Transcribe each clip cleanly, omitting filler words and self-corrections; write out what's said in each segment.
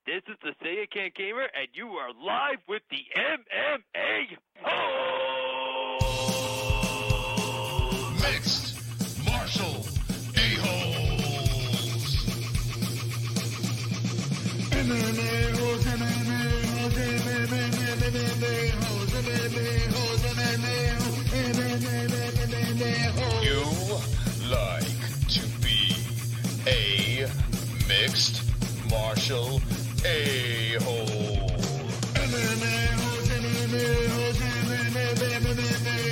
This is the Say It Can't Gamer, and you are live with the MMA Hole! Mixed martial a-holes. MMA Holes, MMA Holes, MMA Holes, MMA Holes, MMA Holes. You like to be a mixed martial a-hole. MMA Holes, MMA Holes, MMA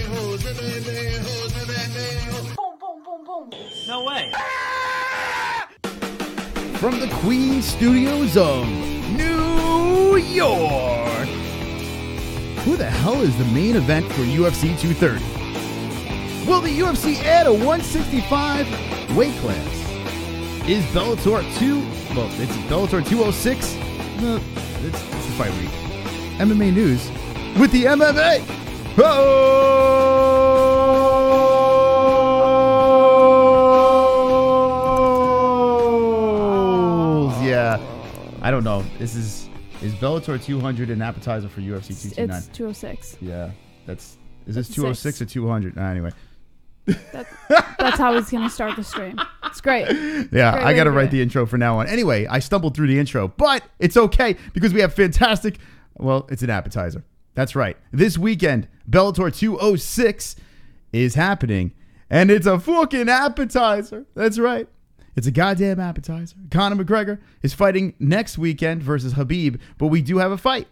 Holes, MMA Holes, MMA Holes. Boom, boom, boom, boom. No way. From the Queen Studios of New York. Who the hell is the main event for UFC 230? Will the UFC add a 165 weight class? Is Bellator 2... Well, it's Bellator 206. No, it's the fight week. MMA news with the MMA. Oh! Yeah. I don't know. Is Bellator 200 an appetizer for UFC 229? It's 206. Yeah. Is this 206 or 200? Anyway. That's how he's going to start the stream. It's great. Yeah, Great I got to way write do the intro from now on. Anyway, I stumbled through the intro, but it's okay because we have fantastic... Well, it's an appetizer. That's right. This weekend, Bellator 206 is happening, and it's a fucking appetizer. That's right. It's a goddamn appetizer. Conor McGregor is fighting next weekend versus Khabib, but we do have a fight.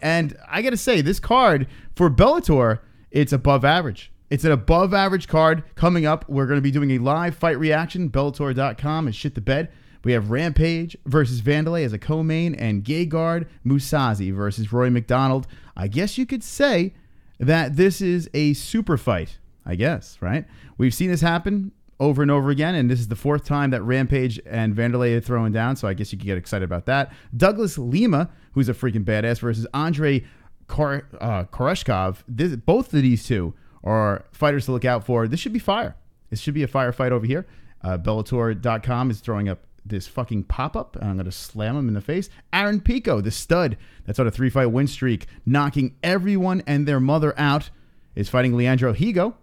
And I got to say, this card for Bellator, it's above average. It's an above average card coming up. We're going to be doing a live fight reaction. Bellator.com is shit the bed. We have Rampage versus Vandalay as a co-main and Gegard Mousasi versus Roy McDonald. I guess you could say that this is a super fight. I guess, right? We've seen this happen over and over again, and this is the fourth time that Rampage and Vandalay are throwing down, so I guess you could get excited about that. Douglas Lima, who's a freaking badass, versus Andrei Koreshkov. Both of these two are fighters to look out for. This should be fire. This should be a fire fight over here. Bellator.com is throwing up this fucking pop-up. I'm going to slam him in the face. Aaron Pico, the stud, that's on a 3-fight win streak, knocking everyone and their mother out, is fighting Leandro Higo.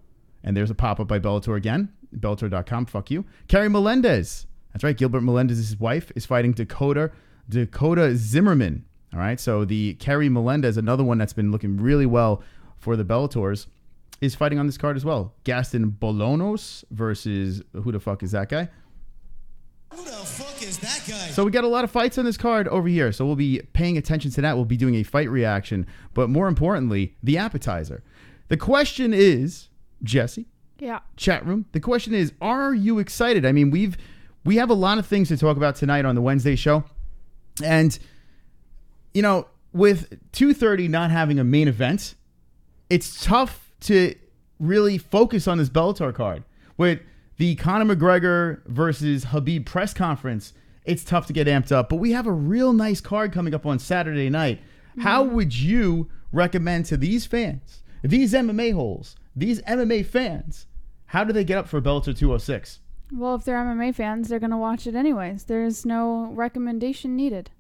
And there's a pop-up by Bellator again. Bellator.com, fuck you. Kerry Melendez. That's right, Gilbert Melendez's wife is fighting Dakota Zimmerman. All right, so the Kerry Melendez, another one that's been looking really well for the Bellators, is fighting on this card as well. Gaston Bolanos versus... Who the fuck is that guy? Who the fuck is that guy? So we got a lot of fights on this card over here. So we'll be paying attention to that. We'll be doing a fight reaction. But more importantly, the appetizer. The question is, Jessie, Yeah. chat room, the question is, are you excited? I mean, we have a lot of things to talk about tonight on the Wednesday show. And, you know, with 230 not having a main event, it's tough to really focus on this Bellator card. With the Conor McGregor versus Khabib press conference, it's tough to get amped up. But we have a real nice card coming up on Saturday night. How would you recommend to these fans, these MMA holes, these MMA fans, how do they get up for Bellator 206? Well, if they're MMA fans, they're going to watch it anyways. There's no recommendation needed.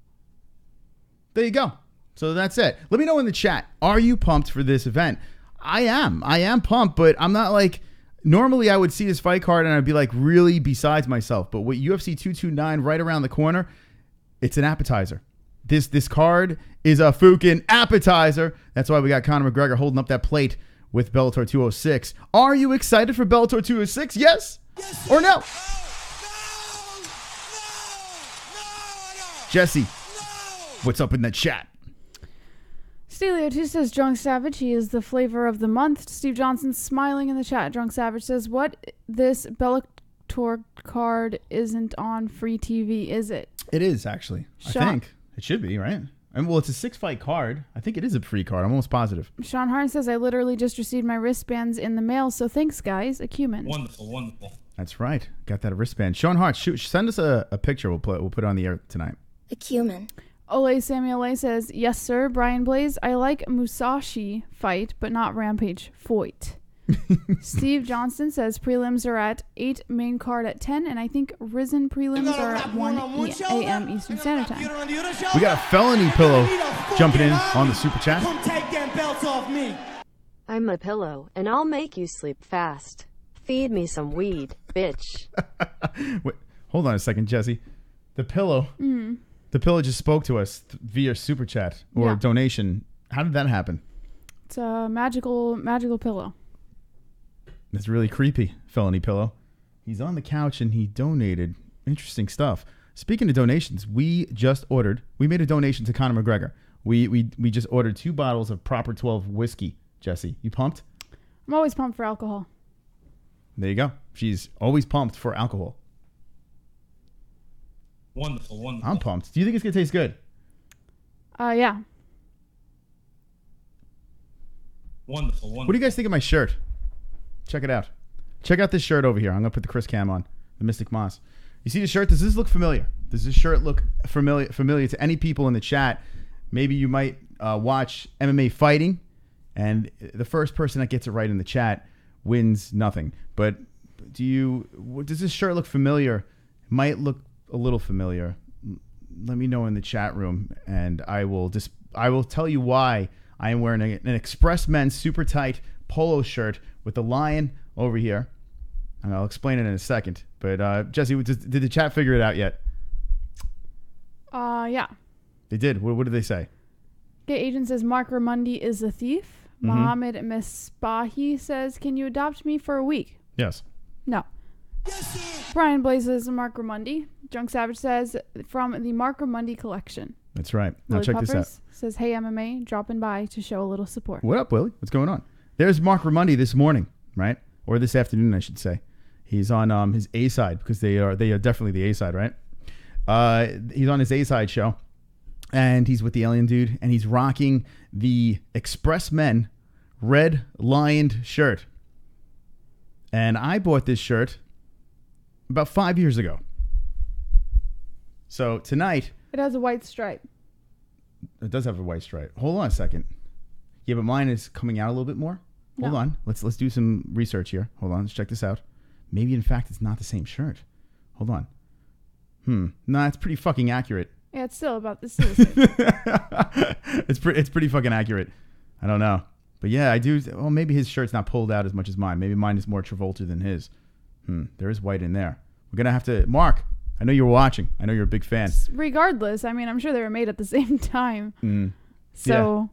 There you go. So that's it. Let me know in the chat. Are you pumped for this event? I am pumped, but I'm not like... Normally, I would see this fight card and I'd be like really besides myself. But with UFC 229 right around the corner, it's an appetizer. This card is a fucking appetizer. That's why we got Conor McGregor holding up that plate with Bellator 206. Are you excited for Bellator 206? Yes or no? Jessie, what's up in the chat? Stelio2 says, Drunk Savage, he is the flavor of the month. Steve Johnson smiling in the chat. Drunk Savage says, what? This Bellator card isn't on free TV, is it? It is, actually. I think. It should be, right? Well, it's a 6-fight card. I think it is a free card. I'm almost positive. Sean Hart says, I literally just received my wristbands in the mail, so thanks, guys. A cumin. Wonderful. That's right. Got that wristband. Sean Hart, send us a picture. We'll put it on the air tonight. A cumin. Ole Samuel A says, yes, sir. Brian Blaze, I like Musashi fight, but not Rampage fight. Steve Johnston says prelims are at 8, main card at 10, and I think Risen prelims are at 1 a.m. Eastern Standard Time. We got a felony pillow jumping in on the super chat. Come take them belts off me. I'm a pillow, and I'll make you sleep fast. Feed me some weed, bitch. Wait, hold on a second, Jessie. The pillow just spoke to us via super chat or donation. How did that happen? It's a magical pillow. That's really creepy, felony pillow. He's on the couch and he donated. Interesting stuff. Speaking of donations, we made a donation to Conor McGregor. We just ordered 2 bottles of Proper 12 whiskey. Jessie, you pumped? I'm always pumped for alcohol. There you go. She's always pumped for alcohol. Wonderful, wonderful. I'm pumped. Do you think it's going to taste good? Yeah. Wonderful, wonderful. What do you guys think of my shirt? Check it out. Check out this shirt over here. I'm going to put the Chris Cam on. The Mystic Moss. You see the shirt? Does this look familiar? Does this shirt look familiar to any people in the chat? Maybe you might watch MMA fighting, and the first person that gets it right in the chat wins nothing. But does this shirt look familiar? It might look a little familiar. Let me know in the chat room, and I will tell you why I am wearing an Express Men's super tight polo shirt with the lion over here. And I'll explain it in a second. But Jessie, did the chat figure it out yet? Yeah. They did. What did they say? Gay Agent says Mark Raimondi is a thief. Mohammed Misbahi says, can you adopt me for a week? Yes. No. Brian Blaze says Mark Raimondi. Drunk Savage says from the Mark Raimondi collection. That's right. Now Willie check Puppers this out. Says, hey MMA, dropping by to show a little support. What up, Willie? What's going on? There's Mark Raimondi this morning, right? Or this afternoon, I should say. He's on his A side because they are definitely the A side, right? He's on his A side show, and he's with the alien dude, and he's rocking the Express Men red lioned shirt. And I bought this shirt about 5 years ago. So tonight, It has a white stripe. it does have a white stripe. Hold on a second. Yeah, but mine is coming out a little bit more. Hold No. on. Let's do some research here. Hold on. Let's check this out. Maybe in fact it's not the same shirt. Hold on. No, it's pretty fucking accurate. Yeah, it's still the same. It's pretty fucking accurate. I don't know. But yeah, I do. Well, maybe his shirt's not pulled out as much as mine. Maybe mine is more Travolta than his. There is white in there. We're going to have to... Mark, I know you're watching. I know you're a big fan. Regardless, I mean, I'm sure they were made at the same time. So...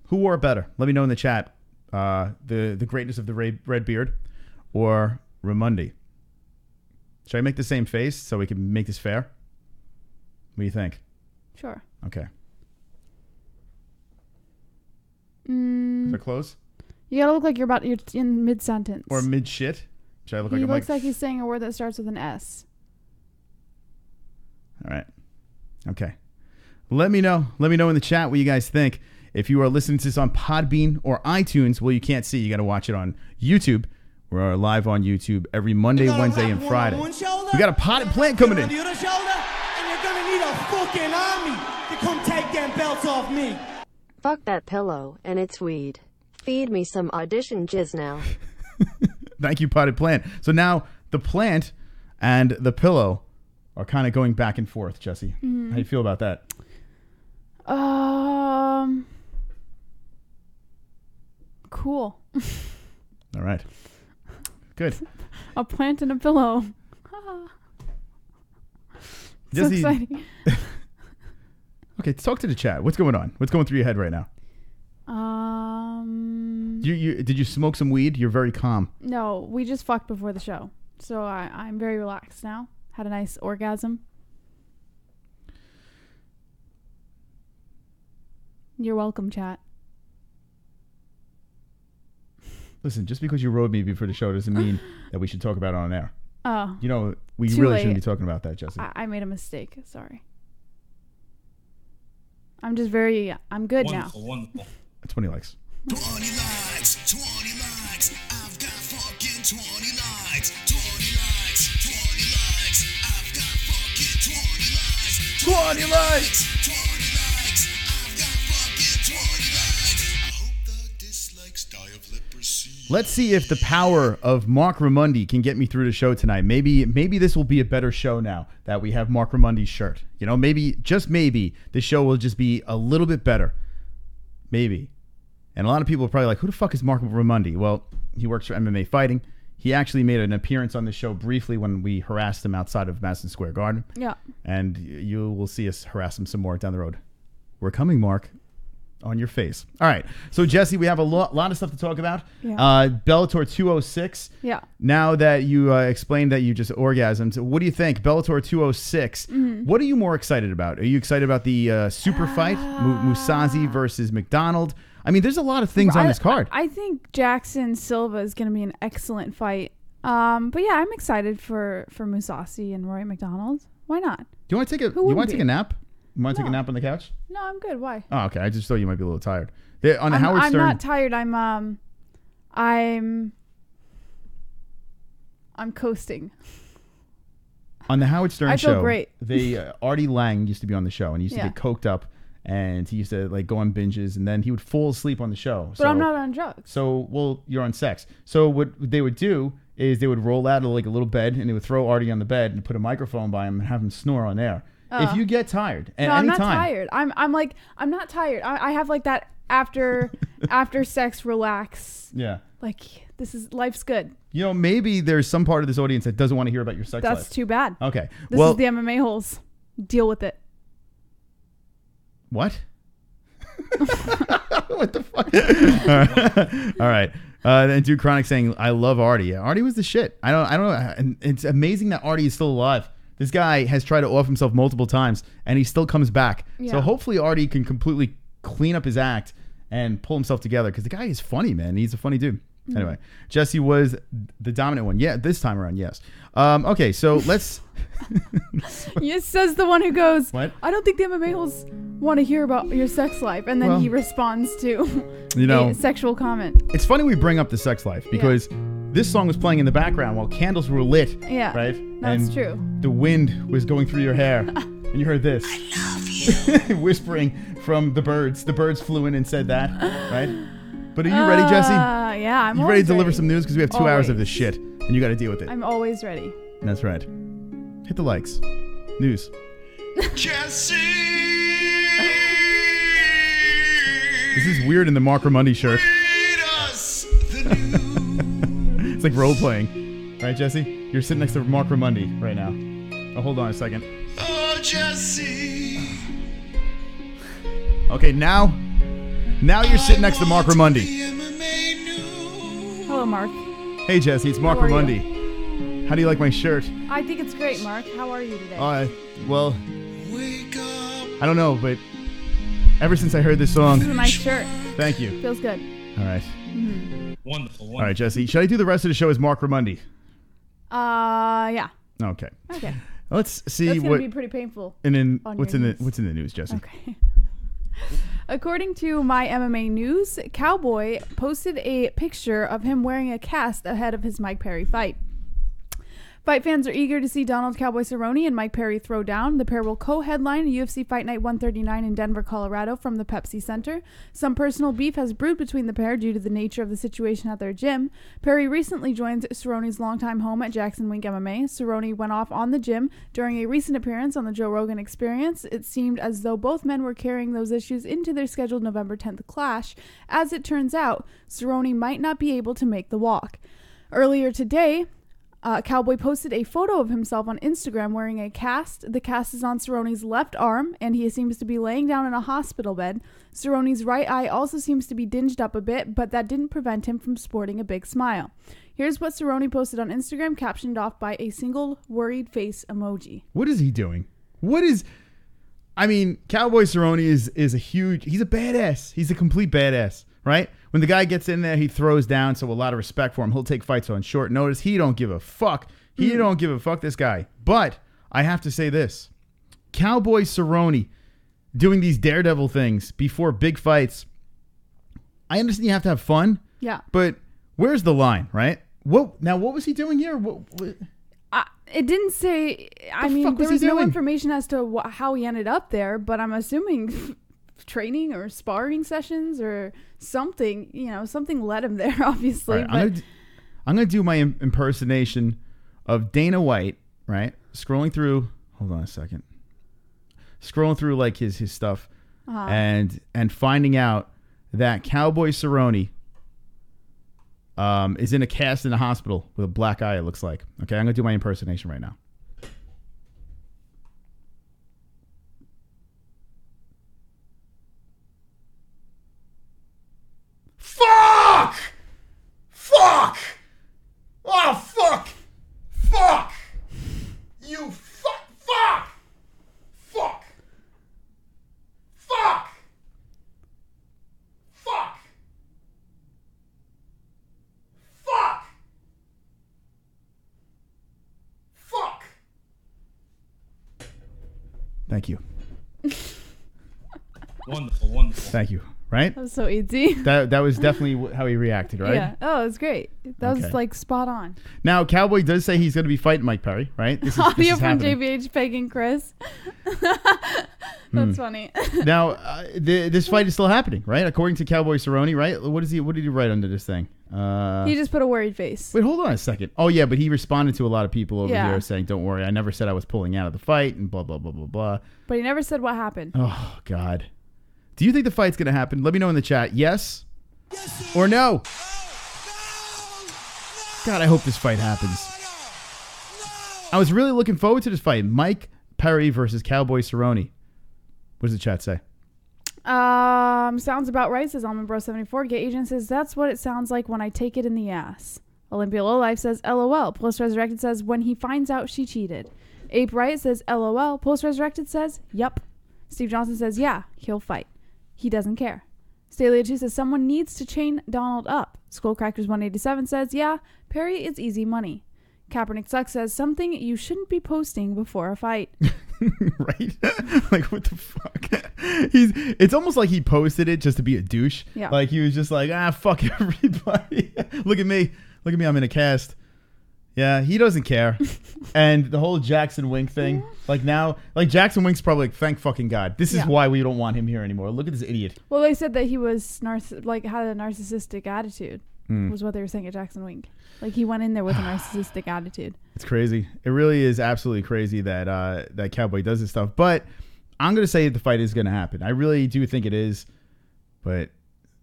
Who wore it better? Let me know in the chat. The greatness of the red beard or Raimondi. Should I make the same face so we can make this fair? What do you think? Sure. Okay. Is that close? You gotta look like you're in mid-sentence. Or mid-shit? Should I look he like I'm looks like he's saying a word that starts with an S. All right. Okay. Let me know in the chat what you guys think. If you are listening to this on Podbean or iTunes, well, you can't see. You got to watch it on YouTube. We're live on YouTube every Monday, Wednesday, and Friday. We got a potted plant coming in. On the other shoulder, and you're gonna need a fucking army to come take them belts off me. Fuck that pillow, and it's weed. Feed me some audition jizz now. Thank you, potted plant. So now the plant and the pillow are kind of going back and forth, Jessie. How do you feel about that? Cool. All right. Good. A plant and a pillow. So Jessie, exciting. okay, talk to the chat. What's going on? What's going through your head right now? Did you smoke some weed? You're very calm. No, we just fucked before the show. So I'm very relaxed now. Had a nice orgasm. You're welcome, chat. Listen, just because you rode me before the show doesn't mean that we should talk about it on air. Oh. You know, we Too really late. shouldn't be talking about that, Jessie. I made a mistake. Sorry. I'm just I'm good Wonderful, now. wonderful. That's what he likes. 20 likes, 20 likes. I've got fucking 20 likes. 20 likes, 20 likes. I've got fucking 20 likes. 20 likes! 20 likes. I've got fucking 20 likes. I hope the dislikes die of leprosy. Let's see if the power of Mark Raimondi can get me through the show tonight. Maybe this will be a better show now that we have Mark Raimondi's shirt. You know, maybe, just maybe, the show will just be a little bit better. Maybe. And a lot of people are probably like, who the fuck is Mark Raimondi? Well, he works for MMA Fighting. He actually made an appearance on the show briefly when we harassed him outside of Madison Square Garden. Yeah. And you will see us harass him some more down the road. We're coming, Mark. On your face. All right. So, Jessie, we have a lot of stuff to talk about. Yeah. Bellator 206. Yeah. Now that you explained that you just orgasmed, what do you think? Bellator 206. Mm-hmm. What are you more excited about? Are you excited about the super fight? Musashi versus McDonald? I mean, there's a lot of things on this card. I think Jackson Silva is going to be an excellent fight. But yeah, I'm excited for Musashi and Rory McDonald. Why not? Do you want to take a nap? You want to take a nap on the couch? No, I'm good. Why? Oh, okay. I just thought you might be a little tired. On Howard Stern, I'm not tired. I'm coasting. On the Howard Stern show, I feel great. Artie Lang used to be on the show, and he used to get coked up, and he used to like go on binges, and then he would fall asleep on the show. But I'm not on drugs. So, well, you're on sex. So what they would do is they would roll out of like a little bed, and they would throw Artie on the bed and put a microphone by him and have him snore on air. If you get tired at any time. I'm not tired. I'm not tired. I have like that after sex relax. Yeah. Like life's good. You know, maybe there's some part of this audience that doesn't want to hear about your sex life. That's too bad. Okay. This is the MMA Holes. Deal with it. What? What the fuck? All right. Then Dude Chronic saying, I love Artie. Yeah, Artie was the shit. I don't know. And it's amazing that Artie is still alive. This guy has tried to off himself multiple times, and he still comes back. Yeah. So hopefully Artie can completely clean up his act and pull himself together, because the guy is funny, man. He's a funny dude. Mm-hmm. Anyway, Jessie was the dominant one. Yeah, this time around, yes. Okay, so let's... Yes, says the one who goes, what? I don't think the MMA Holes want to hear about your sex life. And then he responds to a sexual comment. It's funny we bring up the sex life, because... Yeah. This song was playing in the background while candles were lit. Yeah. Right? That's true. The wind was going through your hair. And you heard this. I love you. Whispering from the birds. The birds flew in and said that. Right? But are you ready, Jessie? Yeah, I'm You ready to deliver some news? Because we have 2 hours of this shit. And you got to deal with it. I'm always ready. That's right. Hit the likes. News. Jessie! This is weird in the Mark Raimondi shirt. Read us the news. It's like role playing. Right, Jessie? You're sitting next to Mark Raimondi right now. Oh, hold on a second. Oh, Jessie. Okay, now you're sitting next to Mark Raimondi. Hello, Mark. Hey, Jessie, it's Mark Raimondi. How do you like my shirt? I think it's great, Mark. How are you today? Well, I don't know, but ever since I heard this song... This is a nice shirt. Thank you. Feels good. All right. Mm-hmm. Wonderful. All right, Jessie. Should I do the rest of the show as Mark Raimondi? Yeah. Okay. Okay. Let's see That's gonna be pretty painful. And then what's in the news, Jessie? Okay. According to My MMA News, Cowboy posted a picture of him wearing a cast ahead of his Mike Perry fight. Fight fans are eager to see Donald Cowboy Cerrone and Mike Perry throw down. The pair will co-headline UFC Fight Night 139 in Denver, Colorado from the Pepsi Center. Some personal beef has brewed between the pair due to the nature of the situation at their gym. Perry recently joined Cerrone's longtime home at Jackson Wink MMA. Cerrone went off on the gym during a recent appearance on the Joe Rogan Experience. It seemed as though both men were carrying those issues into their scheduled November 10th clash. As it turns out, Cerrone might not be able to make the walk. Earlier today, Cowboy posted a photo of himself on Instagram wearing a cast. The cast is on Cerrone's left arm, and he seems to be laying down in a hospital bed. Cerrone's right eye also seems to be dinged up a bit, but that didn't prevent him from sporting a big smile. Here's what Cerrone posted on Instagram, captioned off by a single worried face emoji. What is he doing? Cowboy Cerrone is he's a badass. He's a complete badass, right? When the guy gets in there, he throws down, so a lot of respect for him. He'll take fights on short notice. He don't give a fuck. Don't give a fuck, this guy. But I have to say this. Cowboy Cerrone doing these daredevil things before big fights. I understand you have to have fun. Yeah. But where's the line, right? What was he doing here? It didn't say... there was no information as to how he ended up there, but I'm assuming training or sparring sessions or something. Something led him there, obviously. Right, I'm gonna do my impersonation of Dana White. Right, scrolling through. Hold on a second. Scrolling through like his stuff, and finding out that Cowboy Cerrone is in a cast in a hospital with a black eye. It looks like. Okay, I'm gonna do my impersonation right now. Fuck! Fuck! Oh fuck! Fuck! You fuck! Fuck! Fuck! Fuck! Fuck! Fuck! Fuck! Thank you. Wonderful. Thank you. Right? That was so easy. That was definitely how he reacted, right? Yeah. Oh, it was great. That was like spot on. Now, Cowboy does say he's going to be fighting Mike Perry, right? This Audio is from happening. JVH pegging Chris. That's funny. Now, this fight is still happening, right? According to Cowboy Cerrone, right? What did he write under this thing? He just put a worried face. Wait, hold on a second. Oh, yeah, but he responded to a lot of people over Yeah. here saying, don't worry, I never said I was pulling out of the fight and blah, blah, blah, blah, blah. But he never said what happened. Oh, God. Do you think the fight's going to happen? Let me know in the chat. Yes or no? God, I hope this fight happens. I was really looking forward to this fight. Mike Perry versus Cowboy Cerrone. What does the chat say? Sounds about right, says Almond Bro 74. Gay Agent says, that's what it sounds like when I take it in the ass. Olympia Lowlife says, LOL. Post Resurrected says, when he finds out she cheated. Ape Riot says, LOL. Post Resurrected says, yup. Steve Johnson says, yeah, he'll fight. He doesn't care. Stalia 2 says, someone needs to chain Donald up. Skullcrackers 187 says, yeah, Perry is easy money. Kaepernick Sucks says, something you shouldn't be posting before a fight. Right? Like, what the fuck? It's almost like he posted it just to be a douche. Yeah. Like, he was just like, fuck everybody. Look at me. I'm in a cast. Yeah, he doesn't care. And the whole Jackson Wink thing, Jackson Wink's probably like, thank fucking God. This is why we don't want him here anymore. Look at this idiot. Well, they said that he was had a narcissistic attitude, was what they were saying at Jackson Wink. Like, he went in there with a narcissistic attitude. It's crazy. It really is absolutely crazy that that Cowboy does this stuff. But I'm going to say the fight is going to happen. I really do think it is. But,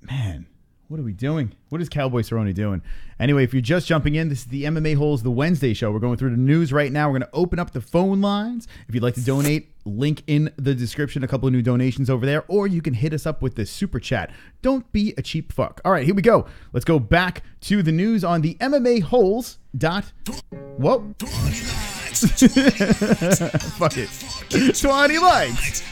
man, what are we doing? What is Cowboy Cerrone doing? Anyway, if you're just jumping in, this is the MMA Holes, the Wednesday show. We're going through the news right now. We're going to open up the phone lines. If you'd like to donate, link in the description, a couple of new donations over there, or you can hit us up with the super chat. Don't be a cheap fuck. All right, here we go. Let's go back to the news on the MMA Holes. Whoa. Fuck it. 20 likes.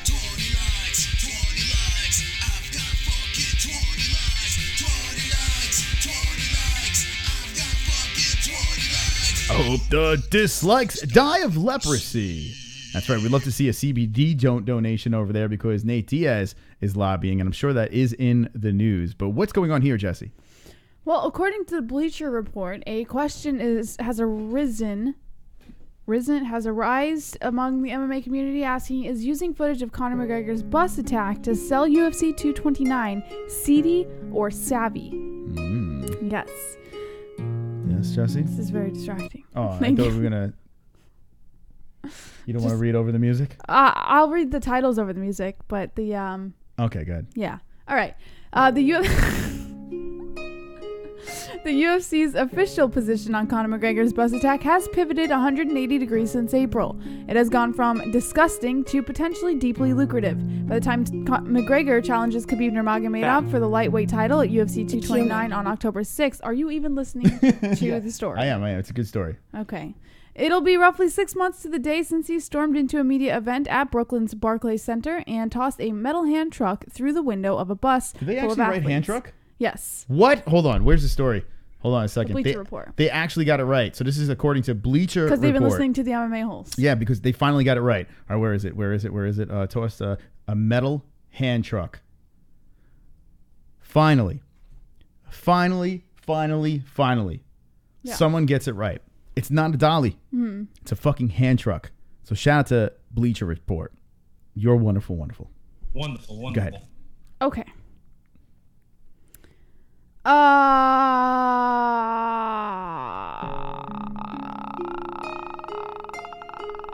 I hope the dislikes die of leprosy. That's right. We'd love to see a CBD donation over there because Nate Diaz is lobbying, and I'm sure that is in the news. But what's going on here, Jessie? Well, according to the Bleacher Report, a question has arisen among the MMA community asking, is using footage of Conor McGregor's bus attack to sell UFC 229 seedy or savvy? Yes. Yes, Jessie? This is very distracting. Oh, I thought we were going to... You don't want to read over the music? I'll read the titles over the music, but the... Okay, good. Yeah. All right. The UFC's official position on Conor McGregor's bus attack has pivoted 180 degrees since April. It has gone from disgusting to potentially deeply lucrative. By the time McGregor challenges Khabib Nurmagomedov for the lightweight title at UFC 229 on October 6th, are you even listening to the story? I am. It's a good story. Okay. It'll be roughly 6 months to the day since he stormed into a media event at Brooklyn's Barclays Center and tossed a metal hand truck through the window of a bus. Did they full actually of write athletes. hand truck? Yes. What? Hold on. Where's the story? Hold on a second. The Bleacher Report. They actually got it right. So this is according to Bleacher Report. Because they've been listening to the MMA Holes. Yeah, because they finally got it right. All right, where is it? Tossed a metal hand truck. Finally. Yeah. Someone gets it right. It's not a dolly. It's a fucking hand truck. So shout out to Bleacher Report. You're wonderful, wonderful. Wonderful. Go ahead. Okay.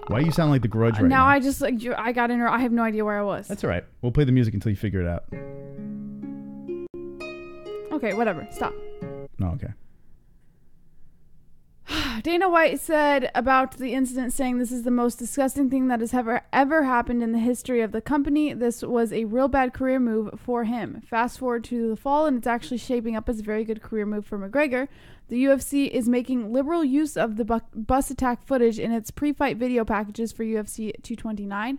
Why you sound like The Grudge right now? I just like I got in. I have no idea where I was. That's all right. We'll play the music until you figure it out. Okay, whatever. Stop. No, okay. Dana White said about the incident, saying this is the most disgusting thing that has ever happened in the history of the company. This was a real bad career move for him. Fast forward to the fall, and it's actually shaping up as a very good career move for McGregor. The UFC is making liberal use of the bus attack footage in its pre-fight video packages for UFC 229.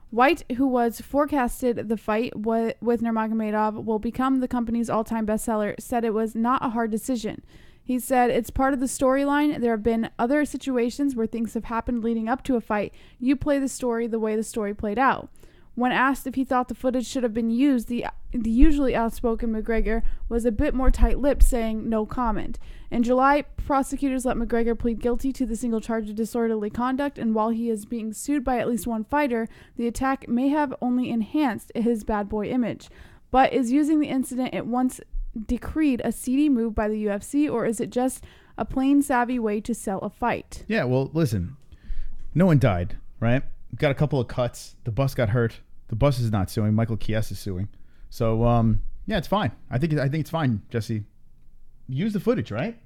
White, who was forecasted the fight with Nurmagomedov will become the company's all-time bestseller, said it was not a hard decision. He said, it's part of the storyline. There have been other situations where things have happened leading up to a fight. You play the story the way the story played out. When asked if he thought the footage should have been used, the usually outspoken McGregor was a bit more tight-lipped, saying no comment. In July, prosecutors let McGregor plead guilty to the single charge of disorderly conduct, and while he is being sued by at least one fighter, the attack may have only enhanced his bad boy image. But is using the incident at once decreed a seedy move by the UFC, or is it just a plain savvy way to sell a fight? Yeah, well, listen, no one died, right? Got a couple of cuts. The bus got hurt. The bus is not suing. Michael Chiesa is suing. So, yeah, it's fine. I think it's fine, Jesse. Use the footage, right?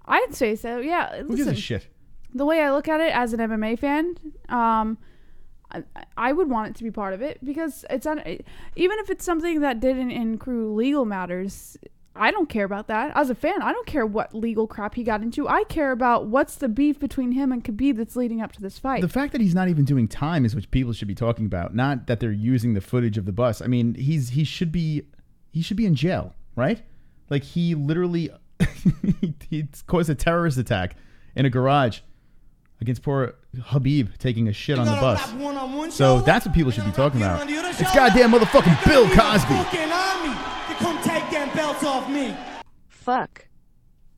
I'd say so, yeah. Who gives a shit? The way I look at it as an MMA fan, I would want it to be part of it, because it's even if it's something that didn't accrue legal matters, I don't care about that. As a fan, I don't care what legal crap he got into. I care about what's the beef between him and Khabib that's leading up to this fight. The fact that he's not even doing time is what people should be talking about, not that they're using the footage of the bus. I mean, he should be in jail, right? Like, he literally he caused a terrorist attack in a garage against poor Khabib taking a shit on the bus. So that's what people should be talking about. It's goddamn motherfucking Bill Cosby. Come take them belts off me. Fuck.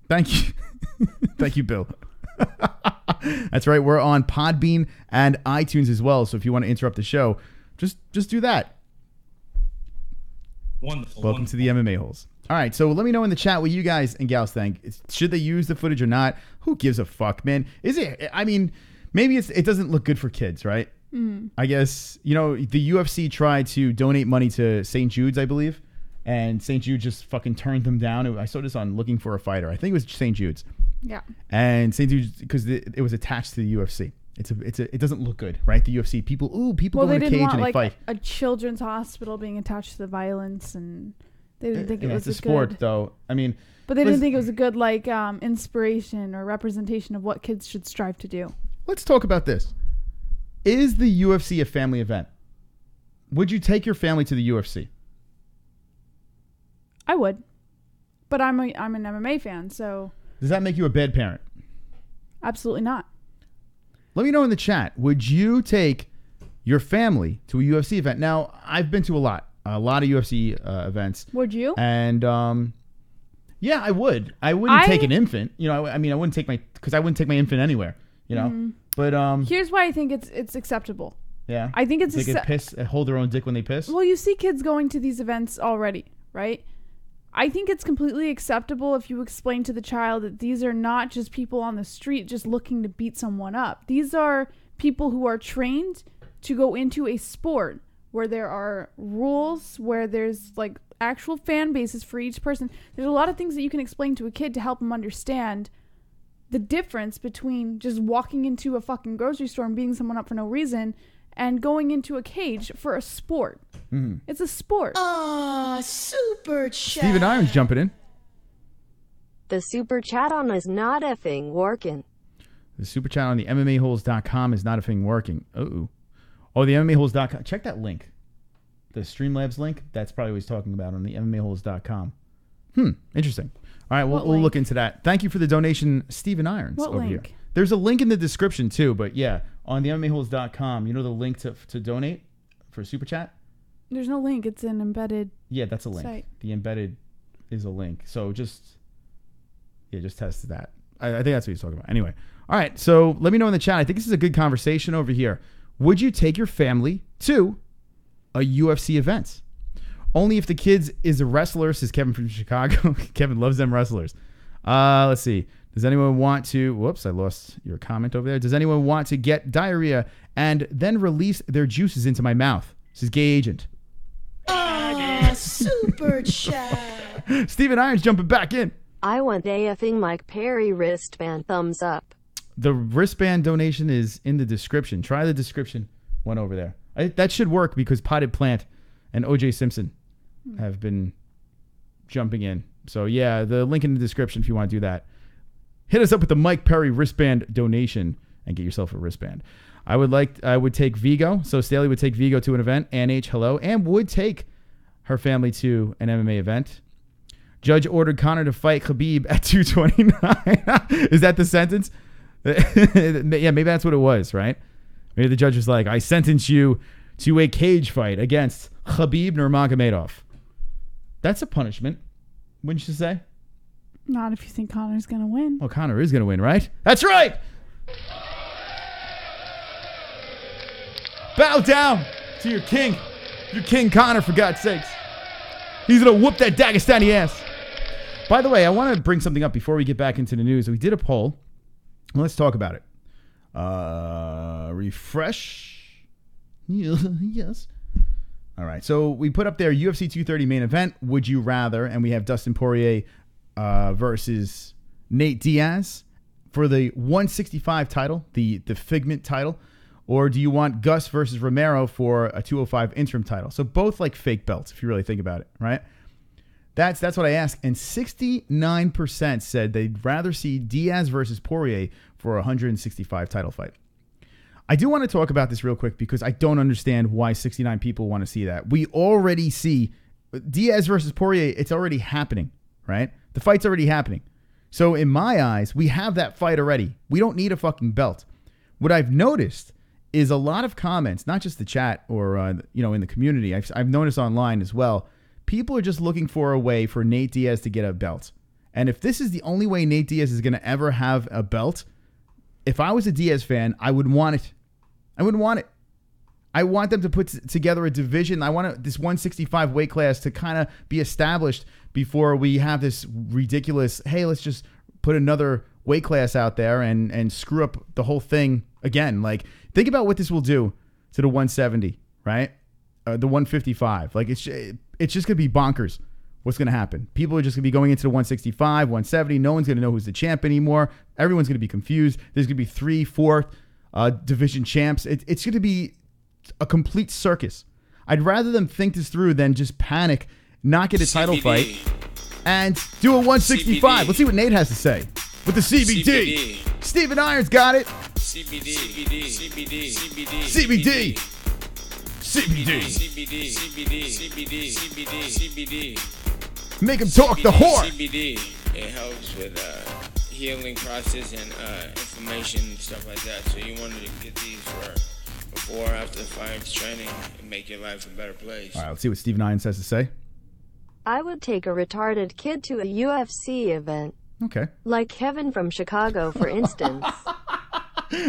Thank you. Thank you, Bill. That's right. We're on Podbean and iTunes as well. So if you want to interrupt the show, just do that. Wonderful. Welcome to the MMA Holes. All right. So let me know in the chat what you guys and gals think. Should they use the footage or not? Who gives a fuck, man? Is it? I mean, maybe it doesn't look good for kids, right? I guess, the UFC tried to donate money to St. Jude's, I believe. And St. Jude just fucking turned them down. I saw this on Looking for a Fighter. I think it was St. Jude's. Yeah. And St. Jude's, because it was attached to the UFC. It doesn't look good, right? The UFC people go in a cage and they fight. A children's hospital being attached to the violence, and they didn't think it was a sport, though. I mean, but they didn't think it was a good inspiration or representation of what kids should strive to do. Let's talk about this. Is the UFC a family event? Would you take your family to the UFC? I would, but I'm an MMA fan, so. Does that make you a bad parent? Absolutely not. Let me know in the chat. Would you take your family to a UFC event? Now, I've been to a lot of UFC events. Would you? And yeah, I would. I wouldn't take an infant. I wouldn't take because I wouldn't take my infant anywhere. But here's why I think it's acceptable. Yeah, I think it's they could hold their own dick when they piss. Well, you see kids going to these events already, right? I think it's completely acceptable if you explain to the child that these are not just people on the street just looking to beat someone up. These are people who are trained to go into a sport where there are rules, where there's actual fan bases for each person. There's a lot of things that you can explain to a kid to help them understand the difference between just walking into a fucking grocery store and beating someone up for no reason and going into a cage for a sport. Mm-hmm. It's a sport. Super chat. Steven Irons jumping in. The super chat on is not effing working. The super chat on the MMAholes.com is not effing working. Oh, the MMAholes.com. Check that link. The Streamlabs link. That's probably what he's talking about on the MMAholes.com. Interesting. All right, we'll look into that. Thank you for the donation, Steven Irons. What over link? Here. There's a link in the description too, but yeah, on the MMAholes.com, the link to donate for Super Chat? There's no link. It's an embedded Yeah, that's a link. site. The embedded is a link. So just test that. I think that's what he's talking about. Anyway. All right, so let me know in the chat. I think this is a good conversation over here. Would you take your family to a UFC event? Only if the kids is a wrestler, says Kevin from Chicago. Kevin loves them wrestlers. Let's see. Does anyone want to... Whoops, I lost your comment over there. Does anyone want to get diarrhea and then release their juices into my mouth? This is Gay Agent. Oh, super chat. Steven Irons jumping back in. I want a effing Mike Perry wristband thumbs up. The wristband donation is in the description. Try the description one over there. That should work because Potted Plant and OJ Simpson have been jumping in. So yeah, the link in the description if you want to do that. Hit us up with the Mike Perry wristband donation and get yourself a wristband. I would take Vigo. So Staley would take Vigo to an event. Ann H, hello. And would take her family to an MMA event. Judge ordered Conor to fight Khabib at 229. Is that the sentence? Yeah, maybe that's what it was, right? Maybe the judge was like, I sentence you to a cage fight against Khabib Nurmagomedov. That's a punishment, wouldn't you say? Not if you think Conor's going to win. Well, Conor is going to win, right? That's right! Bow down to your king. Your king Conor, for God's sakes. He's going to whoop that Dagestani ass. By the way, I want to bring something up before we get back into the news. We did a poll. Let's talk about it. Refresh. Yes. All right. So we put up there UFC 230 main event. Would you rather? And we have Dustin Poirier versus Nate Diaz for the 165 title, the Figment title. Or do you want Gus versus Romero for a 205 interim title? So both like fake belts, if you really think about it, right? That's what I asked. And 69% said they'd rather see Diaz versus Poirier for a 165 title fight. I do want to talk about this real quick because I don't understand why 69 people want to see that. We already see Diaz versus Poirier. It's already happening, right? The fight's already happening. So in my eyes, we have that fight already. We don't need a fucking belt. What I've noticed is a lot of comments, not just the chat or in the community. I've noticed online as well. People are just looking for a way for Nate Diaz to get a belt. And if this is the only way Nate Diaz is going to ever have a belt, if I was a Diaz fan, I would want it. I wouldn't want it. I want them to put together a division. I want this 165 weight class to kind of be established before we have this ridiculous, hey, let's just put another weight class out there and screw up the whole thing again. Like, think about what this will do to the 170, right? The 155. Like, it's just going to be bonkers what's going to happen. People are just going to be going into the 165, 170. No one's going to know who's the champ anymore. Everyone's going to be confused. There's going to be 3, 4 division champs. It's going to be a complete circus. I'd rather them think this through than just panic, not get a title fight, and do a 165. CBD. Let's see what Nate has to say with the CBD. Steven Irons got it. CBD. Make him talk the whore. CBD. It helps with healing process and inflammation and stuff like that. So you wanted to get these for before, after the fight, training, and make your life a better place. All right, let's see what Steven Irons has to say. I would take a retarded kid to a UFC event. Okay. Like Kevin from Chicago, for instance.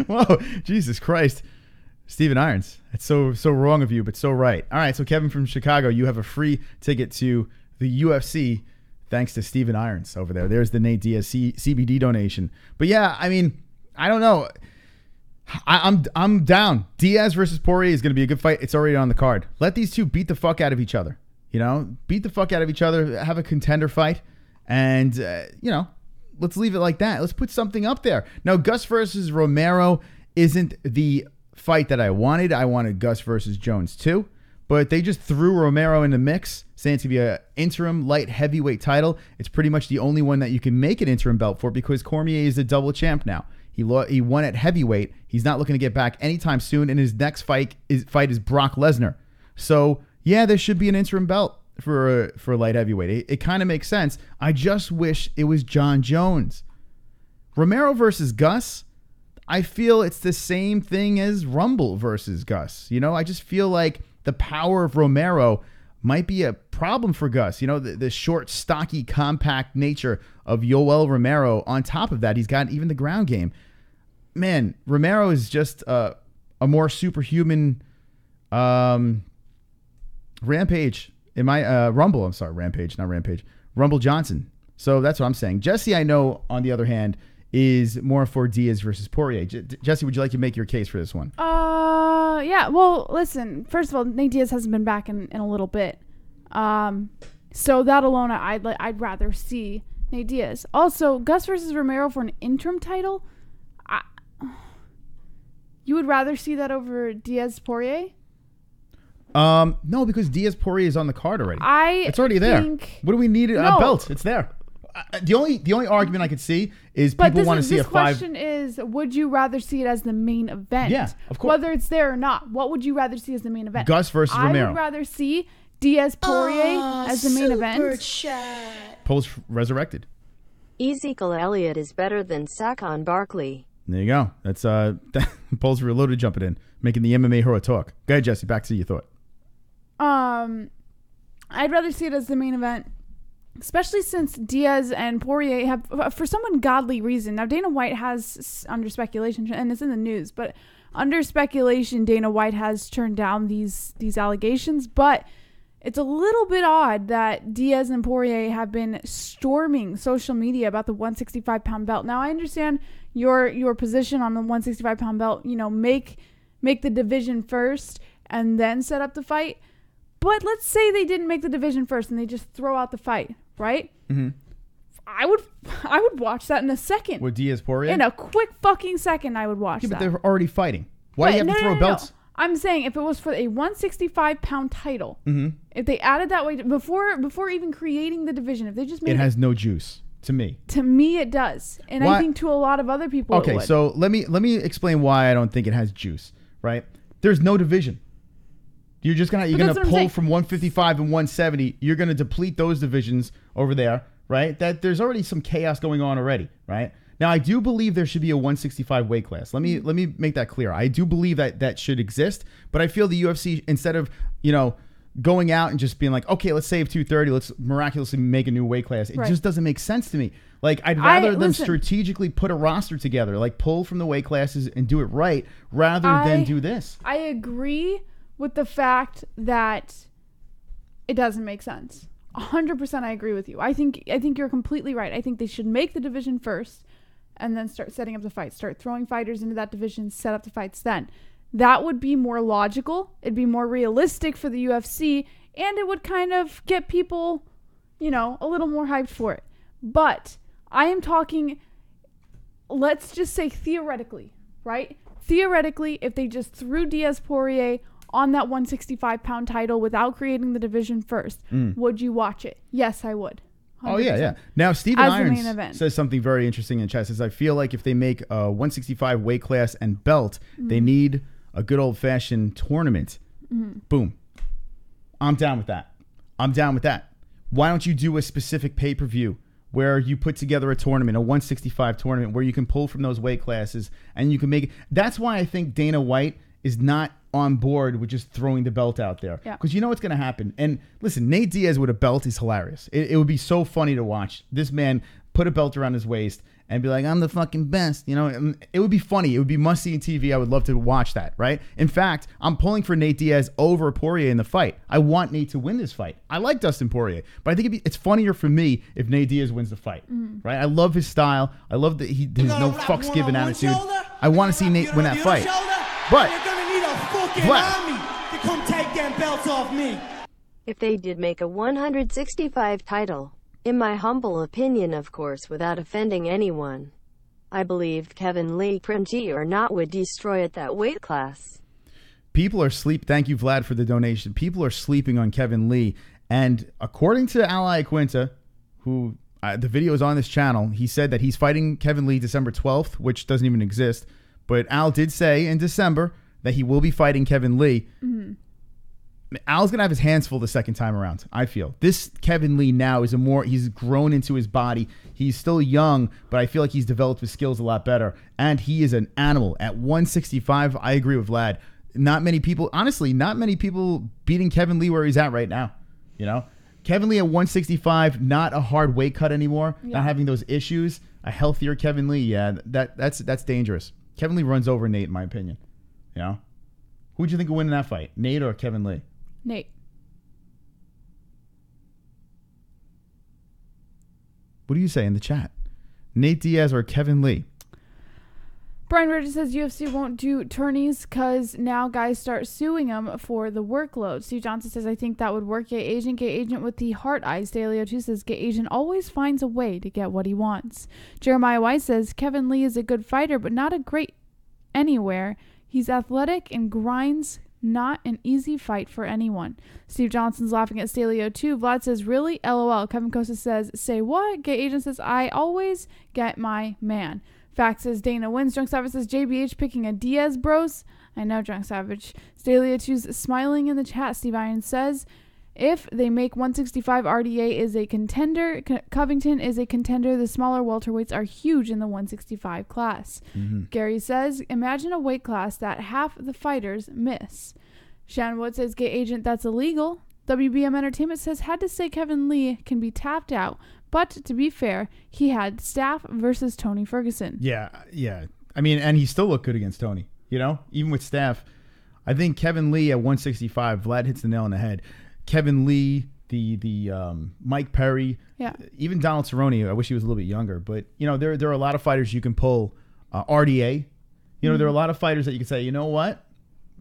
Whoa, Jesus Christ. Steven Irons. That's so wrong of you, but so right. All right, so Kevin from Chicago, you have a free ticket to the UFC thanks to Steven Irons over there. There's the Nate Diaz CBD donation. But yeah, I mean, I don't know. I'm down. Diaz versus Poirier is going to be a good fight. It's already on the card. Let these two beat the fuck out of each other. Beat the fuck out of each other. Have a contender fight. And, let's leave it like that. Let's put something up there. Now, Gus versus Romero isn't the fight that I wanted. I wanted Gus versus Jones too. But they just threw Romero in the mix, saying it's going to be an interim light heavyweight title. It's pretty much the only one that you can make an interim belt for because Cormier is a double champ now. He won at heavyweight. He's not looking to get back anytime soon. And his next fight is Brock Lesnar. So, yeah, there should be an interim belt for light heavyweight. It kind of makes sense. I just wish it was Jon Jones. Romero versus Gus, I feel it's the same thing as Rumble versus Gus. I just feel like the power of Romero might be a problem for Gus. The short, stocky, compact nature of Yoel Romero. On top of that, he's got even the ground game. Man, Romero is just a more superhuman Rampage. In my Rumble, I'm sorry, Rampage, not Rampage. Rumble Johnson. So that's what I'm saying. Jessie, I know, on the other hand, is more for Diaz versus Poirier. Jessie, would you like to make your case for this one? Yeah. Well, listen. First of all, Nate Diaz hasn't been back in a little bit. So that alone, I'd rather see Nate Diaz. Also, Gus versus Romero for an interim title. You would rather see that over Diaz Poirier? No, because Diaz Poirier is on the card already. It's already there. What do we need? A belt. It's there. The only argument I could see is people want to see a 5. The question is, would you rather see it as the main event? Yeah, of course. Whether it's there or not, what would you rather see as the main event? Gus versus Romero. I would rather see Diaz Poirier as the main event. Pole's resurrected. Ezekiel Elliott is better than Saquon Barkley. There you go. That's Pole's reloaded jumping in, making the MMA hero talk. Go ahead, Jessie. Back to your thought. I'd rather see it as the main event, especially since Diaz and Poirier have, for some ungodly reason. Now, Dana White has, under speculation, and it's in the news, but under speculation, Dana White has turned down these allegations. But it's a little bit odd that Diaz and Poirier have been storming social media about the 165-pound belt. Now, I understand your position on the 165-pound belt. You know, make the division first and then set up the fight. But let's say they didn't make the division first and they just throw out the fight, right? Mm-hmm. I would watch that in a second. With Diaz Poirier? In a quick fucking second, I would watch that. But they're already fighting. Why do you have to throw belts? No. I'm saying if it was for a 165-pound title, if they added that weight before even creating the division, if they just made it has no juice to me. To me, it does, and I think to a lot of other people. Okay, it would. so let me explain why I don't think it has juice. Right? There's no division. You're gonna pull from 155 and 170. You're gonna deplete those divisions over there, right? That there's already some chaos going on already, right? Now, I do believe there should be a 165 weight class. Let me make that clear. I do believe that should exist, but I feel the UFC, instead of, going out and just being like, okay, let's save 230, let's miraculously make a new weight class. It just doesn't make sense to me. Like, I'd rather them strategically put a roster together, like pull from the weight classes and do it right, rather than do this. I agree with the fact that it doesn't make sense. 100% I agree with you. I think you're completely right. I think they should make the division first and then start setting up the fights. Start throwing fighters into that division, set up the fights then. That would be more logical. It'd be more realistic for the UFC, and it would kind of get people, a little more hyped for it. But I am talking, let's just say theoretically, right? Theoretically, if they just threw Diaz Poirier on that 165-pound title without creating the division first, would you watch it? Yes, I would. 100%. Oh, yeah. Now, Steven Irons says something very interesting in chat. Says, I feel like if they make a 165 weight class and belt, they need a good old-fashioned tournament. Boom. I'm down with that. Why don't you do a specific pay-per-view where you put together a tournament, a 165 tournament, where you can pull from those weight classes and you can make it. That's why I think Dana White is not on board with just throwing the belt out there. Because you know what's going to happen. And listen, Nate Diaz with a belt is hilarious. It would be so funny to watch this man put a belt around his waist and be like, I'm the fucking best. It would be funny. It would be must-see TV. I would love to watch that, right? In fact, I'm pulling for Nate Diaz over Poirier in the fight. I want Nate to win this fight. I like Dustin Poirier, but I think it's funnier for me if Nate Diaz wins the fight, right? I love his style. I love that he has no fucks given attitude. I want to see Nate win that fight. But army to come take them belts off me. If they did make a 165 title, in my humble opinion, of course, without offending anyone, I believed Kevin Lee, Prenti or not, would destroy at that weight class. People are Thank you, Vlad, for the donation. People are sleeping on Kevin Lee. And according to Ally Quinta, who the video is on this channel, he said that he's fighting Kevin Lee December 12th, which doesn't even exist. But Al did say in December that he will be fighting Kevin Lee. Al's going to have his hands full the second time around, I feel. This Kevin Lee now is he's grown into his body. He's still young, but I feel like he's developed his skills a lot better. And he is an animal. At 165, I agree with Vlad. Not many people beating Kevin Lee where he's at right now. Kevin Lee at 165, not a hard weight cut anymore, not having those issues. A healthier Kevin Lee, that's dangerous. Kevin Lee runs over Nate, in my opinion. Who would you think would win in that fight, Nate or Kevin Lee? Nate. What do you say in the chat? Nate Diaz or Kevin Lee? Brian Richards says UFC won't do tourneys because now guys start suing them for the workload. Steve Johnson says, I think that would work. Gay agent with the heart eyes. Dalio2 says, gay agent always finds a way to get what he wants. Jeremiah White says, Kevin Lee is a good fighter, but not a great anywhere. He's athletic and grinds. Not an easy fight for anyone. Steve Johnson's laughing at Stalio2. Vlad says, really? LOL. Kevin Costa says, say what? Gay agent says, I always get my man. Fact says Dana wins. Drunk Savage says JBH picking a Diaz bros. I know, Drunk Savage. Stalio2's smiling in the chat. Steve Irons says, if they make 165, RDA is a contender. Covington is a contender. The smaller welterweights are huge in the 165 class. Mm-hmm. Gary says, imagine a weight class that half the fighters miss. Shannon Wood says, gay agent, that's illegal. WBM Entertainment says, had to say Kevin Lee can be tapped out. But to be fair, he had Staff versus Tony Ferguson. Yeah. I mean, and he still looked good against Tony, you know, even with Staff. I think Kevin Lee at 165, Vlad hits the nail on the head. Kevin Lee, the Mike Perry, even Donald Cerrone. I wish he was a little bit younger, but you know, there are a lot of fighters you can pull. RDA, you know, there are a lot of fighters that you can say, you know what,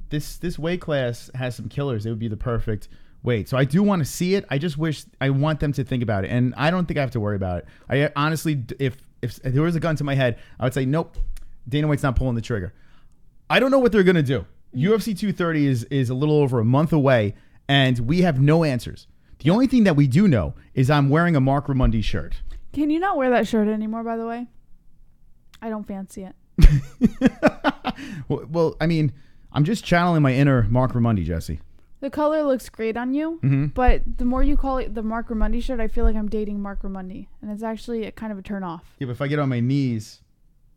this weight class has some killers. It would be the perfect weight. So I do want to see it. I just wish I want them to think about it, and I don't think I have to worry about it. I honestly, if there was a gun to my head, I would say nope. Dana White's not pulling the trigger. I don't know what they're gonna do. UFC 230 is a little over a month away. And we have no answers. The only thing that we do know is I'm wearing a Mark Raimondi shirt. Can you not wear that shirt anymore, by the way? I don't fancy it. Well, I mean, I'm just channeling my inner Mark Raimondi, Jesse. The color looks great on you, but the more you call it the Mark Raimondi shirt, I feel like I'm dating Mark Raimondi. And it's actually a kind of a turn off. Yeah, but if I get on my knees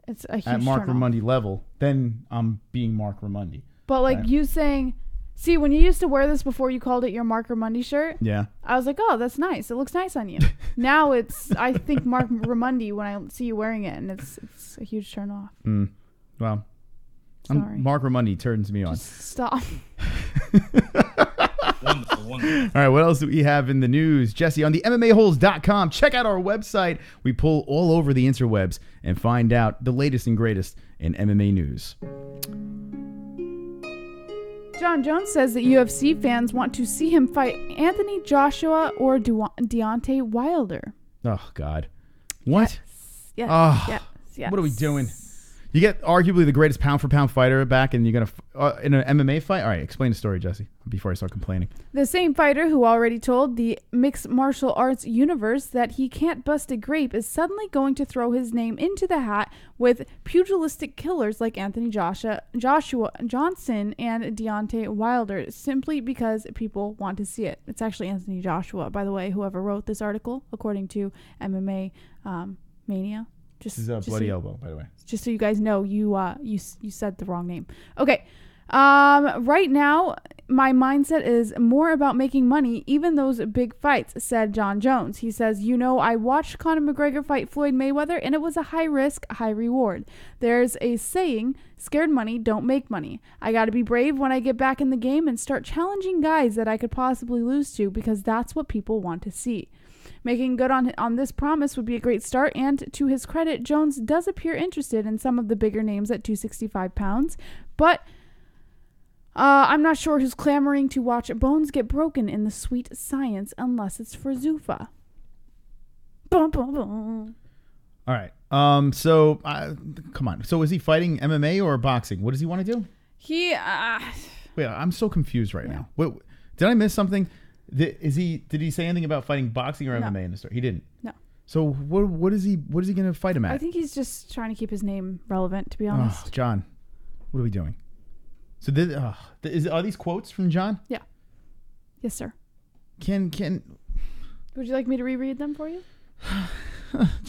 it's a huge at Mark turn Raimondi off. level, then I'm being Mark Raimondi. But like you saying... See, when you used to wear this before you called it your Mark Raimondi shirt, I was like, oh, that's nice. It looks nice on you. Now I think Mark Raimondi when I see you wearing it, and it's a huge turn off. Well, sorry. Mark Raimondi turns me on. Just stop. Wonderful. All right, what else do we have in the news? Jesse, on the MMAholes.com, check out our website. We pull all over the interwebs and find out the latest and greatest in MMA news. Jon Jones says that UFC fans want to see him fight Anthony Joshua or Deontay Wilder. Oh, God. What? Yes. Oh, Yes. What are we doing? You get arguably the greatest pound-for-pound fighter back, and you're going to in an MMA fight? All right, explain the story, Jesse, before I start complaining. The same fighter who already told the mixed martial arts universe that he can't bust a grape is suddenly going to throw his name into the hat with pugilistic killers like Anthony Joshua Johnson and Deontay Wilder, simply because people want to see it. It's actually Anthony Joshua, by the way, whoever wrote this article, according to MMA Mania. This is a bloody elbow, by the way. Just so you guys know, you said the wrong name. Okay. Right now, my mindset is more about making money, even those big fights, said Jon Jones. He says, I watched Conor McGregor fight Floyd Mayweather, and it was a high risk, high reward. There's a saying, scared money don't make money. I got to be brave when I get back in the game and start challenging guys that I could possibly lose to, because that's what people want to see. Making good on this promise would be a great start, and to his credit, Jones does appear interested in some of the bigger names at 265 pounds, but I'm not sure who's clamoring to watch bones get broken in the sweet science unless it's for Zuffa. Bum, bum, bum. All right. So, come on. So is he fighting MMA or boxing? What does he want to do? Wait, I'm so confused right now. What, did I miss something? Did he say anything about fighting boxing or MMA in the story? He didn't. No. So what is he going to fight him at? I think he's just trying to keep his name relevant, to be honest. Oh, John, what are we doing? So are these quotes from John? Yeah. Yes, sir. Can Would you like me to reread them for you?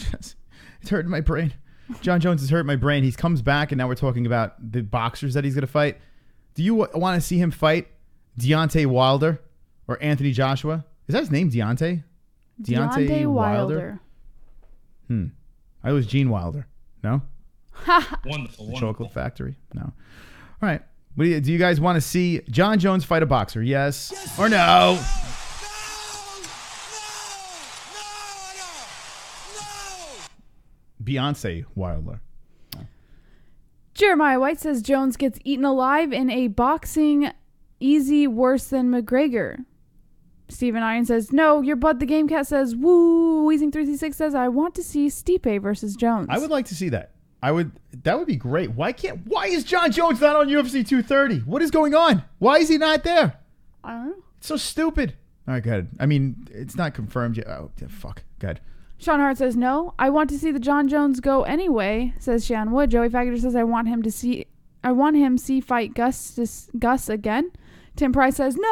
It's hurting my brain. Jon Jones has hurt my brain. He comes back, and now we're talking about the boxers that he's going to fight. Do you want to see him fight Deontay Wilder or Anthony Joshua? Is that his name, Deontay? Deontay Wilder. I was Gene Wilder. No? Wonderful. Chocolate Factory. No. All right. Do you guys want to see Jon Jones fight a boxer? Yes or no? Beyonce Wilder. Jeremiah White says Jones gets eaten alive in a boxing easy worse than McGregor. Stephen Iron says, no, your bud the Game Cat says, woo. Weezing336 says, I want to see Stipe versus Jones. I would like to see that. That would be great. Why is Jon Jones not on UFC 230? What is going on? Why is he not there? I don't know. It's so stupid. All right, go ahead. I mean, it's not confirmed yet. Oh, fuck. Go ahead. Sean Hart says, no, I want to see the Jon Jones go anyway, says Shan Wood. Joey Faggoter says, I want him see fight Gus again. Tim Price says, no.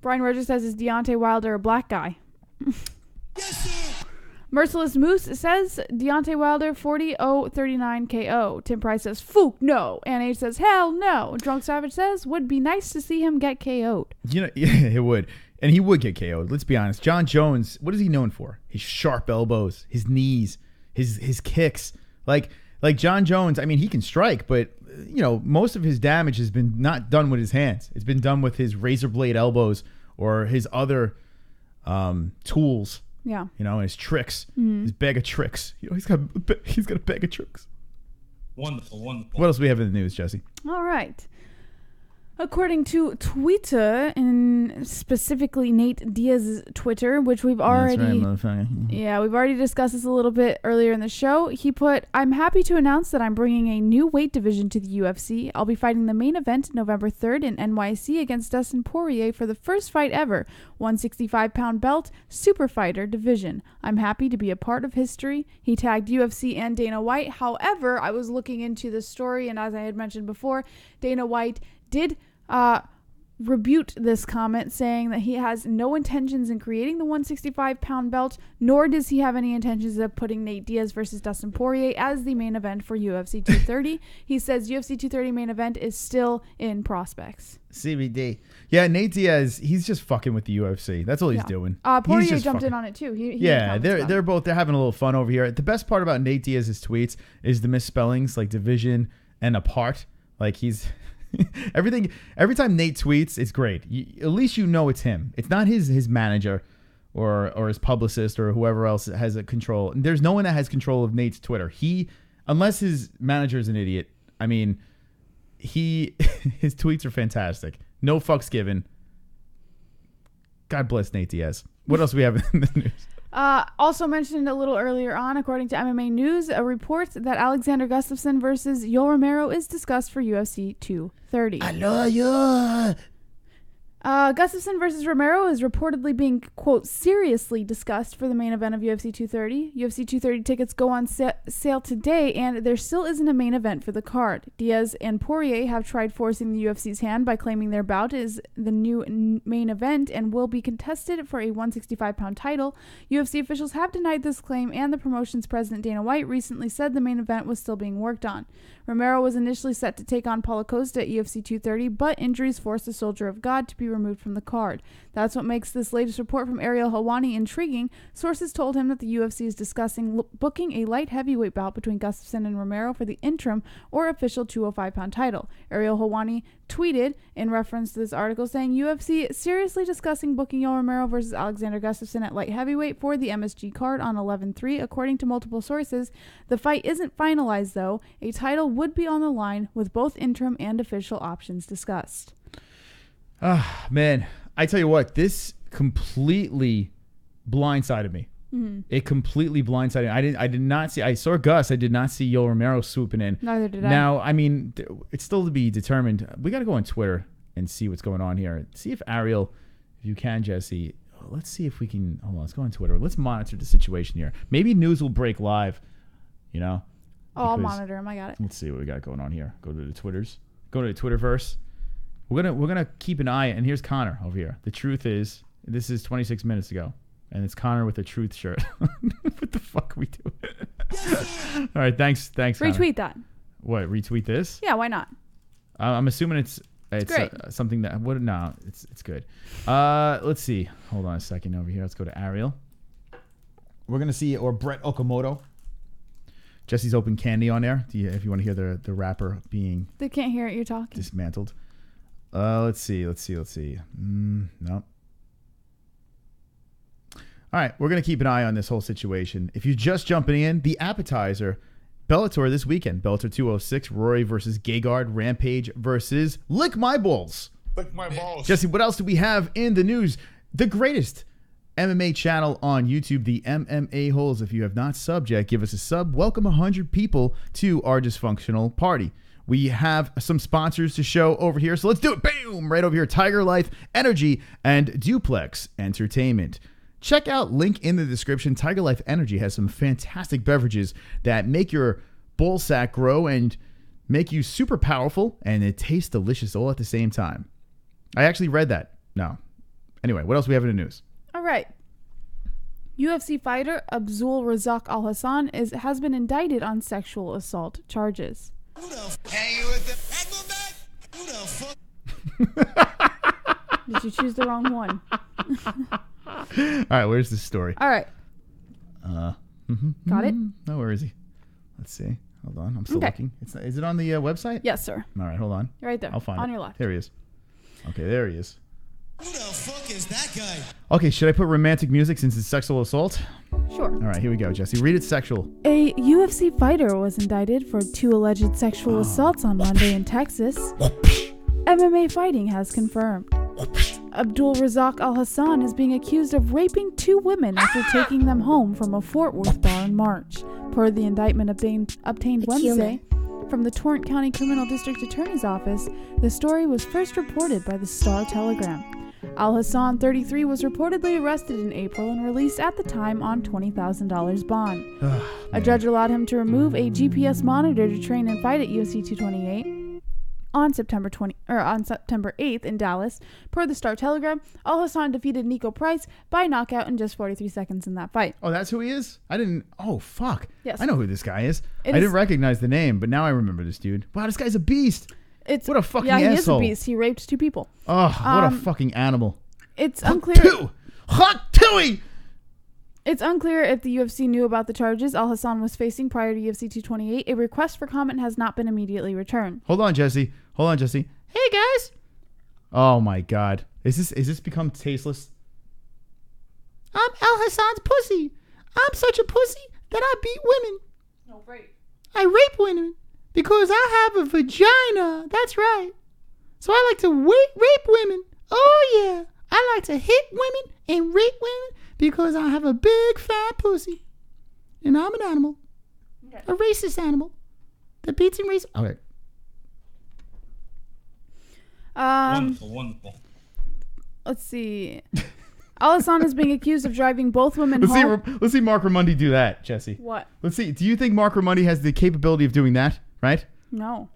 Brian Rogers says, is Deontay Wilder a black guy? Merciless Moose says Deontay Wilder 40-0-39 KO. Tim Price says, Fook, no. And H says, hell no. Drunk Savage says, would be nice to see him get KO'd. You know, yeah, it would. And he would get KO'd. Let's be honest. Jon Jones, what is he known for? His sharp elbows, his knees, his kicks. Like Jon Jones, I mean, he can strike, but you know, most of his damage has been not done with his hands. It's been done with his razor blade elbows or his other tools. Yeah. You know, and his tricks, his bag of tricks. You know, he's got a bag of tricks. Wonderful. What else do we have in the news, Jesse? All right. According to Twitter, and specifically Nate Diaz's Twitter, which we've already... That's right, motherfucker. Yeah, we've already discussed this a little bit earlier in the show. He put, I'm happy to announce that I'm bringing a new weight division to the UFC. I'll be fighting the main event November 3rd in NYC against Dustin Poirier for the first fight ever, 165-pound belt, super fighter division. I'm happy to be a part of history. He tagged UFC and Dana White. However, I was looking into the story, and as I had mentioned before, Dana White did rebuke this comment, saying that he has no intentions in creating the 165-pound belt, nor does he have any intentions of putting Nate Diaz versus Dustin Poirier as the main event for UFC 230. He says UFC 230 main event is still in prospects. CBD. Yeah, Nate Diaz, he's just fucking with the UFC. That's all he's doing. Poirier jumped in on it too. They're having a little fun over here. The best part about Nate Diaz's tweets is the misspellings, like division and apart. Like he's... Every time Nate tweets, it's great. At least you know it's him. It's not his manager or his publicist or whoever else has a control. There's no one that has control of Nate's Twitter. Unless his manager is an idiot. I mean, his tweets are fantastic. No fucks given. God bless Nate Diaz. What else do we have in the news? Also mentioned a little earlier on, according to MMA News, a report that Alexander Gustafsson versus Yoel Romero is discussed for UFC 230. I love you. Gustafsson versus Romero is reportedly being, quote, seriously discussed for the main event of UFC 230. UFC 230 tickets go on sale today, and there still isn't a main event for the card. Diaz and Poirier have tried forcing the UFC's hand by claiming their bout is the new main event and will be contested for a 165-pound title. UFC officials have denied this claim, and the promotion's president Dana White recently said the main event was still being worked on. Romero was initially set to take on Paulo Costa at UFC 230, but injuries forced the Soldier of God to be removed from the card. That's what makes this latest report from Ariel Helwani intriguing. Sources told him that the UFC is discussing booking a light heavyweight bout between Gustafsson and Romero for the interim or official 205-pound title. Ariel Helwani tweeted in reference to this article saying UFC seriously discussing booking Yoel Romero versus Alexander Gustafsson at light heavyweight for the MSG card on 11/3. According to multiple sources, the fight isn't finalized though. A title would be on the line with both interim and official options discussed. Man, I tell you what, this completely blindsided me. Mm-hmm. It completely blindsided me. I did not see. I saw Gus. I did not see Yoel Romero swooping in. Neither did I. Now, I mean, it's still to be determined. We got to go on Twitter and see what's going on here. See if Ariel, if you can, Jesse. Let's see if we can. Hold on. Let's go on Twitter. Let's monitor the situation here. Maybe news will break live. You know. I'll monitor him. I got it. Let's see what we got going on here. Go to the Twitters. Go to the Twitterverse. We're gonna keep an eye. And here's Connor over here. The truth is, this is 26 minutes ago, and it's Connor with a truth shirt. What the fuck are we doing? All right, thanks. Retweet Connor. that. What? Retweet this? Yeah, why not? I'm assuming it's great. Something that would no, it's good. Let's see. Hold on a second over here. Let's go to Ariel. We're gonna see or Brett Okamoto. Jesse's open candy on there. If you want to hear the rapper being They can't hear it. You're talking. dismantled. Let's see. No. All right, we're going to keep an eye on this whole situation. If you're just jumping in, the appetizer, Bellator this weekend. Bellator 206, Rory versus Gegard, Rampage versus Lick My Balls. Lick my balls. Jesse, what else do we have in the news? The greatest MMA channel on YouTube, the MMA Holes. If you have not subbed yet, give us a sub. Welcome 100 people to our dysfunctional party. We have some sponsors to show over here, so let's do it. Boom! Right over here, TygerLyfe Energy and Duplex Entertainment. Check out link in the description. TygerLyfe Energy has some fantastic beverages that make your ball sack grow and make you super powerful, and it tastes delicious all at the same time. I actually read that. No. Anyway, what else do we have in the news? All right. UFC fighter Abdul Razak Alhassan has been indicted on sexual assault charges. Who the f- hang you with the... Who the fuck? Did you choose the wrong one? All right, where's the story? All right. Got it? No, where is he? Let's see. Hold on. I'm still Okay. looking. Is it on the website? Yes, sir. All right, hold on. You're right there. I'll find it. On your left. There he is. Okay, there he is. Who the fuck is that guy? Okay, should I put romantic music since it's sexual assault? Sure. All right, here we go, Jesse. Read it sexual. A UFC fighter was indicted for 2 alleged sexual assaults on Monday in Texas. MMA Fighting has confirmed. Abdul Razak Alhassan is being accused of raping 2 women after taking them home from a Fort Worth bar in March. Per the indictment obtained Wednesday from the Torrance County Criminal District Attorney's Office, the story was first reported by the Star Telegram. AlHasan, 33, was reportedly arrested in April and released at the time on $20,000 bond. A judge allowed him to remove a GPS monitor to train and fight at UFC 228 on September 8th in Dallas. Per the Star Telegram, AlHasan defeated Nico Price by knockout in just 43 seconds in that fight. Oh, that's who he is? I didn't... Oh, fuck. Yes. I know who this guy is. I didn't recognize the name, but now I remember this dude. Wow, this guy's a beast. What a fucking asshole. Yeah, he is a beast. He raped 2 people. Oh, what a fucking animal. It's unclear... Hot Tui! It's unclear if the UFC knew about the charges Alhassan was facing prior to UFC 228. A request for comment has not been immediately returned. Hold on, Jesse. Hey, guys. Oh, my God. Is this become tasteless? I'm AlHasan's pussy. I'm such a pussy that I beat women. No, rape. I rape women because I have a vagina. That's right. So I like to rape women. Oh, yeah. I like to hit women and rape women because I have a big fat pussy. And I'm an animal. Okay. A racist animal that beats and races. Okay. Wonderful. Let's see. AlHasan is being accused of driving both women home. Let's see Mark Raimondi do that, Jesse. What? Let's see. Do you think Mark Raimondi has the capability of doing that, right? No.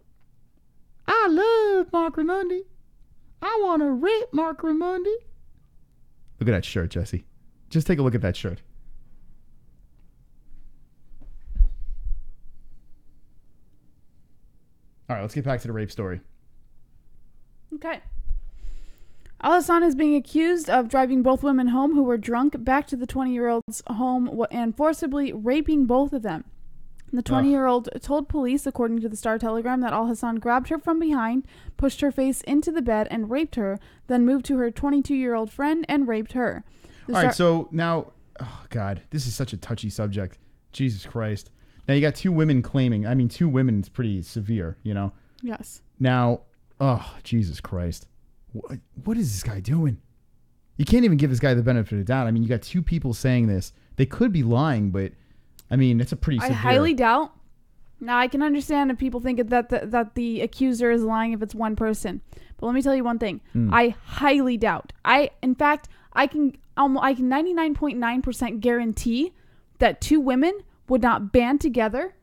I love Mark Raimondi. I want to rape Mark Raimondi. Look at that shirt, Jesse. Just take a look at that shirt. All right, let's get back to the rape story. Okay. AlHasan is being accused of driving both women home who were drunk back to the 20-year-old's home and forcibly raping both of them. The 20-year-old told police, according to the Star Telegram, that AlHasan grabbed her from behind, pushed her face into the bed and raped her, then moved to her 22-year-old friend and raped her. All right, so now, oh God, this is such a touchy subject. Jesus Christ. Now you got 2 women claiming. I mean, 2 women is pretty severe, you know? Yes. Now, oh, Jesus Christ. What is this guy doing? You can't even give this guy the benefit of the doubt. I mean, you got 2 people saying this. They could be lying, but I mean, it's a pretty severe. I highly doubt. Now, I can understand if people think that the accuser is lying if it's one person. But let me tell you one thing. I highly doubt. In fact, I can 99.9% guarantee that 2 women would not band together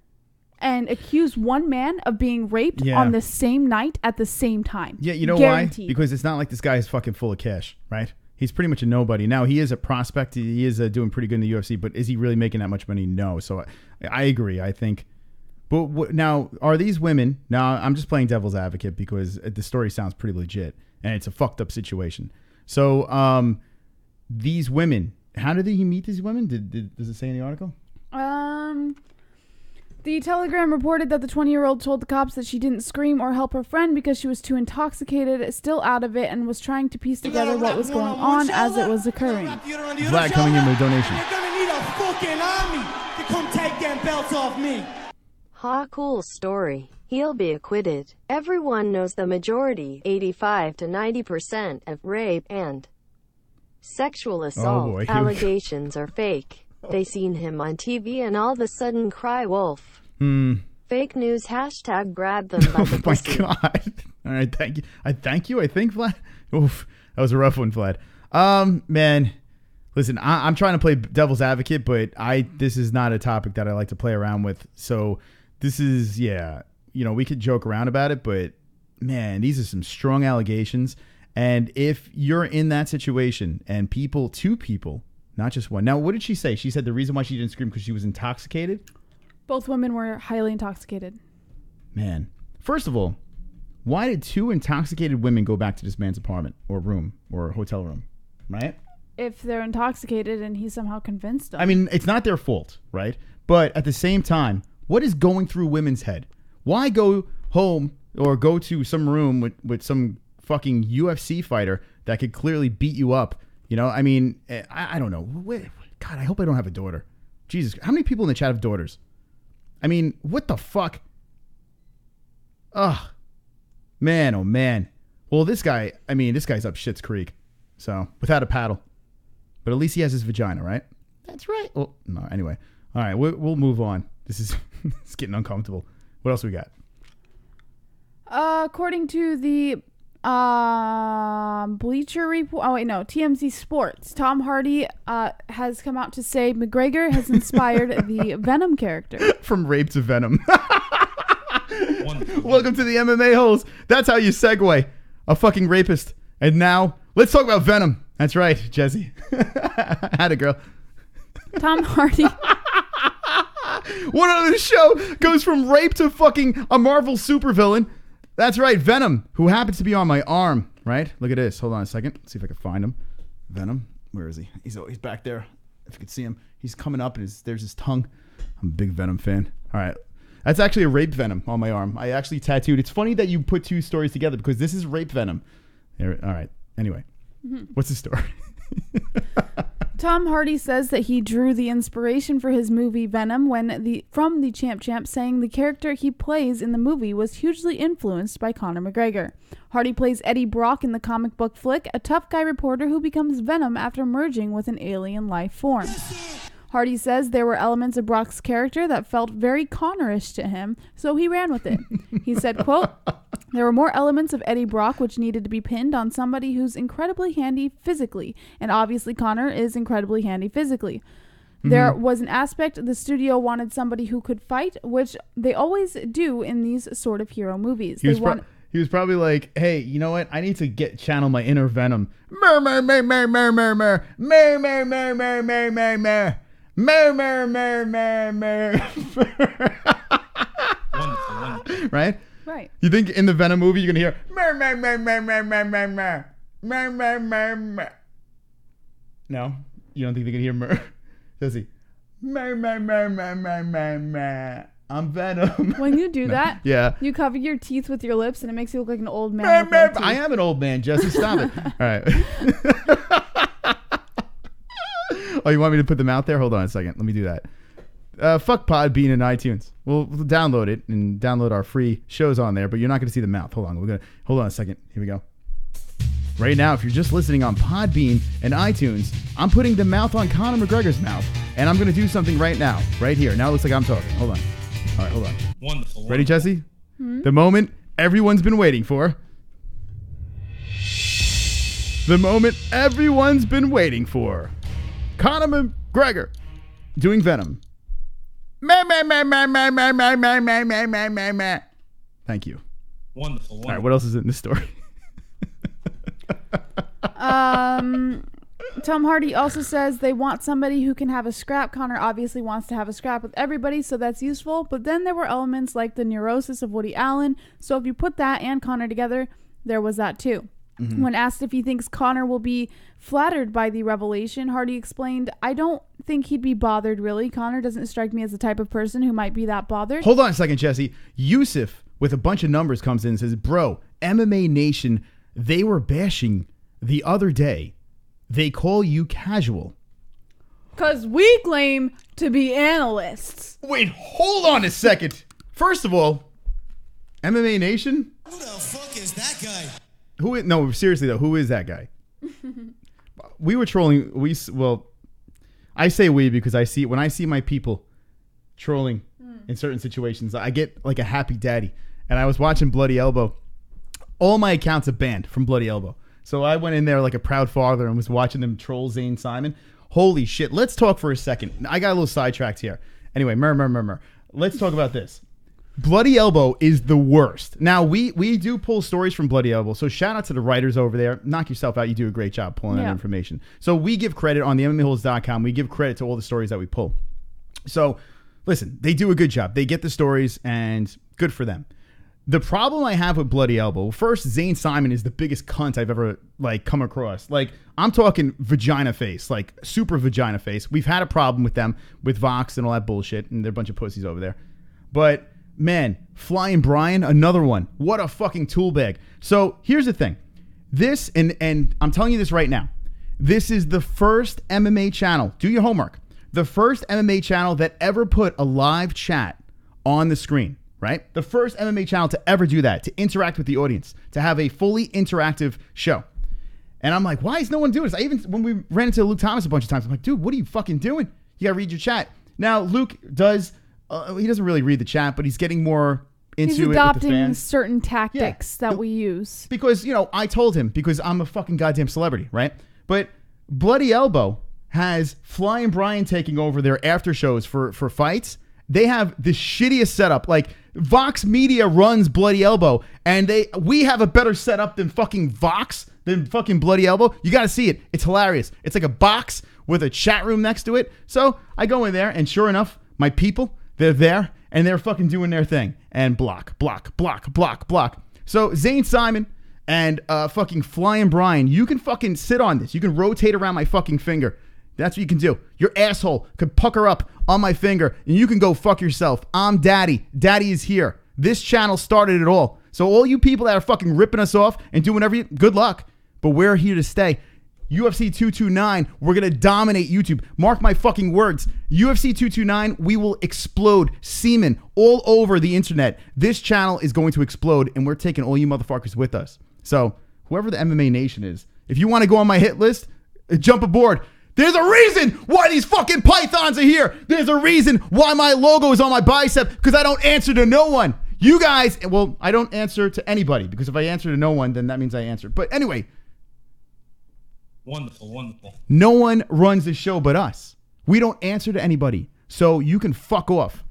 and accuse one man of being raped on the same night at the same time. Yeah, you know why? Because it's not like this guy is fucking full of cash, right? He's pretty much a nobody. Now, he is a prospect. He is doing pretty good in the UFC, but is he really making that much money? No. So I agree, I think. But now, are these women... Now, I'm just playing devil's advocate because the story sounds pretty legit, and it's a fucked up situation. So, these women... How did he meet these women? Does it say in the article? The Telegram reported that the 20-year-old told the cops that she didn't scream or help her friend because she was too intoxicated, still out of it, and was trying to piece together what was going on as it was occurring. Vlad coming in with a donation. You're gonna need a fucking army to come take them belts off me. Ha, cool story. He'll be acquitted. Everyone knows the majority, 85 to 90% of rape and sexual assault allegations are fake. They seen him on TV and all of a sudden cry wolf. Fake news hashtag grab them by the pussy. Oh my God. All right, thank you. I think, Vlad. Oof, that was a rough one, Vlad. Man, listen, I'm trying to play devil's advocate, but this is not a topic that I like to play around with. So this is, we could joke around about it, but man, these are some strong allegations. And if you're in that situation and two people, not just one. Now, what did she say? She said the reason why she didn't scream because she was intoxicated? Both women were highly intoxicated. Man. First of all, why did two intoxicated women go back to this man's apartment or room or hotel room? Right? If they're intoxicated and he somehow convinced them. I mean, it's not their fault, right? But at the same time, what is going through women's head? Why go home or go to some room with some fucking UFC fighter that could clearly beat you up? You know, I mean, I don't know. God, I hope I don't have a daughter. Jesus, how many people in the chat have daughters? I mean, what the fuck? Ugh. Man, oh man. Well, this guy's up shit's creek. So, without a paddle. But at least he has his vagina, right? That's right. Well, no, anyway. All right, we'll move on. This is it's getting uncomfortable. What else we got? According to the Bleacher Report. Oh wait, no, TMZ Sports. Tom Hardy has come out to say McGregor has inspired the Venom character. From rape to Venom. Welcome to the MMA Holes. That's how you segue. A fucking rapist. And now let's talk about Venom. That's right, Jessie. Had a girl. Tom Hardy. One on the show goes from rape to fucking a Marvel supervillain. That's right, Venom, who happens to be on my arm, right? Look at this. Hold on a second. Let's see if I can find him. Venom. Where is he? He's back there. If you can see him. He's coming up, and there's his tongue. I'm a big Venom fan. All right. That's actually a rape Venom on my arm. I actually tattooed. It's funny that you put two stories together because this is rape Venom. All right. Anyway, What's the story? Tom Hardy says that he drew the inspiration for his movie Venom from the Champ, saying the character he plays in the movie was hugely influenced by Conor McGregor. Hardy plays Eddie Brock in the comic book flick, a tough guy reporter who becomes Venom after merging with an alien life form. Hardy says there were elements of Brock's character that felt very Conorish to him, so he ran with it. He said, quote, "There were more elements of Eddie Brock which needed to be pinned on somebody who's incredibly handy physically, and obviously Conor is incredibly handy physically. There was an aspect the studio wanted somebody who could fight, which they always do in these sort of hero movies. He was probably like, hey, you know what? I need to channel my inner Venom. Mer, mer, mer, mer, mer, mer, mer, mer, mer, mer, mer, mer, mer, mer. Mer, mer, mer, mer, mer. Right? Right. You think in the Venom movie you're going to hear mer, mer, mer, mer, mer, mer, mer, mer, mer, mer, mer, mer. No? You don't think they can hear mer? Does he? Mer, mer, mer, mer, mer, mer, mer. I'm Venom. When you do that, yeah, you cover your teeth with your lips and it makes you look like an old man. I am an old man, Jesse. Stop it. All right. Oh, you want me to put them out there? Hold on a second. Let me do that. Fuck Podbean and iTunes. We'll download it and download our free shows on there, but you're not going to see the mouth. Hold on. Hold on a second. Here we go. Right now, if you're just listening on Podbean and iTunes, I'm putting the mouth on Conor McGregor's mouth, and I'm going to do something right now, right here. Now it looks like I'm talking. Hold on. All right, hold on. Wonderful. Ready, Jesse? The moment everyone's been waiting for. The moment everyone's been waiting for. Conor McGregor doing Venom. Thank you. Wonderful. All right, what else is in this story? Tom Hardy also says they want somebody who can have a scrap. Conor obviously wants to have a scrap with everybody, so that's useful. But then there were elements like the neurosis of Woody Allen. So if you put that and Conor together, there was that too. When asked if he thinks Conor will be flattered by the revelation, Hardy explained, I don't think he'd be bothered, really. Conor doesn't strike me as the type of person who might be that bothered. Hold on a second, Jesse. Yusuf, with a bunch of numbers, comes in and says, bro, MMA Nation, they were bashing the other day. They call you casual. Because we claim to be analysts. Wait, hold on a second. First of all, MMA Nation? Who the fuck is that guy? No, seriously though, who is that guy? We were trolling. I say we because when I see my people trolling in certain situations, I get like a happy daddy. And I was watching Bloody Elbow. All my accounts are banned from Bloody Elbow. So I went in there like a proud father and was watching them troll Zane Simon. Holy shit. Let's talk for a second. I got a little sidetracked here. Anyway, let's talk about this. Bloody Elbow is the worst. Now, we do pull stories from Bloody Elbow, so shout out to the writers over there. Knock yourself out. You do a great job pulling that information. So we give credit on the MMAholes.com. We give credit to all the stories that we pull. So, listen, they do a good job. They get the stories, and good for them. The problem I have with Bloody Elbow, first, Zane Simon is the biggest cunt I've ever come across. I'm talking vagina face, super vagina face. We've had a problem with them, with Vox and all that bullshit, and they're a bunch of pussies over there. But man, Flying Brian, another one. What a fucking tool bag. So here's the thing. This, and I'm telling you this right now, this is the first MMA channel, do your homework, the first MMA channel that ever put a live chat on the screen, right? The first MMA channel to ever do that, to interact with the audience, to have a fully interactive show. And I'm like, why is no one doing this? When we ran into Luke Thomas a bunch of times, I'm like, dude, what are you fucking doing? You gotta read your chat. Now, Luke does... he doesn't really read the chat, but he's getting more into it with the adopting fans. certain tactics that we use. Because, I told him, because I'm a fucking goddamn celebrity, right? But Bloody Elbow has Flying Brian taking over their after shows for fights. They have the shittiest setup. Vox Media runs Bloody Elbow, and we have a better setup than fucking Vox, than fucking Bloody Elbow. You got to see it. It's hilarious. It's like a box with a chat room next to it. So I go in there, and sure enough, my people... they're there, and they're fucking doing their thing. And block. So Zane Simon and fucking Flying Brian, you can fucking sit on this. You can rotate around my fucking finger. That's what you can do. Your asshole could pucker up on my finger, and you can go fuck yourself. I'm Daddy. Daddy is here. This channel started it all. So all you people that are fucking ripping us off and doing whatever good luck. But we're here to stay. UFC 229, we're going to dominate YouTube. Mark my fucking words. UFC 229, we will explode semen all over the internet. This channel is going to explode, and we're taking all you motherfuckers with us. So, whoever the MMA Nation is, if you want to go on my hit list, jump aboard. There's a reason why these fucking pythons are here. There's a reason why my logo is on my bicep, because I don't answer to no one. You guys, well, I don't answer to anybody, because if I answer to no one, then that means I answer. But anyway... Wonderful. no one runs the show but us. We don't answer to anybody. So you can fuck off.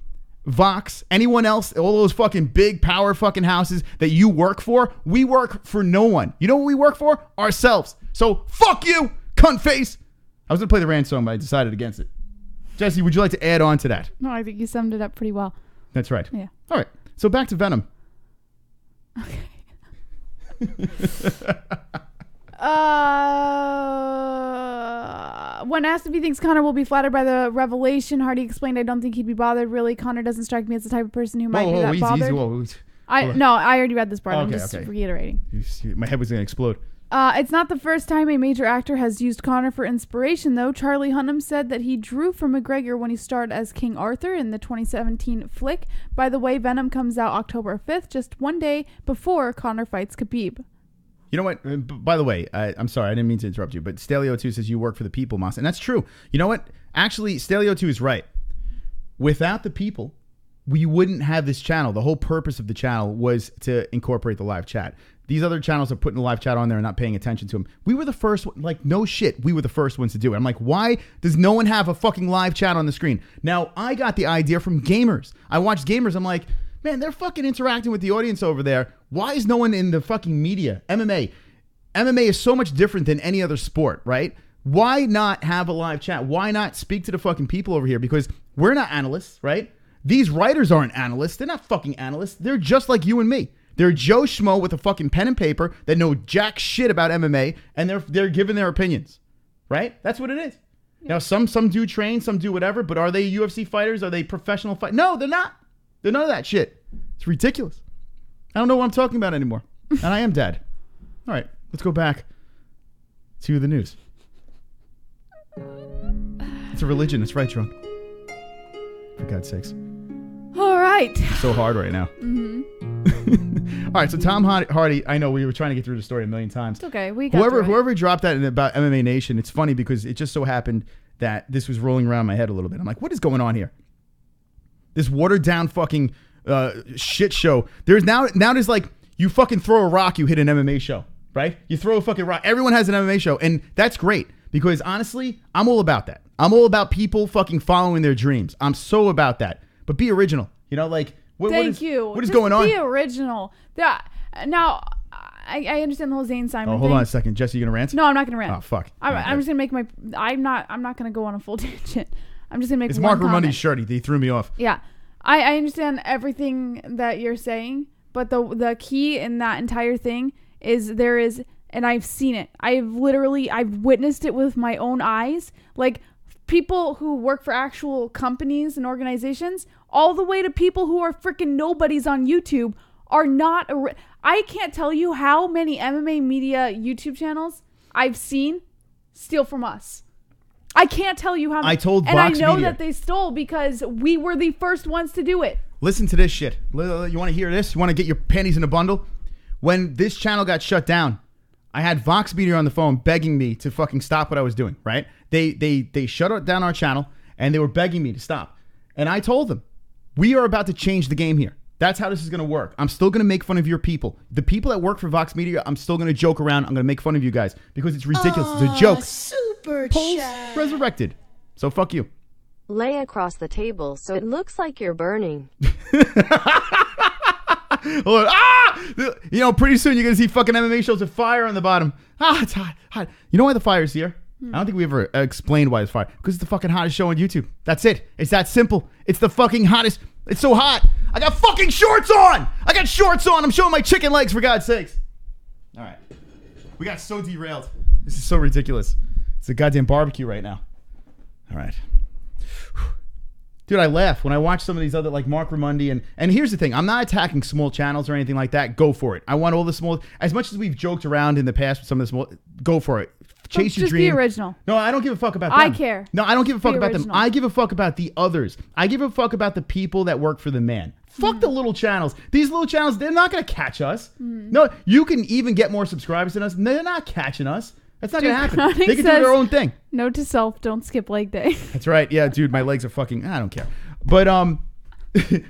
Vox, anyone else, all those fucking big power fucking houses that you work for, we work for no one. You know what we work for? Ourselves. So fuck you, cunt face. I was going to play the rant song, but I decided against it. Jesse, would you like to add on to that? No, I think you summed it up pretty well. That's right. Yeah. All right. So back to Venom. Okay. When asked if he thinks Conor will be flattered by the revelation, Hardy explained, I don't think he'd be bothered, really. Conor doesn't strike me as the type of person who might be that bothered. No, I already read this part. I'm just reiterating. My head was going to explode. It's not the first time a major actor has used Conor for inspiration, though. Charlie Hunnam said that he drew from McGregor when he starred as King Arthur in the 2017 flick. By the way, Venom comes out October 5th, just one day before Conor fights Khabib. You know what? By the way, I'm sorry. I didn't mean to interrupt you, but Stalio2 says you work for the people, Moss. And that's true. You know what? Actually, Stalio2 is right. Without the people, we wouldn't have this channel. The whole purpose of the channel was to incorporate the live chat. These other channels are putting the live chat on there and not paying attention to them. We were the first, no shit, we were the first ones to do it. I'm like, why does no one have a fucking live chat on the screen? Now, I got the idea from gamers. I watched gamers. I'm like, man, they're fucking interacting with the audience over there. Why is no one in the fucking media? MMA is so much different than any other sport, right? Why not have a live chat? Why not speak to the fucking people over here? Because we're not analysts, right? These writers aren't analysts. They're not fucking analysts. They're just like you and me. They're Joe Schmo with a fucking pen and paper that know jack shit about MMA, and they're giving their opinions, right? That's what it is. Now, some do train, some do whatever, but are they UFC fighters? Are they professional fighters? No, they're not. They're none of that shit. It's ridiculous. I don't know what I'm talking about anymore. And I am dead. All right, let's go back to the news. It's a religion. It's right, Drunk. For God's sakes. All right. So hard right now. All right, so Tom Hardy, I know we were trying to get through the story a million times. It's okay. We got whoever dropped that about MMA Nation, it's funny because it just so happened that this was rolling around my head a little bit. I'm like, what is going on here? This watered down fucking shit show. Now there's like, you fucking throw a rock, you hit an MMA show, right? You throw a fucking rock. Everyone has an MMA show, and that's great because honestly, I'm all about that. I'm all about people fucking following their dreams. I'm so about that. But be original. You know, like, what is going on? Be original. Now, I understand the whole Zane Simon thing. Hold on a second. Jesse, you going to rant? No, I'm not going to rant. Oh, fuck. I'm just going to make my... I'm not going to go on a full tangent. I'm just going to make It's one Mark comment. Raimondi's shirt. He threw me off. Yeah. I understand everything that you're saying, but the key in that entire thing is there is... And I've seen it. I've witnessed it with my own eyes. Like, people who work for actual companies and organizations, all the way to people who are freaking nobodies on YouTube, are not... I can't tell you how many MMA media YouTube channels I've seen steal from us. I can't tell you how many. I told and Vox I know Media. that they stole because we were the first ones to do it. Listen to this shit. You want to hear this? You want to get your panties in a bundle? When this channel got shut down, I had Vox Media on the phone begging me to fucking stop what I was doing, right? They shut down our channel, and they were begging me to stop. And I told them, we are about to change the game here. That's how this is going to work. I'm still going to make fun of your people. The people that work for Vox Media, I'm still going to joke around. I'm going to make fun of you guys because it's ridiculous. It's a joke. Super Polls chat. resurrected. So fuck you. Lay across the table so it looks like you're burning. Hold on. You know, pretty soon you're going to see fucking MMA shows with fire on the bottom. It's hot, hot. You know why the fire's here? I don't think we ever explained why it's fire. Because it's the fucking hottest show on YouTube. That's it. It's that simple. It's the fucking hottest. It's so hot. I got fucking shorts on. I'm showing my chicken legs, for God's sakes. All right. We got so derailed. This is so ridiculous. It's a goddamn barbecue right now. All right. Dude, I laugh when I watch some of these other, like Mark Raimondi, and here's the thing. I'm not attacking small channels or anything like that. Go for it. I want all the small, as much as we've joked around in the past with some of the small, go for it. Chase your dream. Just be original. No, I don't give a fuck about them. I care. No, I don't give a fuck Be about them. original. I give a fuck about the others. I give a fuck about the people that work for the man. Fuck the little channels. These little channels, they're not going to catch us. No, you can even get more subscribers than us. They're not catching us. That's not going to happen. Chronic They can do says, their own thing. Note to self, don't skip leg day. That's right. Yeah, dude, my legs are fucking, I don't care. But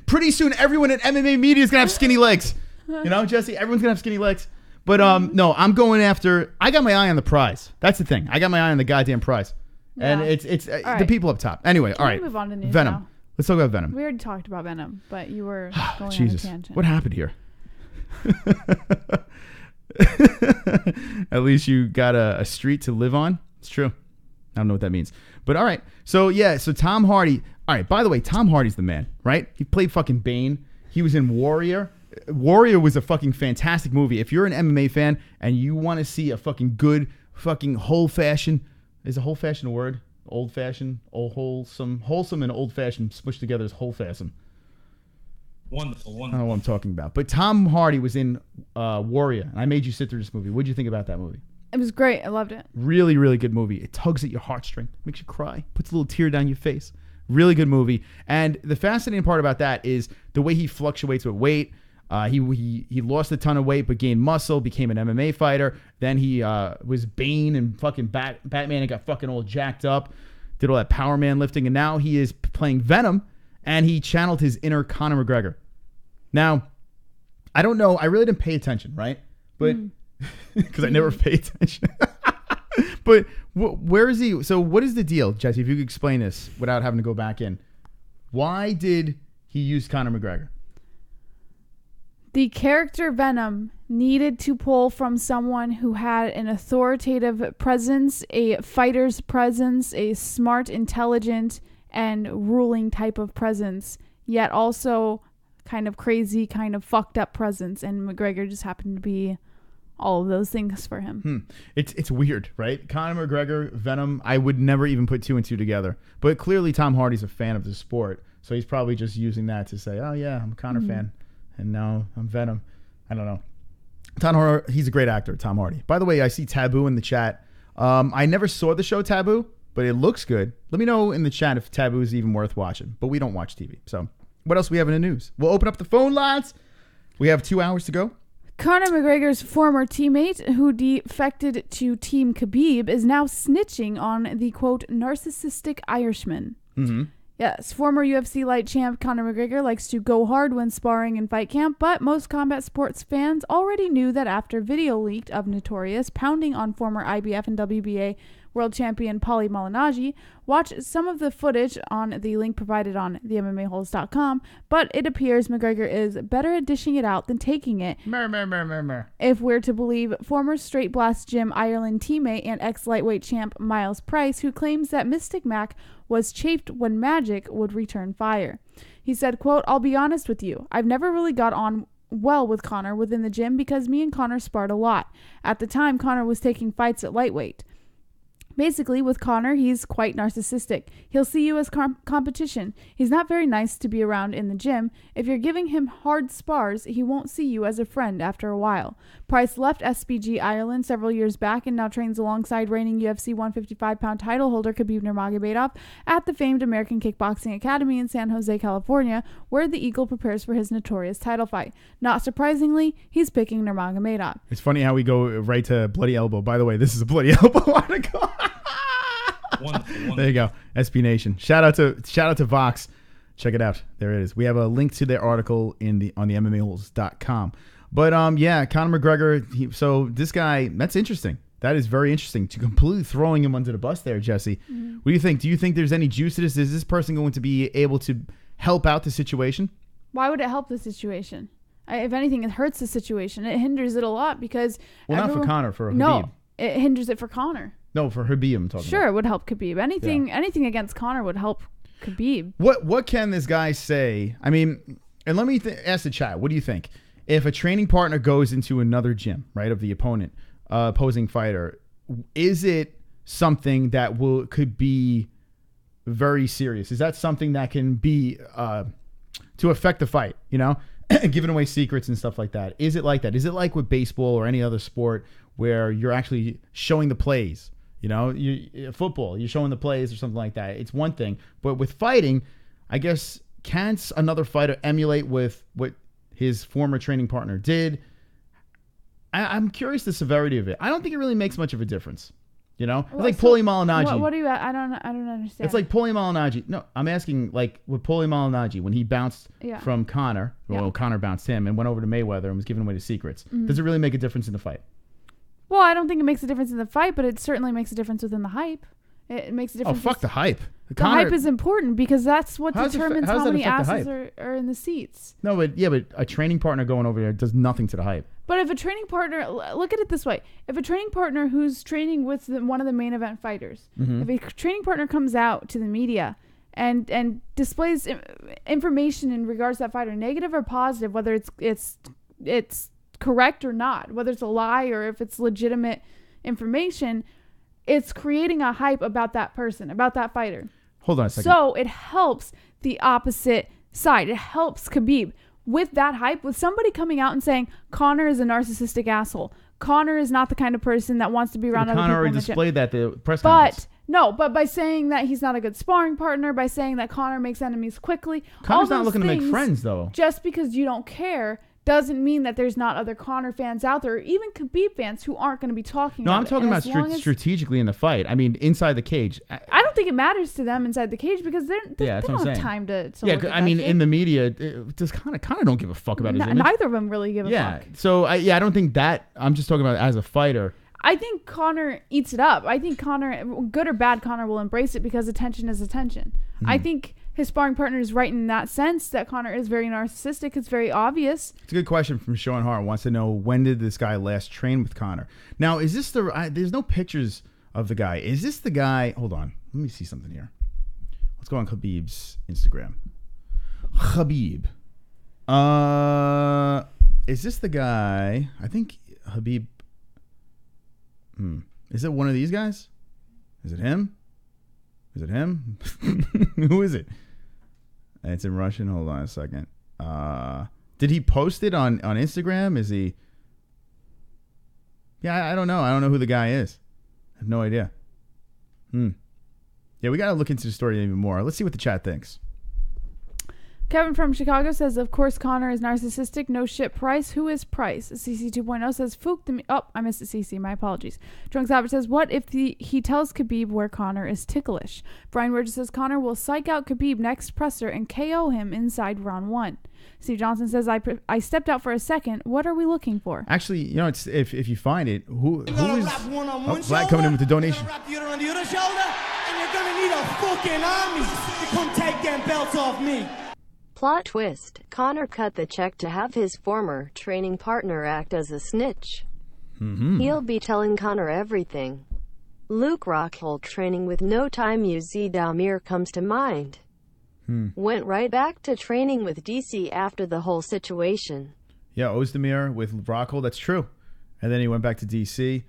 pretty soon everyone in MMA media is going to have skinny legs. You know, Jesse, everyone's going to have skinny legs. But no, I'm going after, I got my eye on the prize. That's the thing. I got my eye on the goddamn prize. And Yeah. it's All the right. people up top. Anyway, Can all we right. move on to news Venom. now? Let's talk about Venom. We already talked about Venom, but you were going Jesus. on a tangent. What happened here? At least you got a street to live on. It's true. I don't know what that means. But all right. So yeah, so Tom Hardy. All right, by the way, Tom Hardy's the man, right? He played fucking Bane. He was in Warrior. Warrior was a fucking fantastic movie. If you're an MMA fan and you want to see a fucking good fucking whole-fashioned, is a whole-fashioned a word? Old-fashioned, wholesome and old-fashioned smushed together is whole-fashioned. Wonderful, I don't wonderful. know what I'm talking about. But Tom Hardy was in Warrior, and I made you sit through this movie. What did you think about that movie? It was great. I loved it. Really, really good movie. It tugs at your heartstring, makes you cry, puts a little tear down your face. Really good movie. And the fascinating part about that is the way he fluctuates with weight. He lost a ton of weight but gained muscle, became an MMA fighter. Then he was Bane and fucking Batman and got fucking all jacked up. Did all that Power Man lifting. And now he is playing Venom and he channeled his inner Conor McGregor. Now, I don't know. I really didn't pay attention, right? But because I never pay attention. But where is he? So what is the deal, Jesse? If you could explain this without having to go back in. Why did he use Conor McGregor? The character Venom needed to pull from someone who had an authoritative presence, a fighter's presence, a smart, intelligent, and ruling type of presence, yet also kind of crazy, kind of fucked up presence, and McGregor just happened to be all of those things for him. It's weird, right? Conor McGregor, Venom, I would never even put two and two together. But clearly Tom Hardy's a fan of the sport, so he's probably just using that to say, oh yeah, I'm a Conor fan, and now I'm Venom. I don't know. Tom Hardy, he's a great actor, Tom Hardy. By the way, I see Taboo in the chat. I never saw the show Taboo, but it looks good. Let me know in the chat if Taboo is even worth watching. But we don't watch TV. So what else we have in the news? We'll open up the phone lines. We have 2 hours to go. Conor McGregor's former teammate, who defected to Team Khabib, is now snitching on the, quote, narcissistic Irishman. Yes, former UFC light champ Conor McGregor likes to go hard when sparring in fight camp, but most combat sports fans already knew that after video leaked of Notorious pounding on former IBF and WBA world champion Paulie Malignaggi. Watch some of the footage on the link provided on themmaholes.com, but it appears McGregor is better at dishing it out than taking it. If we're to believe former Straight Blast Gym Ireland teammate and ex-lightweight champ Miles Price, who claims that Mystic Mac was chafed when Magic would return fire. He said, quote, "I'll be honest with you. I've never really got on well with Conor within the gym because me and Conor sparred a lot. At the time, Conor was taking fights at lightweight. Basically, with Conor, he's quite narcissistic. He'll see you as competition. He's not very nice to be around in the gym. If you're giving him hard spars, he won't see you as a friend after a while." Price left SBG Ireland several years back and now trains alongside reigning UFC 155-pound title holder Khabib Nurmagomedov at the famed American Kickboxing Academy in San Jose, California, where the Eagle prepares for his Notorious title fight. Not surprisingly, he's picking Nurmagomedov. It's funny how we go right to Bloody Elbow. By the way, this is a Bloody Elbow article. Wonderful. There you go. SB Nation. Shout out to Vox. Check it out. There it is. We have a link to their article on the MMAholes.com. But yeah, Conor McGregor. So this guy, that's interesting. That is very interesting. To completely throwing him under the bus there, Jesse. Mm-hmm. What do you think? Do you think there's any juice to this? Is this person going to be able to help out the situation? Why would it help the situation? If anything, it hurts the situation. It hinders it a lot because not for Conor, for Khabib. No, it hinders it for Conor. No, for Khabib, I'm talking about. It would help Khabib. Anything against Conor would help Khabib. What can this guy say? I mean, and let me ask the chat. What do you think? If a training partner goes into another gym, right, of the opponent, opposing fighter, is it something that could be very serious? Is that something that can be to affect the fight? You know, giving away secrets and stuff like that. Is it like that? Is it like with baseball or any other sport where you're actually showing the plays? You know, football, you're showing the plays or something like that. It's one thing. But with fighting, I guess, can't another fighter emulate with what his former training partner did? I'm curious the severity of it. I don't think it really makes much of a difference. You know? It's like Paulie Malignaggi. What do you... I don't understand. It's like Paulie Malignaggi. No, I'm asking, like, with Paulie Malignaggi, when he bounced from Conor, well, Conor bounced him and went over to Mayweather and was giving away the secrets. Mm-hmm. Does it really make a difference in the fight? Well, I don't think it makes a difference in the fight, but it certainly makes a difference within the hype. It makes a difference. Oh, fuck the hype. The hype is important because that's what determines how many asses are in the seats. No, but a training partner going over there does nothing to the hype. But if a training partner, look at it this way. If a training partner who's training with one of the main event fighters, if a training partner comes out to the media and displays information in regards to that fighter, negative or positive, whether it's correct or not, whether it's a lie or if it's legitimate information, it's creating a hype about that person, about that fighter. Hold on a second. So it helps the opposite side. It helps Khabib with that hype, with somebody coming out and saying Conor is a narcissistic asshole. Conor is not the kind of person that wants to be around other people. Conor already displayed that at the press conference. But by saying that he's not a good sparring partner, by saying that Conor makes enemies quickly, Conor's not looking to make friends, though. Just because you don't care doesn't mean that there's not other Conor fans out there, or even Khabib fans who aren't going to be talking about it. No, I'm talking about strategically in the fight. I mean, inside the cage. I don't think it matters to them inside the cage because they don't have time to look at I mean, shit. in the media, just kind of don't give a fuck about his image. Neither of them really give a fuck. So, I don't think that. I'm just talking about as a fighter. I think Conor eats it up. I think Conor, good or bad, Conor will embrace it because attention is attention. I think his sparring partner is right in that sense that Conor is very narcissistic. It's very obvious. It's a good question from Sean Hart. Wants to know, when did this guy last train with Conor? Now, is this there's no pictures of the guy. Is this the guy? Hold on. Let me see something here. Let's go on Khabib's Instagram. Khabib. Is this the guy? I think Khabib. Is it one of these guys? Is it him? Is it him? Who is it? It's in Russian. Hold on a second. Did he post it on Instagram? Is he? Yeah, I don't know. I don't know who the guy is. I have no idea. Yeah, we got to look into the story even more. Let's see what the chat thinks. Kevin from Chicago says, of course, Conor is narcissistic. No shit, Price. Who is Price? CC 2.0 says, Fook to me. Oh, I missed it, CC. My apologies. Drunk Savage says, what if he tells Khabib where Conor is ticklish? Brian Burgess says, Conor will psych out Khabib next presser and KO him inside round 1. Steve Johnson says, I stepped out for a second. What are we looking for? Actually, you know, it's if you find it, who is... Vlad coming in with the donation. Wrap you around the other shoulder, and you're going to need a fucking army to come take them belts off me. Plot twist. Conor cut the check to have his former training partner act as a snitch. He'll be telling Conor everything. Luke Rockhold training with no time Damir comes to mind. Went right back to training with DC after the whole situation. Yeah, Ozdemir with Rockhold, that's true. And then he went back to DC.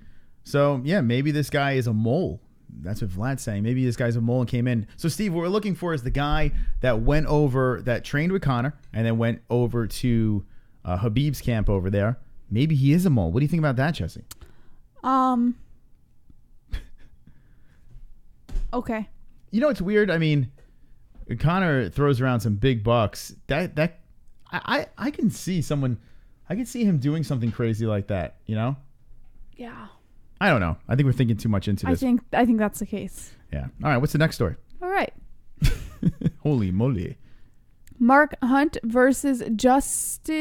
So, yeah, maybe this guy is a mole. That's what Vlad's saying. Maybe this guy's a mole and came in. So, Steve, what we're looking for is the guy that went over, that trained with Conor, and then went over to Khabib's camp over there. Maybe he is a mole. What do you think about that, Jessie? Okay. You know, it's weird. I mean, Conor throws around some big bucks. I can see someone, I can see him doing something crazy like that, you know? Yeah. I don't know. I think we're thinking too much into this. I think that's the case. Yeah. All right. What's the next story? All right. Holy moly. Mark Hunt versus Dustin.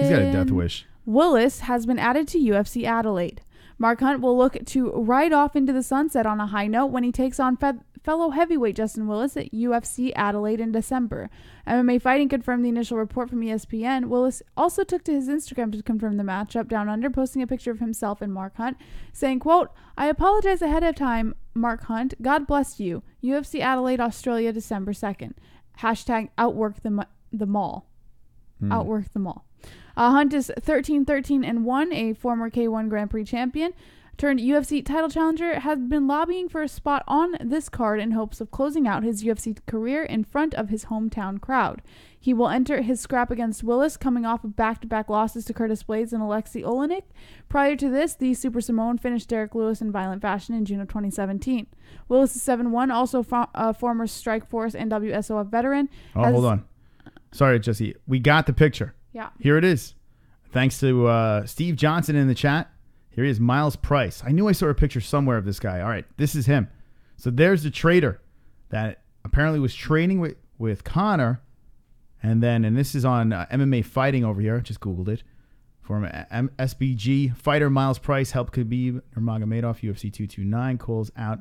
He's got a death wish. Willis has been added to UFC Adelaide. Mark Hunt will look to ride off into the sunset on a high note when he takes on fellow heavyweight Justin Willis at UFC Adelaide in December. MMA Fighting confirmed the initial report from ESPN. Willis also took to his Instagram to confirm the matchup down under, posting a picture of himself and Mark Hunt, saying, quote, I apologize ahead of time, Mark Hunt. God bless you. UFC Adelaide, Australia, December 2nd. Hashtag outwork the mall. Outwork the mall. Hunt is 13-13-1, a former K1 Grand Prix champion, turned UFC title challenger, has been lobbying for a spot on this card in hopes of closing out his UFC career in front of his hometown crowd. He will enter his scrap against Willis, coming off of back-to-back losses to Curtis Blades and Alexei Olenek. Prior to this, the Super Samoan finished Derek Lewis in violent fashion in June of 2017. Willis is 7-1, also former Strikeforce and WSOF veteran. Hold on. Sorry, Jesse. We got the picture. Yeah. Here it is. Thanks to Steve Johnson in the chat. Here he is, Miles Price. I knew I saw a picture somewhere of this guy. All right, this is him. So there's the trader that apparently was training with Conor. And this is on MMA Fighting over here. Just Googled it. Former SBG fighter Miles Price helped Khabib Nurmagomedov, UFC 229, calls out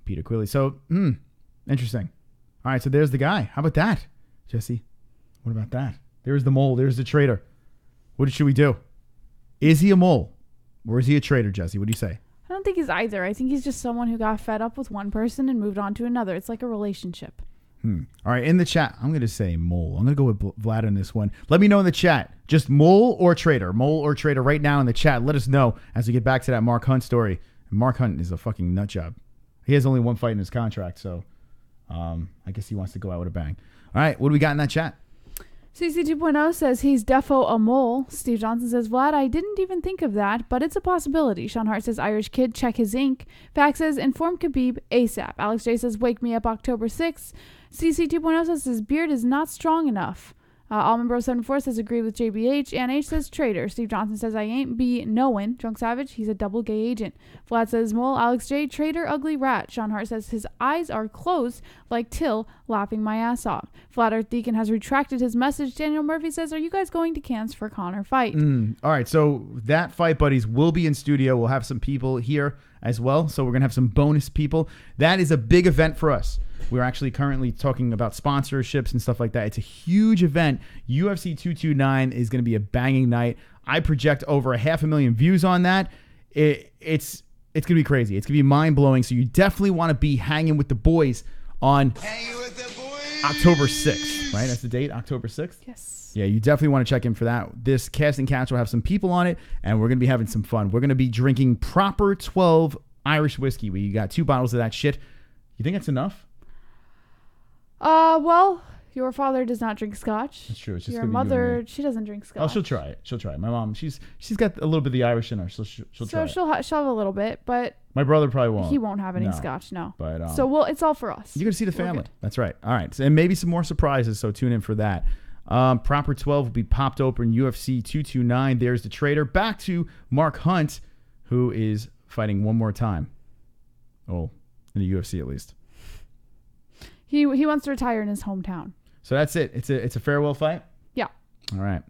Peter Quilley. So, interesting. All right, so there's the guy. How about that, Jesse? What about that? There's the mole. There's the traitor. What should we do? Is he a mole? Or is he a traitor, Jesse? What do you say? I don't think he's either. I think he's just someone who got fed up with one person and moved on to another. It's like a relationship. All right, in the chat, I'm going to say mole. I'm going to go with Vlad on this one. Let me know in the chat. Just mole or traitor? Mole or traitor right now in the chat. Let us know as we get back to that Mark Hunt story. Mark Hunt is a fucking nut job. He has only one fight in his contract, so I guess he wants to go out with a bang. All right, what do we got in that chat? CC 2.0 says he's defo a mole. Steve Johnson says, Vlad, I didn't even think of that, but it's a possibility. Sean Hart says, Irish kid, check his ink. Fax says, inform Khabib ASAP. Alex J says, wake me up October 6th. CC 2.0 says his beard is not strong enough. Almond Bro 74 says, agree with JBH. Ann H says, traitor. Steve Johnson says, I ain't be knowin'. Drunk Savage, he's a double gay agent. Vlad says, mole. Alex J, traitor, ugly rat. Sean Hart says, his eyes are closed like Till, laughing my ass off. Flat Earth Deacon has retracted his message. Daniel Murphy says, are you guys going to Cairns for Conor fight? All right, so that Fight Buddies will be in studio. We'll have some people here as well, so we're going to have some bonus people. That is a big event for us. We're actually currently talking about sponsorships and stuff like that. It's a huge event. UFC 229 is going to be a banging night. I project over 500,000 views on that. It's going to be crazy. It's going to be mind-blowing, so you definitely want to be hanging with the boys on... Hanging with the boys! October 6th, right? That's the date, October 6th? Yes. Yeah, you definitely want to check in for that. This casting couch will have some people on it, and we're going to be having some fun. We're going to be drinking proper 12 Irish whiskey. We got 2 bottles of that shit. You think that's enough? Well, your father does not drink scotch. That's true. It's just your gonna be you and mother, me. she doesn't drink scotch. Oh, she'll try it. She'll try it. My mom, she's got a little bit of the Irish in her, so she'll try it. she'll have a little bit, but My brother probably won't. he won't have any No. scotch, no. But so it's all for us. you're gonna see the We're family. good. That's right. All right, and maybe some more surprises. So tune in for that. Proper 12 will be popped open. UFC 229. There's the trader. Back to Mark Hunt, who is fighting one more time. Oh, in the UFC at least. He wants to retire in his hometown. So that's it. It's a farewell fight. Yeah. All right.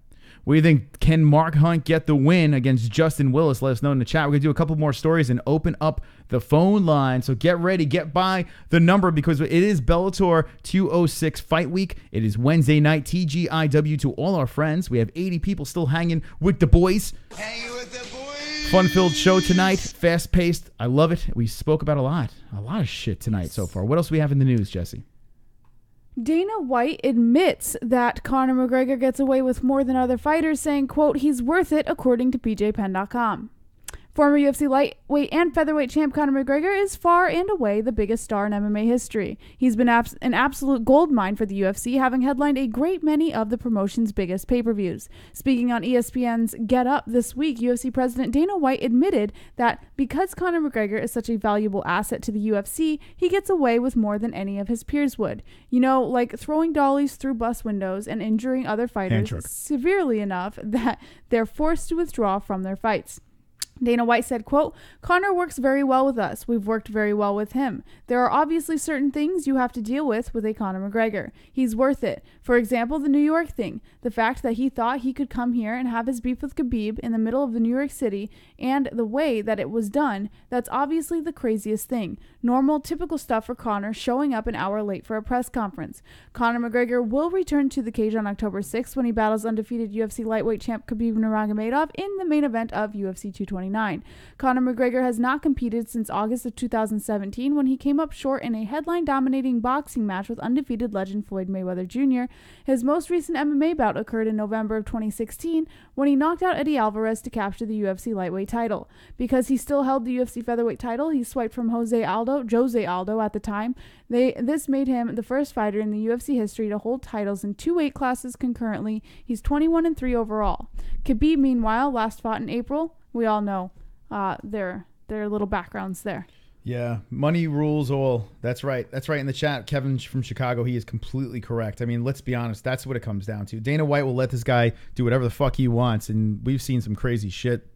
What do you think? Can Mark Hunt get the win against Justin Willis? Let us know in the chat. We're going to do a couple more stories and open up the phone line. So get ready. Get by the number because it is Bellator 206 Fight Week. It is Wednesday night. TGIW to all our friends. We have 80 people still hanging with the boys. Hanging with the boys. Fun-filled show tonight. Fast-paced. I love it. We spoke about a lot of shit tonight so far. What else do we have in the news, Jesse? Dana White admits that Conor McGregor gets away with more than other fighters, saying, quote, he's worth it, according to BJPenn.com. Former UFC lightweight and featherweight champ Conor McGregor is far and away the biggest star in MMA history. He's been an absolute goldmine for the UFC, having headlined a great many of the promotion's biggest pay-per-views. Speaking on ESPN's Get Up this week, UFC President Dana White admitted that because Conor McGregor is such a valuable asset to the UFC, he gets away with more than any of his peers would. You know, like throwing dollies through bus windows and injuring other fighters severely enough that they're forced to withdraw from their fights. Dana White said, quote, Conor works very well with us. We've worked very well with him. There are obviously certain things you have to deal with a Conor McGregor. He's worth it. For example, the New York thing. The fact that he thought he could come here and have his beef with Khabib in the middle of the New York City and the way that it was done, that's obviously the craziest thing. Normal, typical stuff for Conor showing up an hour late for a press conference. Conor McGregor will return to the cage on October 6th when he battles undefeated UFC lightweight champ Khabib Nurmagomedov in the main event of UFC 229. Conor McGregor has not competed since August of 2017 when he came up short in a headline-dominating boxing match with undefeated legend Floyd Mayweather Jr. His most recent MMA bout occurred in November of 2016 when he knocked out Eddie Alvarez to capture the UFC lightweight title. Because he still held the UFC featherweight title, he swiped from Jose Aldo at the time. This made him the first fighter in the UFC history to hold titles in 2 weight classes concurrently. He's 21-3 overall. Khabib, meanwhile, last fought in April. We all know their little backgrounds there. Yeah, money rules all. That's right. That's right in the chat. Kevin from Chicago, he is completely correct. I mean, let's be honest. That's what it comes down to. Dana White will let this guy do whatever the fuck he wants, and we've seen some crazy shit.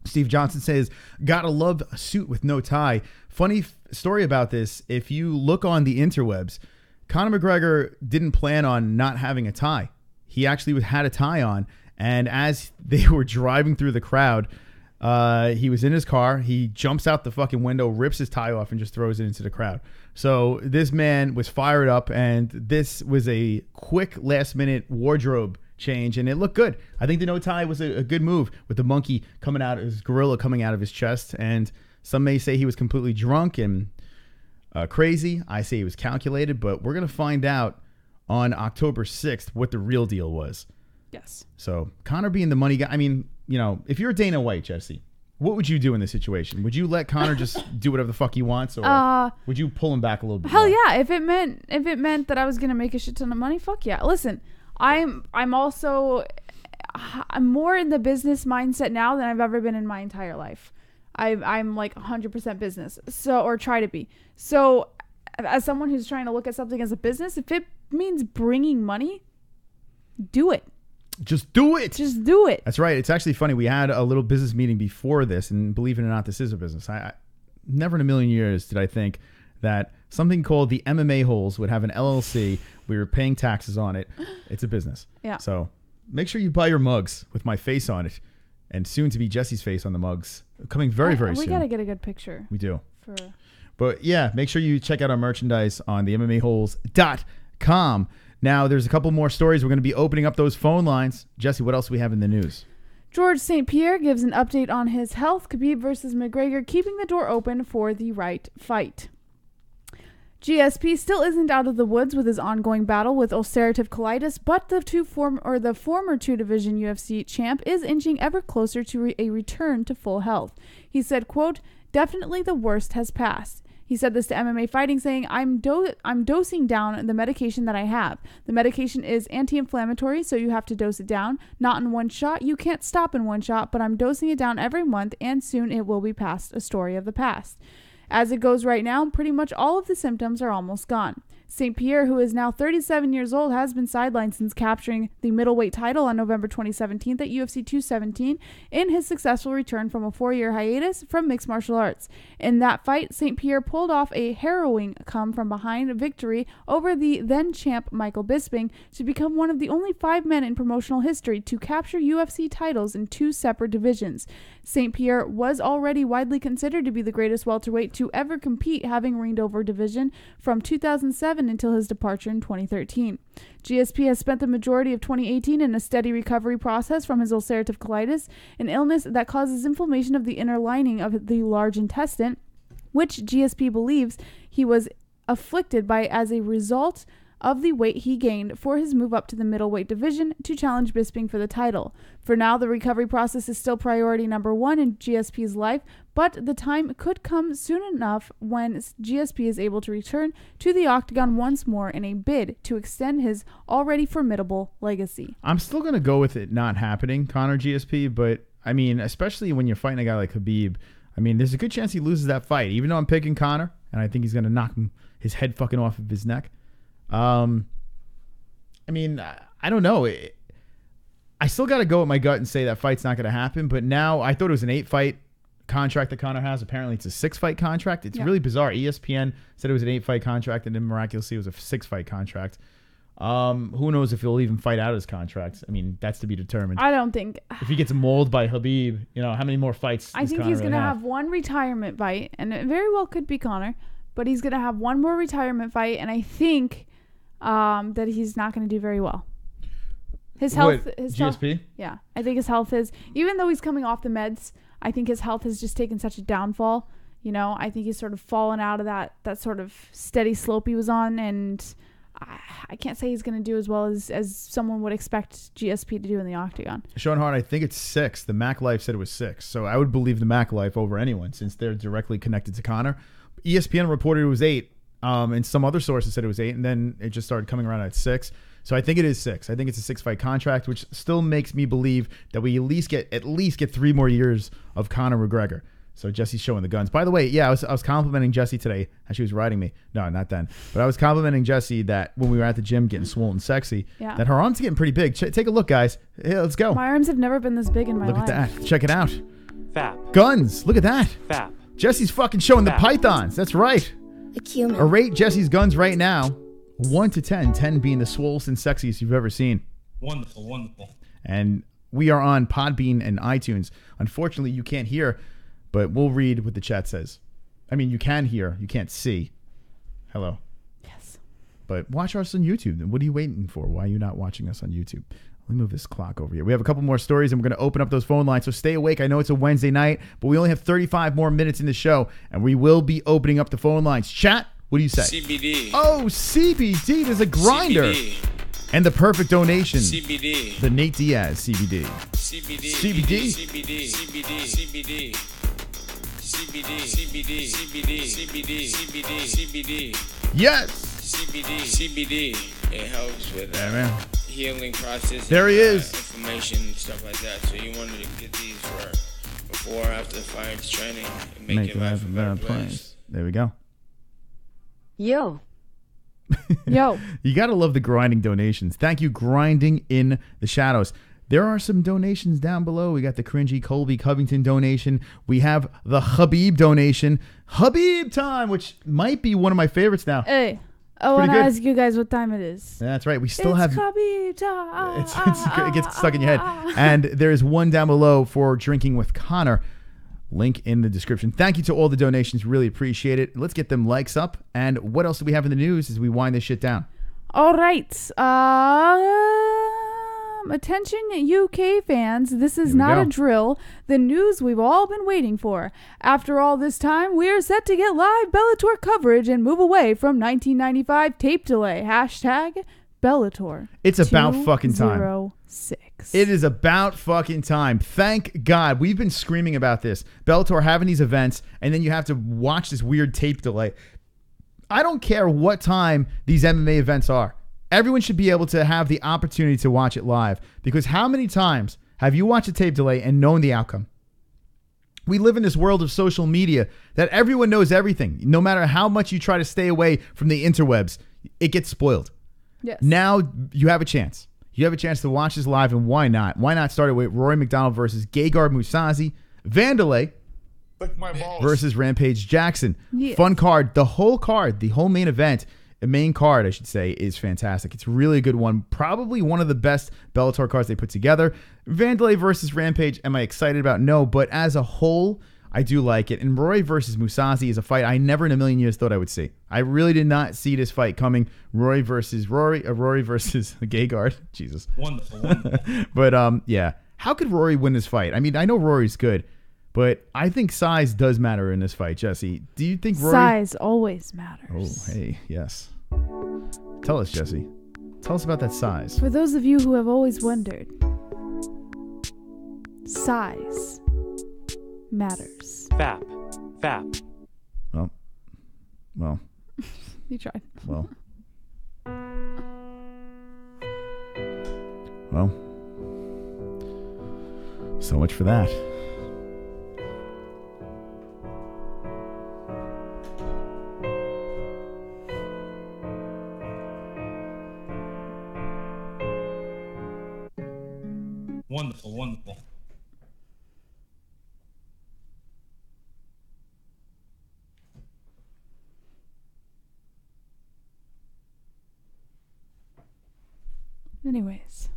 Steve Johnson says, gotta love a suit with no tie. Funny story about this. If you look on the interwebs, Conor McGregor didn't plan on not having a tie. He actually had a tie on, and as they were driving through the crowd, he was in his car. He jumps out the fucking window, rips his tie off, and just throws it into the crowd. So this man was fired up, and this was a quick last-minute wardrobe change, and it looked good. I think the no tie was a good move with the monkey coming out, his gorilla coming out of his chest. And some may say he was completely drunk and crazy. I say he was calculated, but we're gonna find out on October 6th what the real deal was. Yes. So Conor being the money guy, I mean, you know, if you're Dana White, Jesse, what would you do in this situation? Would you let Conor just do whatever the fuck he wants, or would you pull him back a little bit? Hell more? yeah! If it meant that I was gonna make a shit ton of money, fuck yeah. Listen, I'm more in the business mindset now than I've ever been in my entire life. I'm like 100% business, or try to be. So, as someone who's trying to look at something as a business, if it means bringing money, do it. Just do it. Just do it. That's right. It's actually funny. We had a little business meeting before this, and believe it or not, this is a business. I never in a million years did I think that something called the MMA Holes would have an LLC. We were paying taxes on it. It's a business. Yeah. So make sure you buy your mugs with my face on it, and soon to be Jesse's face on the mugs. Coming very soon. We gotta get a good picture. We do. But yeah, make sure you check out our merchandise on the MMAholes.com. Now, there's a couple more stories. We're going to be opening up those phone lines. Jesse, what else do we have in the news? George St. Pierre gives an update on his health. Khabib versus McGregor, keeping the door open for the right fight. GSP still isn't out of the woods with his ongoing battle with ulcerative colitis, but the former two-division UFC champ is inching ever closer to a return to full health. He said, quote, "Definitely the worst has passed." He said this to MMA Fighting, saying, I'm dosing down the medication that I have. The medication is anti-inflammatory, so you have to dose it down. Not in one shot. You can't stop in one shot, but I'm dosing it down every month, and soon it will be past a story of the past. As it goes right now, pretty much all of the symptoms are almost gone. St. Pierre, who is now 37 years old, has been sidelined since capturing the middleweight title on November 2017 at UFC 217 in his successful return from a 4-year hiatus from mixed martial arts. In that fight, St. Pierre pulled off a harrowing come-from-behind victory over the then-champ Michael Bisping to become one of the only 5 men in promotional history to capture UFC titles in 2 separate divisions. St. Pierre was already widely considered to be the greatest welterweight to ever compete, having reigned over division from 2007 until his departure in 2013. GSP has spent the majority of 2018 in a steady recovery process from his ulcerative colitis, an illness that causes inflammation of the inner lining of the large intestine, which GSP believes he was afflicted by as a result of the weight he gained for his move up to the middleweight division to challenge Bisping for the title. For now, the recovery process is still priority number 1 in GSP's life, but the time could come soon enough when GSP is able to return to the octagon once more in a bid to extend his already formidable legacy. I'm still going to go with it not happening, Conor GSP, but I mean, especially when you're fighting a guy like Khabib, I mean, there's a good chance he loses that fight, even though I'm picking Conor, and I think he's going to knock his head fucking off of his neck. I mean, I don't know. I still got to go with my gut and say that fight's not going to happen. But now I thought it was an 8-fight contract that Conor has. Apparently, it's a 6-fight contract. It's really bizarre. ESPN said it was an 8-fight contract, and then miraculously it was a 6-fight contract. Who knows if he'll even fight out his contract? I mean, that's to be determined. I don't think. If he gets mauled by Khabib, you know, how many more fights? I think he's going to have one retirement fight, and it very well could be Conor, but he's going to have one more retirement fight, and I think that he's not going to do very well. His health, GSP? Health, yeah, I think his health is, even though he's coming off the meds, I think his health has just taken such a downfall. You know, I think he's sort of fallen out of that sort of steady slope he was on, and I can't say he's going to do as well as someone would expect GSP to do in the octagon. Sean Hart, I think it's 6. The Mac Life said it was 6, so I would believe the Mac Life over anyone since they're directly connected to Conor. ESPN reported it was 8. And some other sources said it was 8, and then it just started coming around at 6. So I think it is 6. I think it's a 6-fight contract, which still makes me believe that we at least get 3 more years of Conor McGregor. So Jessie's showing the guns. By the way, yeah, I was complimenting Jessie today as she was riding me. No, not then. But I was complimenting Jessie that when we were at the gym getting swollen sexy, that her arms are getting pretty big. Take a look, guys. Hey, let's go. My arms have never been this big in my life. Look at that. Check it out. Fap. Guns. Look at that. Fap. Jessie's fucking showing the pythons. That's right. Rate Jessie's guns right now, 1 to 10. 10 being the swollest and sexiest you've ever seen. Wonderful, wonderful. And we are on Podbean and iTunes. Unfortunately, you can't hear, but we'll read what the chat says. I mean, you can hear, you can't see. Hello. Yes. But watch us on YouTube. What are you waiting for? Why are you not watching us on YouTube? Let me move this clock over here. We have a couple more stories, and we're going to open up those phone lines. So stay awake. I know it's a Wednesday night, but we only have 35 more minutes in the show, and we will be opening up the phone lines. Chat, what do you say? CBD. Oh, CBD. There's a grinder. CBD. And the perfect donation. CBD. The Nate Diaz CBD. CBD. CBD. CBD. CBD. CBD. CBD. CBD. CBD. CBD. CBD. CBD. Yes. CBD. CBD. It helps with healing process. There he is. Inflammation and stuff like that. So you wanted to get these for before, after the fight training, and make your life a better place. There we go. Yo. Yo. You got to love the grinding donations. Thank you, Grinding in the Shadows. There are some donations down below. We got the cringy COLBY Covington donation. We have the Khabib donation. Khabib time, which might be one of my favorites now. Hey, I want to ask you guys what time it is. That's right. We still have... Khabib time. It gets stuck in your head. And there's one down below for Drinking with Conor. Link in the description. Thank you to all the donations. Really appreciate it. Let's get them likes up. And what else do we have in the news as we wind this shit down? All right. Attention UK fans, this is Here we not go. a drill. The news we've all been waiting for. After all this time, we are set to get live Bellator coverage and move away from 1995 tape delay. Hashtag Bellator. It's about fucking time. 206. It is about fucking time. Thank God. We've been screaming about this. Bellator having these events, and then you have to watch this weird tape delay. I don't care what time these MMA events are. Everyone should be able to have the opportunity to watch it live, because how many times have you watched a tape delay and known the outcome? We live in this world of social media that everyone knows everything. No matter how much you try to stay away from the interwebs, it gets spoiled. Yes. Now you have a chance. You have a chance to watch this live, and why not? Why not start it with Rory McDonald versus Gegard Mousasi, Vanderlei versus Rampage Jackson. Yes. Fun card. The whole main event, the main card, I should say, is fantastic. It's a really good one. Probably one of the best Bellator cards they put together. Vanderlei versus Rampage, am I excited about? No, but as a whole, I do like it. And Rory versus Mousasi is a fight I never in a million years thought I would see. I really did not see this fight coming. Rory versus Gegard. Jesus. Wonderful. But yeah, how could Rory win this fight? I mean, I know Rory's good, but I think size does matter in this fight, Jesse. Do you think Rory... Size always matters. Oh, hey, yes. Tell us, Jesse. Tell us about that size. For those of you who have always wondered, size matters. Fap. Well, You tried. well. So much for that. Wonderful. Anyways,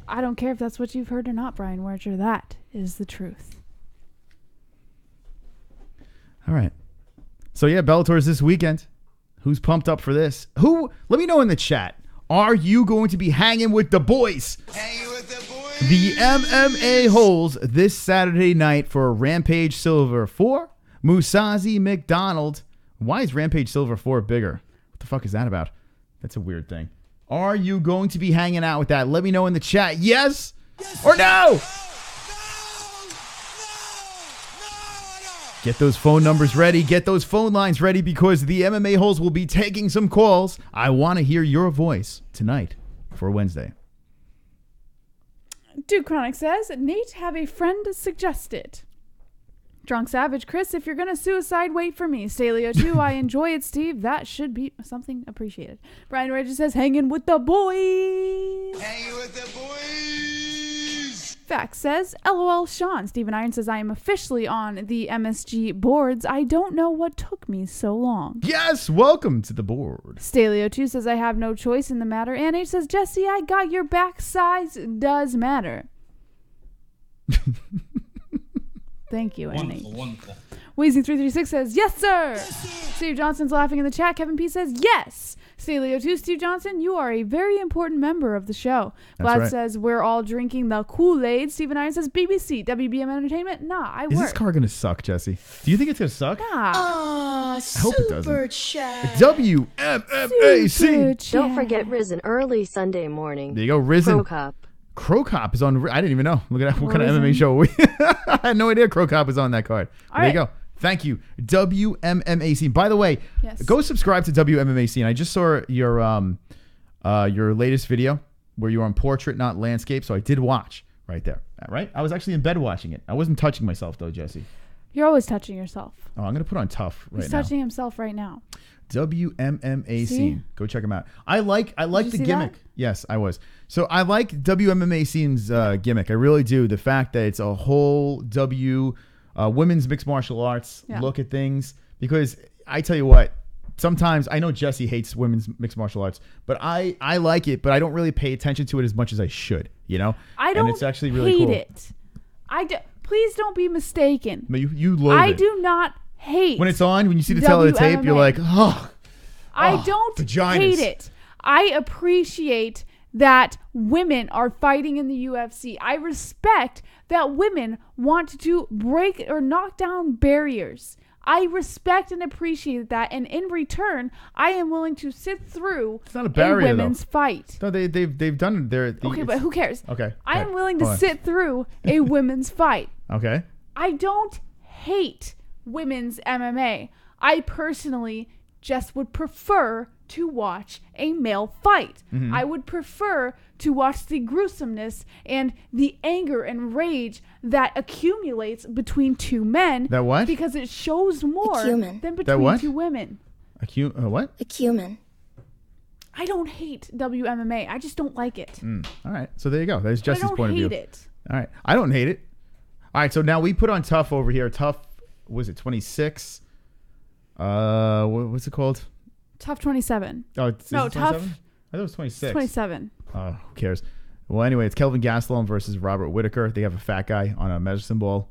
I don't care if that's what you've heard or not, Brian Werger. That is the truth. All right. So yeah, Bellator's this weekend. Who's pumped up for this? Let me know in the chat. Are you going to be hanging with the boys? The MMA Holes this Saturday night for Rampage Silver 4, Mousasi McDonald. Why is Rampage Silver 4 bigger? What the fuck is that about? That's a weird thing. Are you going to be hanging out with that? Let me know in the chat. Yes or no? Get those phone numbers ready. Get those phone lines ready, because the MMA Holes will be taking some calls. I want to hear your voice tonight for Wednesday. Dude Chronic says, Nate, have a friend suggested. Drunk Savage, Chris, if you're going to suicide, wait for me. Stalio 2, I enjoy it, Steve. That should be something appreciated. Brian Regis says, hanging with the boys. Fact says, LOL Sean. Stephen Iron says, I am officially on the MSG boards. I don't know what took me so long. Yes, welcome to the board. Stalio 2 says, I have no choice in the matter. And H says, Jesse, I got your back. Size does matter. Thank you, Wonderful. Weezy336 says, yes, sir. Steve Johnson's laughing in the chat. Kevin P says, yes. Stalio 2, Steve Johnson, you are a very important member of the show. That's Vlad right. says, we're all drinking the Kool-Aid. Stephen Iron says, BBC, WBM Entertainment. Nah, I Is work. this car going to suck, Jesse? Do you think it's going to suck? Nah. Aw, hope it doesn't. super chat. WMMAC. Don't forget Risen early Sunday morning. There you go, Risen. Pro Cup. Crow Cop is on. I didn't even know. Look at that. What kind of Risen. MMA show are we? I had no idea Crow Cop was on that card. There you go. Thank you, WMMAC. By the way, Yes. go subscribe to WMMAC. And I just saw your latest video where you were on portrait, not landscape. So I did watch right there. Right? I was actually in bed watching it. I wasn't touching myself though, Jesse. You're always touching yourself. Oh, I'm gonna put on tough right He's now. touching himself right now. WMMAC. See? Go check him out. I like you the see gimmick. that? Yes, I was. So I like WMMAC's gimmick. I really do. The fact that it's a whole women's mixed martial arts look at things. Because I tell you what, sometimes I know Jesse hates women's mixed martial arts, but I like it, but I don't really pay attention to it as much as I should. You know, I don't and it's actually really hate cool. it. Please don't be mistaken. But you loathe I it. do not hate When it's on, when you see the tail of the tape, you're like, oh. I don't vaginas. hate it. I appreciate that women are fighting in the UFC. I respect that women want to break or knock down barriers. I respect and appreciate that, and in return, I am willing to sit through It's not a barrier, women's fight. No, they've done it. Okay, but who cares? Okay. I am willing to sit through a women's fight. Okay. I don't hate women's MMA. I personally just would prefer to watch a male fight. Mm-hmm. I would prefer to watch the gruesomeness and the anger and rage that accumulates between two men. That what? Because it shows more Acumen. than That between what? two women. What? Acumen. I don't hate WMMA. I just don't like it. All right. So there you go. There's I Jessie's don't point of view. hate it. All right. I don't hate it. All right. So now we put on Tough over here. Tough, was it 26? What's it called? Tough 27. Oh, No, it 27? Tough- I thought it was 26. 27. Who cares? Well, anyway, it's Kelvin Gastelum versus Robert Whitaker. They have a fat guy on a medicine ball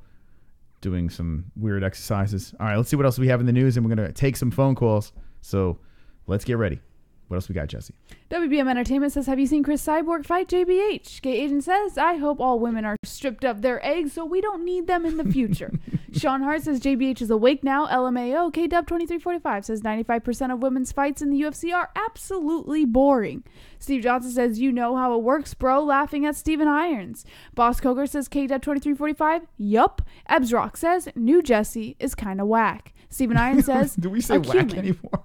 doing some weird exercises. All right, let's see what else we have in the news, and we're going to take some phone calls. So let's get ready. What else we got, Jessie? WBM Entertainment says, have you seen Chris Cyborg fight JBH? Gay agent says, I hope all women are stripped of their eggs so we don't need them in the future. Sean Hart says, JBH is awake now. LMAO. KW2345 says, 95% of women's fights in the UFC are absolutely boring. Steve Johnson says, you know how it works, bro, laughing at Steven Irons. Boss Coger says, KW2345, yup. Ebs Rock says, new Jessie is kind of whack. Steven Irons says, Do we say whack anymore?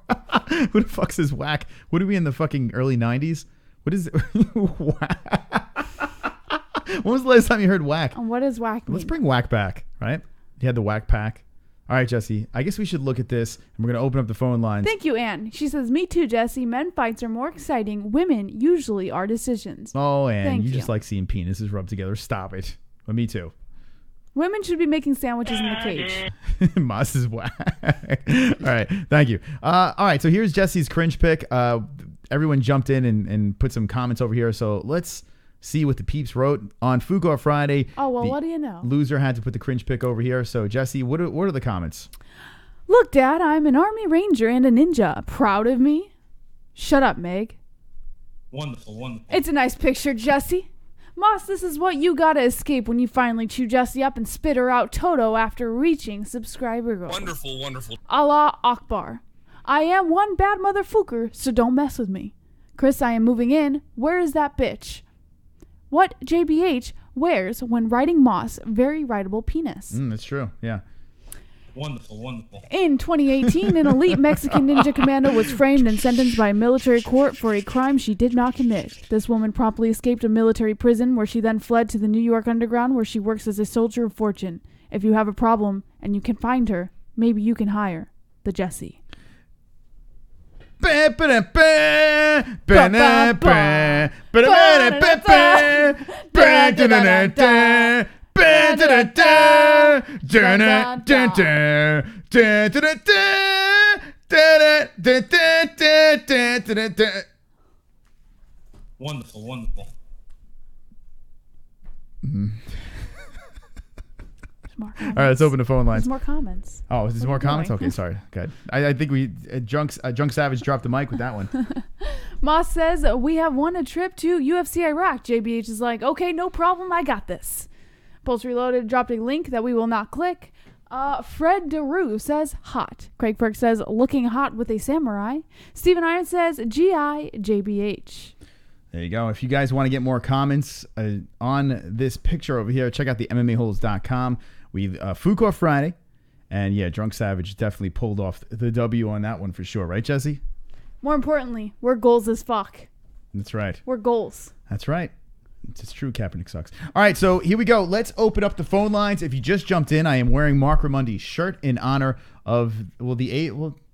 Who the fuck says whack? What are we in the fucking early 90s? What is it? Whack. When was the last time you heard whack? What does whack mean? Let's bring whack back, right? You had the whack pack. All right, Jessie, I guess we should look at this, and we're going to open up the phone lines. Thank you, Anne. She says, me too, Jessie. Men fights are more exciting. Women usually are decisions. Oh, and Thank you you. just like seeing penises rubbed together. Stop it. Well, me too. Women should be making sandwiches in the cage. Moss is whack. All right. Thank you. All right. So here's Jessie's cringe pick. Everyone jumped in and put some comments over here. So let's see what the peeps wrote on Fugo Friday. Oh, well, the what do you know? Loser had to put the cringe pick over here. So Jessie, what are the comments? Look, Dad, I'm an Army Ranger and a ninja. Proud of me? Shut up, Meg. Wonderful, wonderful. It's a nice picture, Jessie. Moss, this is what you gotta escape when you finally chew Jessie up and spit her out Toto after reaching subscriber goals. Wonderful, wonderful. Allah Akbar. I am one bad motherfucker, so don't mess with me. Chris, I am moving in. Where is that bitch? What JBH wears when riding Moss, very rideable penis. That's true. Yeah. Wonderful, wonderful. In 2018, an elite Mexican ninja commando was framed and sentenced by a military court for a crime she did not commit. This woman promptly escaped a military prison where she then fled to the New York Underground where she works as a soldier of fortune. If you have a problem and you can find her, maybe you can hire the Jessie. Wonderful, wonderful. More All right, let's open the phone lines. There's more comments. Oh, there's more comments? doing? Okay, sorry. Good. I think we Drunk Savage dropped the mic with that one. Moss says, we have won a trip to UFC Iraq. JBH is like, okay, no problem. I got this. Pulse Reloaded dropped a link that we will not click. Fred DeRue says, hot. Craig Perk says, looking hot with a samurai. Stephen Iron says, GI JBH. There you go. If you guys want to get more comments on this picture over here, check out the MMAholes.com. We Fuko Friday. And yeah, Drunk Savage definitely pulled off the W on that one for sure. Right, Jessie? More importantly, we're goals as fuck. That's right. We're goals. That's right. It's true. Kaepernick sucks. All right, so here we go. Let's open up the phone lines. If you just jumped in, I am wearing Mark Raimondi's shirt in honor of,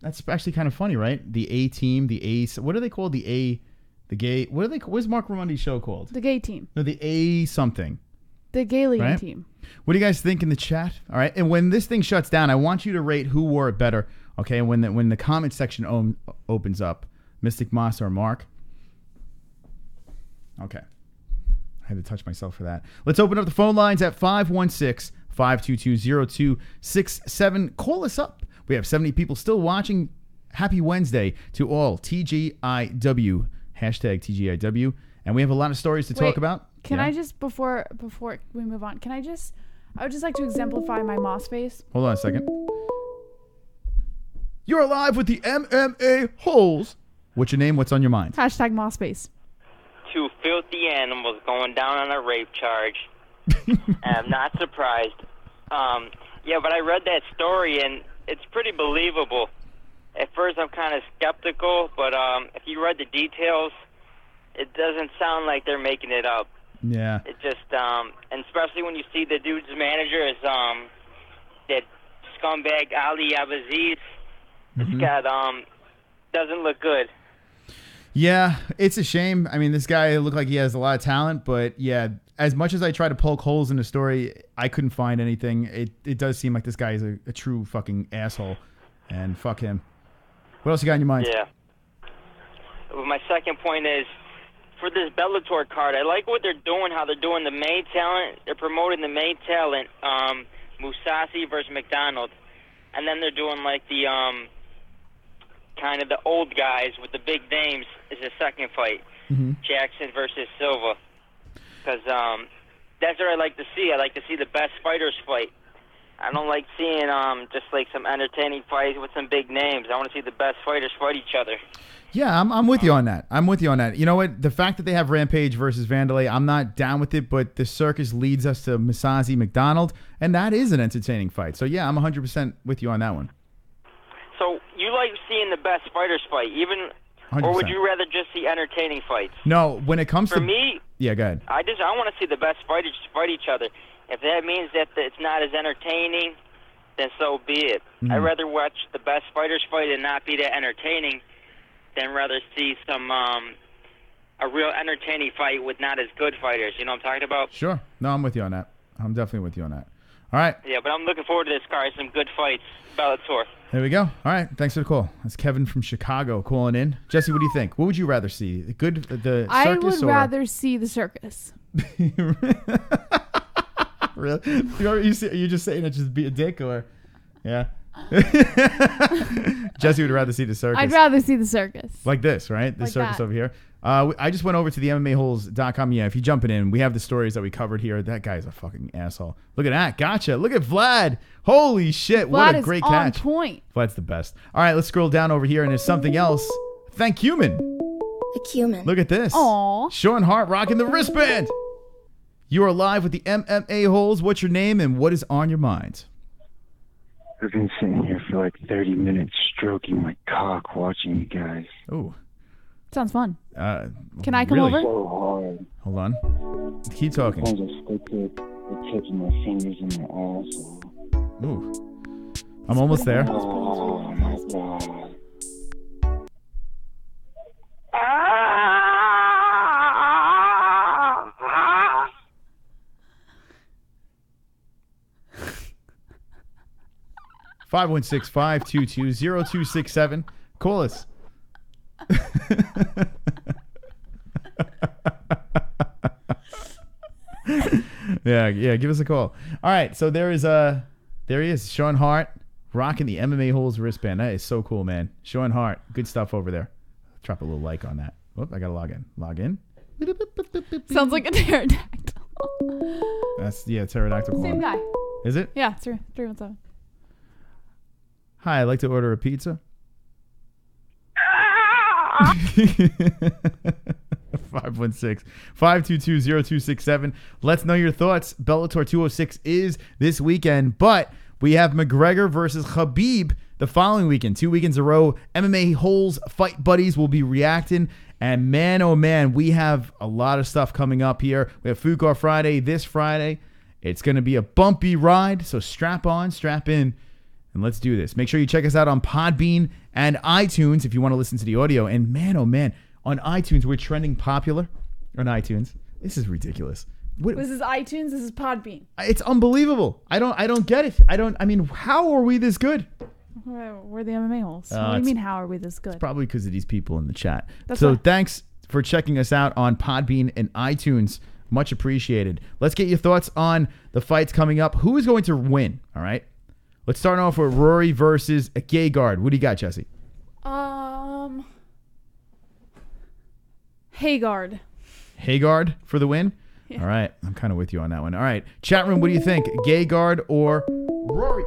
that's actually kind of funny, right? The A team, the A, what are they called? The gay, what's Mark Raimondi's show called? The gay team. No, the A something. The Gaylian right? team. What do you guys think in the chat? All right, and when this thing shuts down, I want you to rate who wore it better. Okay, and when the comment section opens up, Mystic Moss or Mark. Okay. I had to touch myself for that. Let's open up the phone lines at 516-522-0267. Call us up. We have 70 people still watching. Happy Wednesday to all. TGIW. Hashtag TGIW. and we have a lot of stories to talk about. Can I just, before we move on, I would just like to exemplify my Moss face. Hold on a second. You're alive with the MMA Holes. What's your name? What's on your mind? Hashtag Moss face. 2 filthy animals going down on a rape charge. I'm not surprised. Yeah, but I read that story, and it's pretty believable. At first, I'm kind of skeptical, but if you read the details, it doesn't sound like they're making it up. Yeah. It just, and especially when you see the dude's manager is that scumbag Ali Abaziz. It's got, doesn't look good. Yeah, it's a shame. I mean, this guy looked like he has a lot of talent, but yeah, as much as I try to poke holes in the story, I couldn't find anything. It does seem like this guy is a true fucking asshole, and fuck him. What else you got in your mind? Yeah. Well, my second point is, for this Bellator card, I like what they're doing, how they're doing the main talent. They're promoting the main talent, Mousasi versus McDonald. And then they're doing like the, kind of the old guys with the big names is the second fight. Jackson versus Silva. Because that's what I like to see. I like to see the best fighters fight. I don't like seeing just like some entertaining fights with some big names. I want to see the best fighters fight each other. Yeah, I'm with you on that. I'm with you on that. You know what? The fact that they have Rampage versus Vandalay, I'm not down with it, but the circus leads us to Mousasi McDonald, and that is an entertaining fight. So, yeah, I'm 100% with you on that one. So you like seeing the best fighters fight, even, 100%. Or would you rather just see entertaining fights? No, when it comes For me, yeah, go ahead. I want to see the best fighters fight each other. If that means that it's not as entertaining, then so be it. I'd rather watch the best fighters fight and not be that entertaining than rather see some a real entertaining fight with not as good fighters. You know what I'm talking about? Sure. No, I'm with you on that. I'm definitely with you on that. All right. Yeah, but I'm looking forward to this card. Some good fights. Bellator. There we go. All right. Thanks for the call. That's Kevin from Chicago calling in. Jesse, what do you think? What would you rather see? The circus? I would rather see the circus. Really? Are you just saying it just be a dick, or yeah? Jesse would rather see the circus. I'd rather see the circus. Like this, right? The like circus that. over here. I just went over to the MMAHoles.com. Yeah, if you jump it in, we have the stories that we covered here. That guy's a fucking asshole. Look at that. Gotcha. Look at Vlad. Holy shit. What a great catch. On point. Vlad's the best. All right, let's scroll down over here, and there's something else. Thank Human. A cumin. Look at this. Aww. Sean Hart rocking the wristband. You are live with the MMA Holes. What's your name and what is on your mind? I've been sitting here for like 30 minutes stroking my cock watching you guys. Ooh. Sounds fun. Can I come really? over? So hard. Hold on. Keep talking. I just stick it, the tips of my fingers in my asshole. Ooh. I'm almost there. Oh my god. 516-522-0267. Call us. yeah, give us a call. All right, so there he is, Sean Hart, rocking the MMA Holes wristband. That is so cool, man. Sean Hart, good stuff over there. Drop a little like on that. Oh, I gotta log in. Log in. Sounds like a pterodactyl. That's pterodactyl. Same guy. Is it? Yeah, 317. Hi, I'd like to order a pizza. 516-522-0267. Let's know your thoughts. Bellator 206 is this weekend, but we have McGregor versus Khabib the following weekend. 2 weekends in a row. MMA Holes Fight Buddies will be reacting. And man, oh man, we have a lot of stuff coming up here. We have Food Court Friday this Friday. It's going to be a bumpy ride, so strap on, strap in, and let's do this. Make sure you check us out on Podbean and iTunes if you want to listen to the audio. And man, oh man, on iTunes, we're trending popular on iTunes. This is ridiculous. This is iTunes. This is Podbean. It's unbelievable. I don't get it. I mean, how are we this good? We're the MMA Holes. What do you mean, how are we this good? It's probably because of these people in the chat. That's Thanks for checking us out on Podbean and iTunes. Much appreciated. Let's get your thoughts on the fights coming up. Who is going to win? All right. Let's start off with Rory versus Gegard. What do you got, Hagard. Gegard for the win? Yeah. All right. I'm kind of with you on that one. All right. Chat room, what do you think? Gegard or Rory?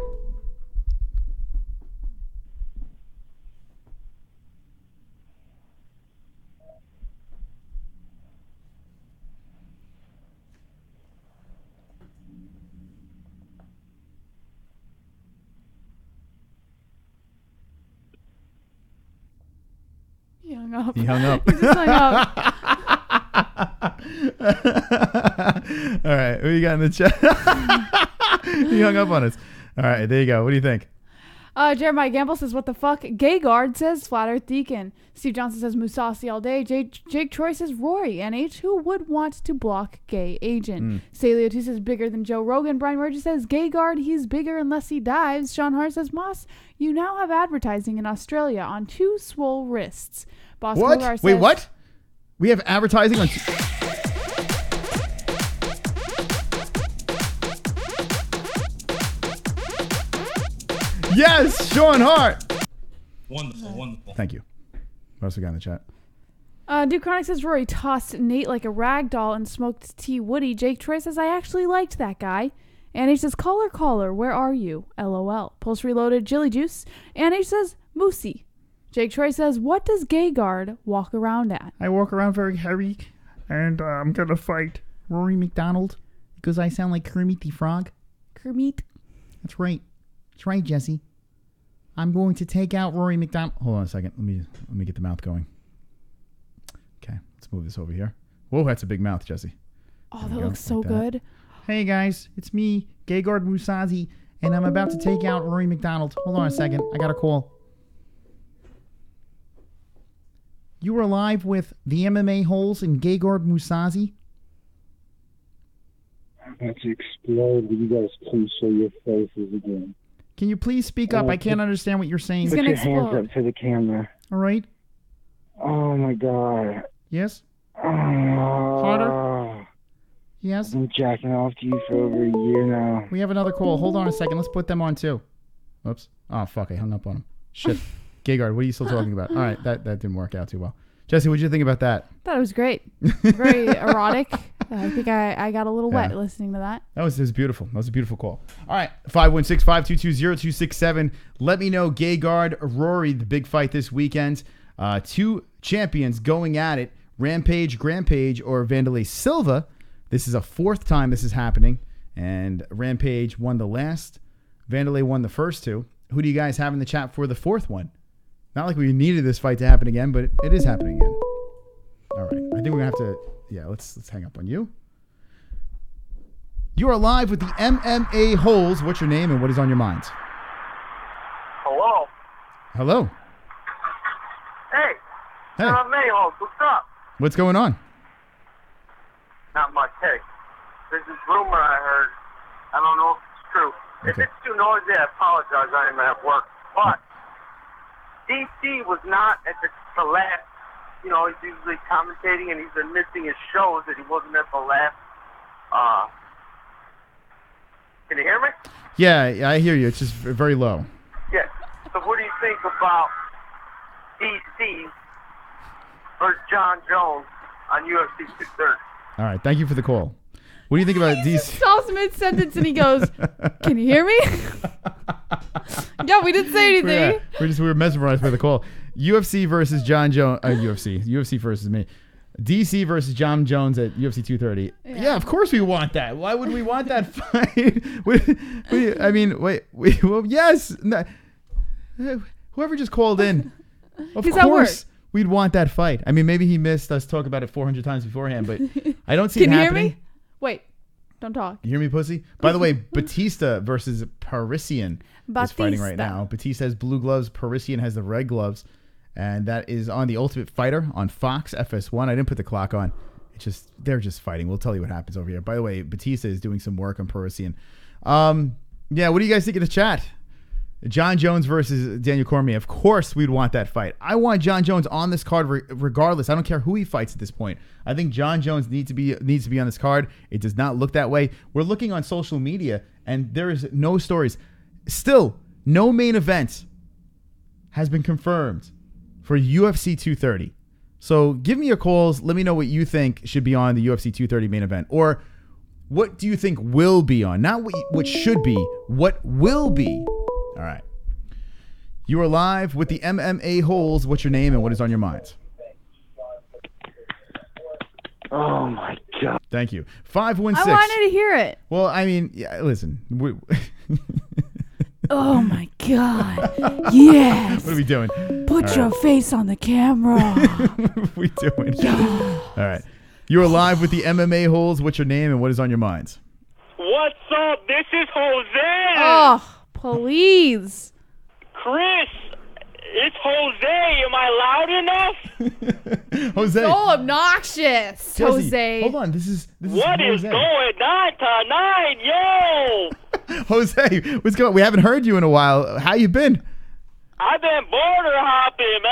He hung up. He hung up. He just hung up. All right. What you got in the chat? He hung up on us. All right. There you go. What do you think? Jeremiah Gamble says, what the fuck? Gegard says, Flat Earth Deacon. Steve Johnson says, Musasi all day. Jake Troy says, Rory. NH, who would want to block gay agent? Salio 2 says, bigger than Joe Rogan. Brian Murray says, Gegard, he's bigger unless he dives. Sean Hart says, Moss, you now have advertising in Australia on 2 swole wrists. Boss What? Kogar Wait, says, what? We have advertising on... Yes, Sean Hart. Wonderful, wonderful. Thank you. What else we got in the chat? Duke Chronic says, Rory tossed Nate like a rag doll and smoked T. Woody. Jake Troy says, I actually liked that guy. And he says, caller, where are you? LOL. Pulse Reloaded, Jilly Juice. And he says, Moosey. Jake Troy says, what does Gegard walk around at? I walk around very hairy, and I'm going to fight Rory McDonald because I sound like Kermit the Frog. Kermit. That's right. That's right, Jesse. I'm going to take out Rory McDonald. Hold on a second. Let me get the mouth going. Okay, let's move this over here. Whoa, that's a big mouth, Jesse. Oh, that looks so good. Hey, guys. It's me, Gegard Mousasi, and I'm about to take out Rory McDonald. Hold on a second. I got a call. You are live with the MMA Holes and Gegard Mousasi. I'm about to explode. Will you guys please show your faces again? Can you please speak up? I can't understand what you're saying. Put your hands up to the camera. All right. Oh, my God. Yes? Harder? Yes? I've been jacking off to you for over a year now. We have another call. Hold on a second. Let's put them on, too. Oops. Oh, fuck. I hung up on him. Shit. Gegard, what are you still talking about? All right. That didn't work out too well. Jesse, what did you think about that? Thought it was great. Very erotic. I think I got a little wet listening to that. It was beautiful. That was a beautiful call. All right. 516-522-0267. Let me know, Gegard, Rory, the big fight this weekend. 2 champions going at it. Rampage, Grampage, or Vanderlei Silva. This is a 4th time this is happening. And Rampage won the last. Vanderlei won the first 2. Who do you guys have in the chat for the 4th one? Not like we needed this fight to happen again, but it is happening again. All right. I think we're going to have to... Yeah, let's hang up on you. You are live with the MMA Holes. What's your name and what is on your mind? Hello. Hello. Hey. Hey. MMA Holes. What's up? What's going on? Not much. Hey, there's this rumor I heard. I don't know if it's true. Okay. If it's too noisy, I apologize. I am at work. But DC was not at the last. You know, he's usually commentating, and he's been missing his shows that he wasn't at the last. Can you hear me? Yeah, I hear you. It's just very low. Yeah. So what do you think about DC versus Jon Jones on UFC 230? All right. Thank you for the call. What do you think about DC? He stops mid-sentence and he goes, can you hear me? No, we didn't say anything. We were mesmerized by the call. UFC versus Jon Jones. UFC versus me. DC versus Jon Jones at UFC 230. Yeah, of course we want that. Why would we want that fight? Yes. No, whoever just called in, of course we'd want that fight. I mean, maybe he missed us talk about it 400 times beforehand, but I don't see it happening. Can you hear me? Wait, don't talk. You hear me, pussy? By the way, Batista versus Parisian is fighting right now. Batista has blue gloves. Parisian has the red gloves. And that is on The Ultimate Fighter on Fox FS1. I didn't put the clock on. They're just fighting. We'll tell you what happens over here. By the way, Batista is doing some work on Parisian. Yeah, what do you guys think of the chat? Jon Jones versus Daniel Cormier. Of course we'd want that fight. I want Jon Jones on this card regardless. I don't care who he fights at this point. I think Jon Jones needs to be on this card. It does not look that way. We're looking on social media, and there is no stories. Still, no main event has been confirmed for UFC 230. So give me your calls. Let me know what you think should be on the UFC 230 main event. Or what do you think will be on? Not what should be, what will be. All right. You are live with the MMA Holes. What's your name and what is on your mind? Oh, my God. Thank you. 516. I wanted to hear it. Well, I mean, yeah, listen. Oh, my God. Yes. What are we doing? Put your face on the camera. What are we doing? All right. You are live with the MMA Holes. What's your name and what is on your minds? What's up? This is Jose. Oh, please. Chris, it's Jose. Am I loud enough? Jose. So obnoxious, Jessie, Jose. Hold on. This is What is Jose. going on tonight, yo? Jose, what's going on? We haven't heard you in a while. How you been? I've been border hopping,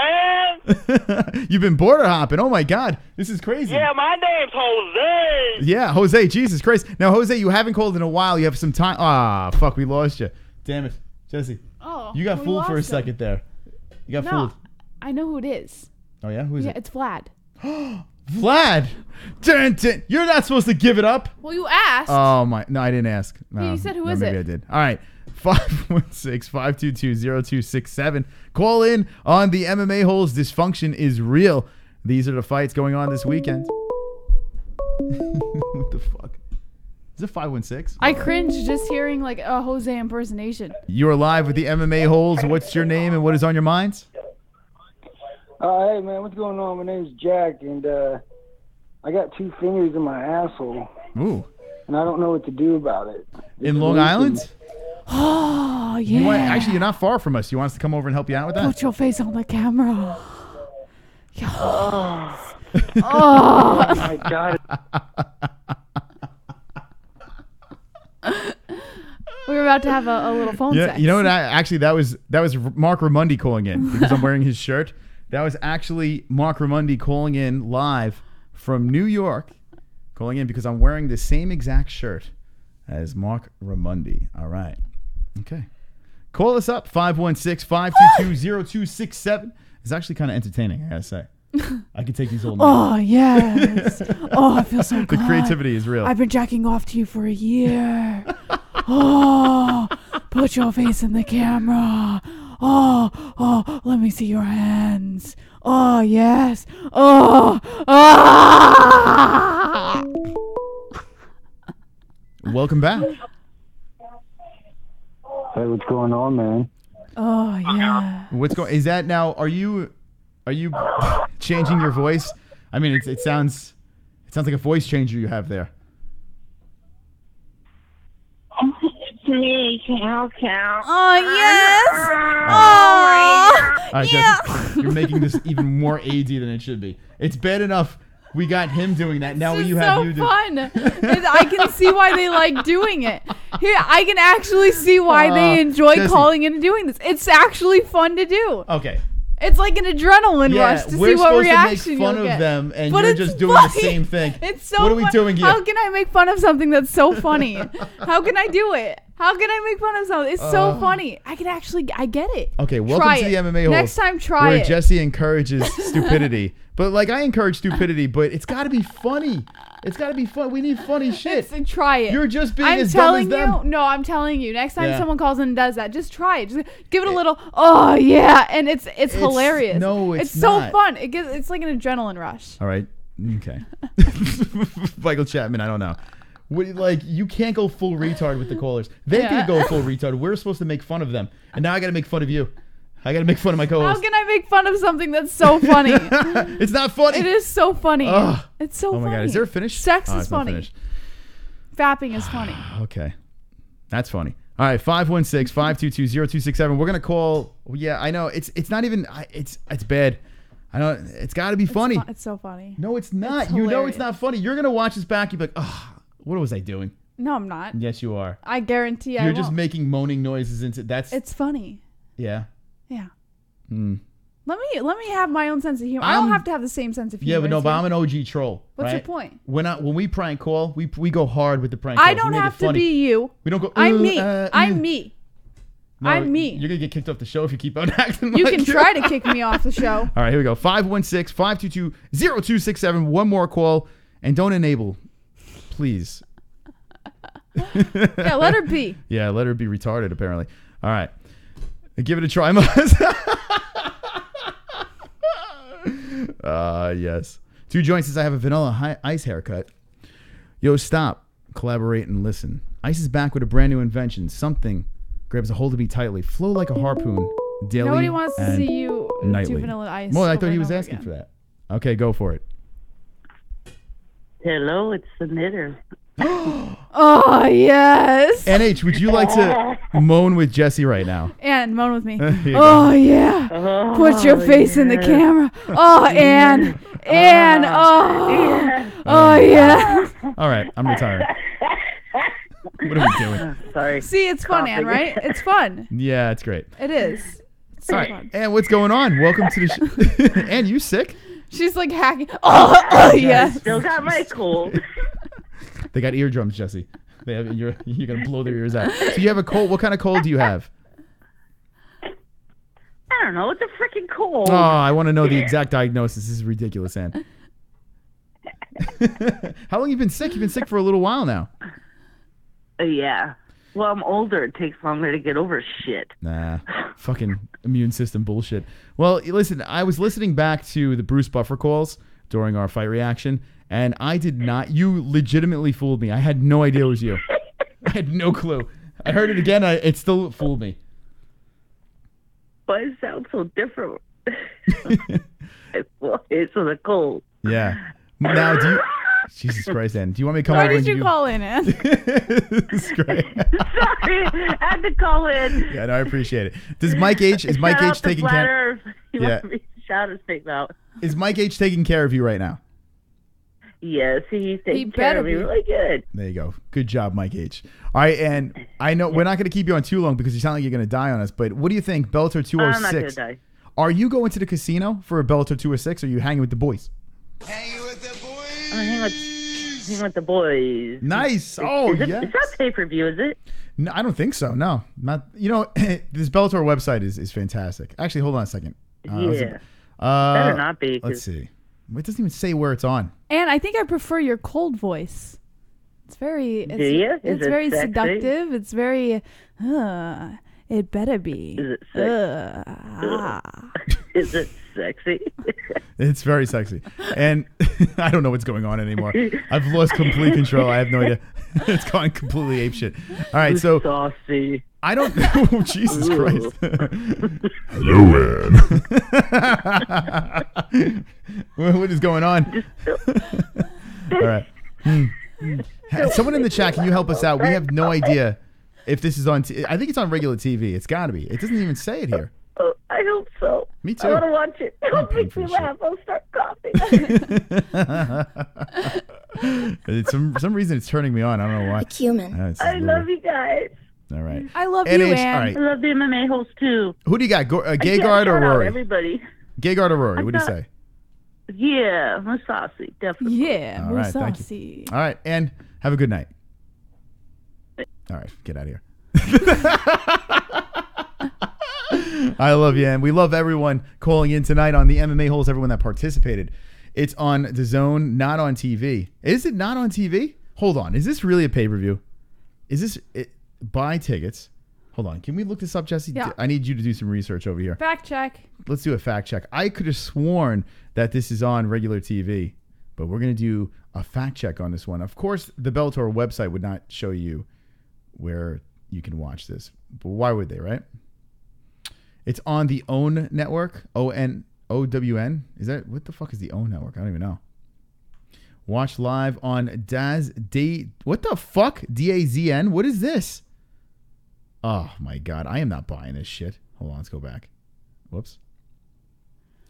man. You've been border hopping. Oh, my God. This is crazy. Yeah, my name's Jose. Yeah, Jose. Jesus Christ. Now, Jose, you haven't called in a while. You have some time. Ah, fuck. We lost you. Damn it. Jesse. Oh, You got we fooled for a lost him. second there. You got No, fooled. I know who it is. Oh, yeah? Who is Yeah, it? it's Vlad. Vlad. Dun, dun. You're not supposed to give it up. Well, you asked. Oh, my. No, I didn't ask. Yeah, you said who is maybe it? I did. All right. 516-522-0267. Call in on the MMA Holes. Dysfunction is real. These are the fights going on this weekend. What the fuck? Is it 516? I cringe just hearing like a Jose impersonation. You are live with the MMA Holes. What's your name and what is on your minds? Hey, man, what's going on? My name's Jack, and I got 2 fingers in my asshole. Ooh. And I don't know what to do about it. In Long Island? Oh, yeah. Actually, you're not far from us. You want us to come over and help you out with that? Put your face on the camera. Oh, Oh. my God. We were about to have a little phone Yeah, sex. you know what? Actually, that was Mark Raimondi calling in because I'm wearing his shirt. That was actually Mark Raimondi calling in live from New York, calling in because I'm wearing the same exact shirt as Mark Raimondi. All right. Okay. Call us up, 516-522-0267. It's actually kind of entertaining, I gotta say. I can take these all night. Oh, yes. Oh, I feel so good. The creativity is real. I've been jacking off to you for a year. Oh, put your face in the camera. Oh, let me see your hands. Oh, yes. Oh, ah. Welcome back. Hey, what's going on, man? Oh, yeah. What's going? Is that now? Are you changing your voice? I mean, it sounds like a voice changer you have there. It's me, Cow. Oh, yes. All right, Jesse, you're making this even more AD than it should be. It's bad enough we got him doing that. Now This you is have so you do. fun. I can see why they like doing it. Here, I can actually see why they enjoy Jesse. calling in and doing this. It's actually fun to do. Okay. It's like an adrenaline rush to we're see what supposed reaction to make fun you'll of get. them, and But you're it's just doing funny. the same thing. It's so What are we fun. doing here? How can I make fun of something that's so funny? How can I do it? How can I make fun of something? It's so funny. I get it. Okay, welcome Try to it. the MMA Hole. Next time, try where it. Jesse encourages stupidity. But like I encourage stupidity, but it's got to be funny. It's got to be fun. We need funny shit. Try it. You're just being I'm as dumb as telling them. you. No, I'm telling you. Next time Yeah. someone calls in and does that, just try it. Just give it a little. Oh yeah, and it's hilarious. no, it's so not. fun. It's like an adrenaline rush. All right. Okay. Michael Chapman, I don't know. Like, you can't go full retard with the callers. They can go full retard. We're supposed to make fun of them. And now I got to make fun of you. I got to make fun of my How co-host. can I make fun of something that's so funny? It's not funny. It is so funny. Ugh. It's so funny. Oh my God. Is there a finish? Sex Oh, is it's not funny. finished. Fapping is funny. Okay. That's funny. All right, 516-522-0267. We're going to call. Yeah, I know. It's not even. It's bad. I know. It's got to be funny. It's so funny. No, it's not. It's You know hilarious. it's not funny. You're going to watch this back. You're like, oh, what was I doing? No, I'm not. Yes, you are. I guarantee I You're just won't. making moaning noises into that's. It's funny. Yeah. Yeah. Hmm. Let me have my own sense of humor. I don't have to have the same sense of humor. Yeah, but no, as but you. I'm an OG troll. What's your right? point? When we prank call, we go hard with the prank calls. I don't We make have it to funny. be you. We don't go. I'm me. I'm you." me. No, I'm me. You're going to get kicked off the show if you keep on acting You like can try to kick me off the show. All right, here we go. 516-522-0267. One more call. And don't enable, please. Yeah, let her be. Yeah, let her be retarded, apparently. All right. Give it a try, Maz. Yes. 2 joints since I have a vanilla ice haircut. Yo, stop. Collaborate and listen. Ice is back with a brand new invention. Something grabs a hold of me tightly. Flow like a harpoon. Daily. Nobody wants to and see you nightly. do vanilla ice. Well, I over thought he and was over asking again. for that. Okay, go for it. Hello, it's the knitter. Oh, yes. NH, would you like to moan with Jessie right now? And moan with me. Here you Oh, go. yeah. Oh, Put your face in the yeah. camera. Oh, and, oh, yeah. All right, I'm retiring. What are we doing? Sorry. See, it's fun, Ann, right? It's fun. Yeah, it's great. It is. It's so All right, fun. Ann, what's going on? Welcome to the show. Ann, you sick? She's like hacking. Oh, yes. Still got my cold. They got eardrums, Jessie. They have, you're gonna blow their ears out. So you have a cold. What kind of cold do you have? I don't know. It's a freaking cold. Oh, I want to know the exact diagnosis. This is ridiculous, Ann. How long you been sick? You've been sick for a little while now. Yeah. Well, I'm older. It takes longer to get over shit. Nah, fucking immune system bullshit. Well, listen, I was listening back to the Bruce Buffer calls during our fight reaction, and I did not. You legitimately fooled me. I had no idea it was you. I had no clue. I heard it again. It still fooled me. Why it sounds so different? It's the cold. Yeah. Now, do you... Jesus Christ, Ann. Do you want me to come Why over did and you call in, Ann? This is great. Sorry, I had to call in. Yeah, no, I appreciate it. Does Mike H. Is Mike H. taking care? You want me to shout his name out? Is Mike H. taking care of you right now? Yes, he's taking care of me really good. There you go. Good job, Mike H. All right, and I know we're not going to keep you on too long because you sound like you're going to die on us. But what do you think, Bellator 206? I'm not going to die. Are you going to the casino for a Bellator 206, or are you hanging with the boys? I'm hanging with the boys. Nice. Oh, is yes. It's not pay-per-view, is it? No, I don't think so. No, not. You know, this Bellator website is fantastic. Actually, hold on a second. Yeah. Better not be. Let's see. It doesn't even say where it's on. And I think I prefer your cold voice. It's very. Do you? It's it very sexy? seductive. It's very. It better be. Is it Is it sexy? It's very sexy. And I don't know what's going on anymore. I've lost complete control. I have no idea. It's gone completely apeshit. All right, so saucy. I don't know. Jesus Ooh. Christ. Hello, man. What is going on? All right. Someone in the chat, can you help us out? We have no idea if this is on. I think it's on regular TV. It's got to be. It doesn't even say it here. Oh, I hope so. Me too. I want to watch it. Don't make me laugh. I'll start coughing. For some reason, it's turning me on. I don't know why. Like human. I love you guys. All right. I love NH, you, all Ann. right. I love the MMA host too. Who do you got? I Gay can't Guard or shout out Rory? Everybody. Gay Guard or Rory? What do you say? Yeah, Masasi, definitely. Yeah, All right, thank Musasi. All right, and have a good night. All right, get out of here. I love you, and we love everyone calling in tonight on the MMA Holes, everyone that participated. It's on the Zone, not on TV. Is it not on TV? Hold on. Is this really a pay-per-view? Is this buy tickets? Hold on. Can we look this up, Jessie? Yeah. I need you to do some research over here. Fact check. Let's do a fact check. I could have sworn that this is on regular TV, but we're going to do a fact check on this one. Of course, the Bellator website would not show you where you can watch this, but why would they, right? It's on the OWN network, OWN. Is that, what the fuck is the OWN network? I don't even know. Watch live on what the fuck? DAZN? What is this? Oh my God. I am not buying this shit. Hold on. Let's go back. Whoops.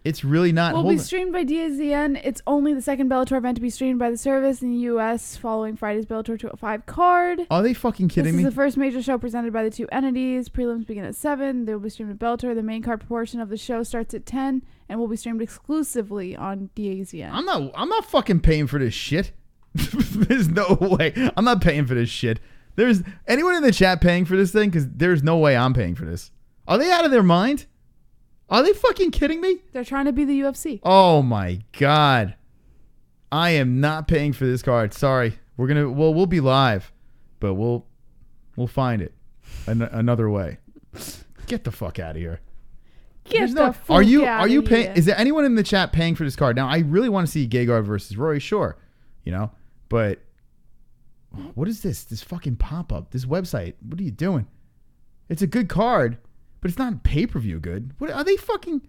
It's really not. Will be streamed by DAZN. It's only the second Bellator event to be streamed by the service in the U.S. following Friday's Bellator 205 card. Are they fucking kidding me? This is the first major show presented by the two entities. Prelims begin at 7. They will be streamed at Bellator. The main card portion of the show starts at 10 and will be streamed exclusively on DAZN. I'm not fucking paying for this shit. There's no way. I'm not paying for this shit. There's anyone in the chat paying for this thing? Because there's no way I'm paying for this. Are they out of their mind? Are they fucking kidding me? They're trying to be the UFC. Oh my God. I am not paying for this card. Sorry. We'll be live, but we'll find it another way. Get the fuck out of here. Are you paying? Is there anyone in the chat paying for this card? Now, I really want to see Gegard versus Rory, sure. But what is this? This fucking pop-up, this website. What are you doing? It's a good card, but it's not pay-per-view good. What are they fucking?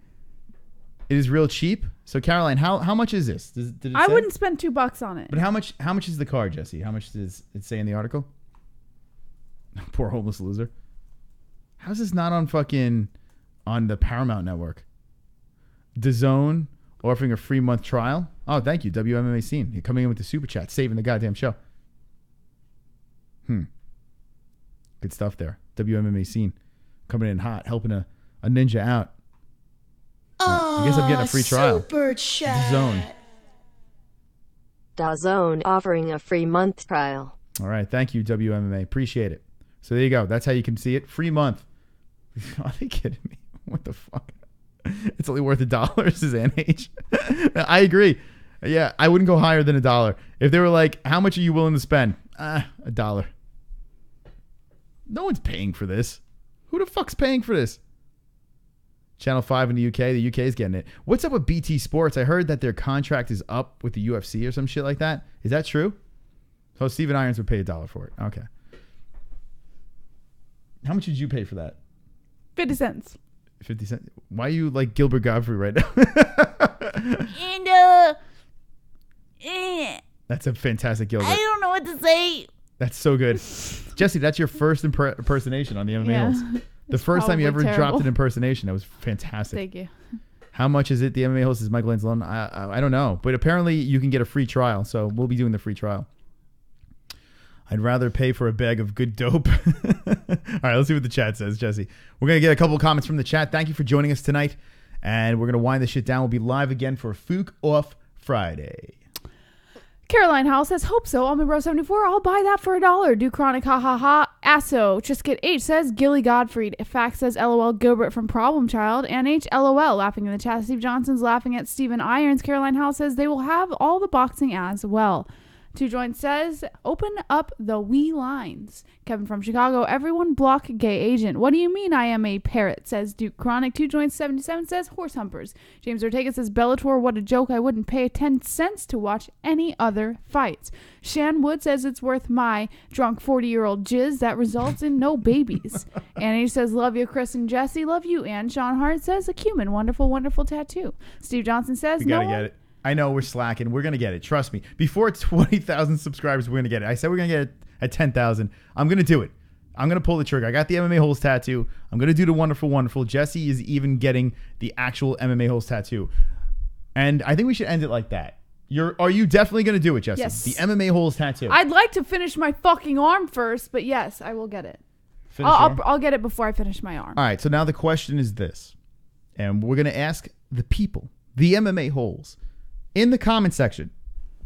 It is real cheap. So Caroline, how much is this? Did it I say? wouldn't spend $2 on it. But how much is the card, Jesse? How much does it say in the article? Poor homeless loser. How's this not on the Paramount Network? DAZN offering a free month trial. Oh, thank you, WMMA Scene. You're coming in with the super chat, saving the goddamn show. Good stuff there. WMMA Scene coming in hot, helping a ninja out. I guess I'm getting a free trial. Super chat. DAZN offering a free month trial. All right, thank you, WMMA. Appreciate it. So there you go. That's how you can see it. Free month. Are they kidding me? What the fuck? It's only worth $1, says NH. I agree. Yeah, I wouldn't go higher than $1. If they were like, how much are you willing to spend? $1. No one's paying for this. Who the fuck's paying for this? Channel 5 in the UK. The UK is getting it. What's up with BT Sports? I heard that their contract is up with the UFC or some shit like that. Is that true? So Steven Irons would pay $1 for it. Okay. How much did you pay for that? 50 cents. 50 cents. Why are you like Gilbert Godfrey right now? That's a fantastic Gilbert. I don't know what to say. That's so good. Jesse, that's your first impersonation on the MMA Holes. The first time you ever dropped an impersonation. That was fantastic. Thank you. How much is it? The MMA Holes is Michael Anzalone. I don't know. But apparently you can get a free trial. So we'll be doing the free trial. I'd rather pay for a bag of good dope. All right, let's see what the chat says, Jesse. We're going to get a couple of comments from the chat. Thank you for joining us tonight. And we're going to wind this shit down. We'll be live again for Fook Off Friday. Caroline House says, hope so. Almond Bro 74, I'll buy that for $1. Do Chronic, ha ha ha. Asso, Trisket H says, Gilly Godfried. Fact says, LOL Gilbert from Problem Child. And H, LOL, laughing in the chat. Steve Johnson's laughing at Steven Irons. Caroline House says, they will have all the boxing as well. Two Joint says, open up the wee lines. Kevin from Chicago, everyone block gay agent. What do you mean I am a parrot? Says Duke Chronic. Two Joints 77 says, horse humpers. James Ortega says, Bellator, what a joke. I wouldn't pay 10 cents to watch any other fights. Shan Wood says it's worth my drunk 40-year-old jizz that results in no babies. Annie says, love you, Chris and Jesse. Love you. And Sean Hart says, a cumin. Wonderful, wonderful tattoo. Steve Johnson says, we gotta get it. I know we're slacking. We're going to get it. Trust me. Before 20,000 subscribers, we're going to get it. I said we're going to get it at 10,000. I'm going to do it. I'm going to pull the trigger. I got the MMA Holes tattoo. I'm going to do the Wonderful, Wonderful. Jesse is even getting the actual MMA Holes tattoo. And I think we should end it like that. Are you definitely going to do it, Jesse? Yes. The MMA Holes tattoo. I'd like to finish my fucking arm first, but yes, I will get it. I'll get it before I finish my arm. All right. So now the question is this. And we're going to ask the people, the MMA Holes, in the comment section.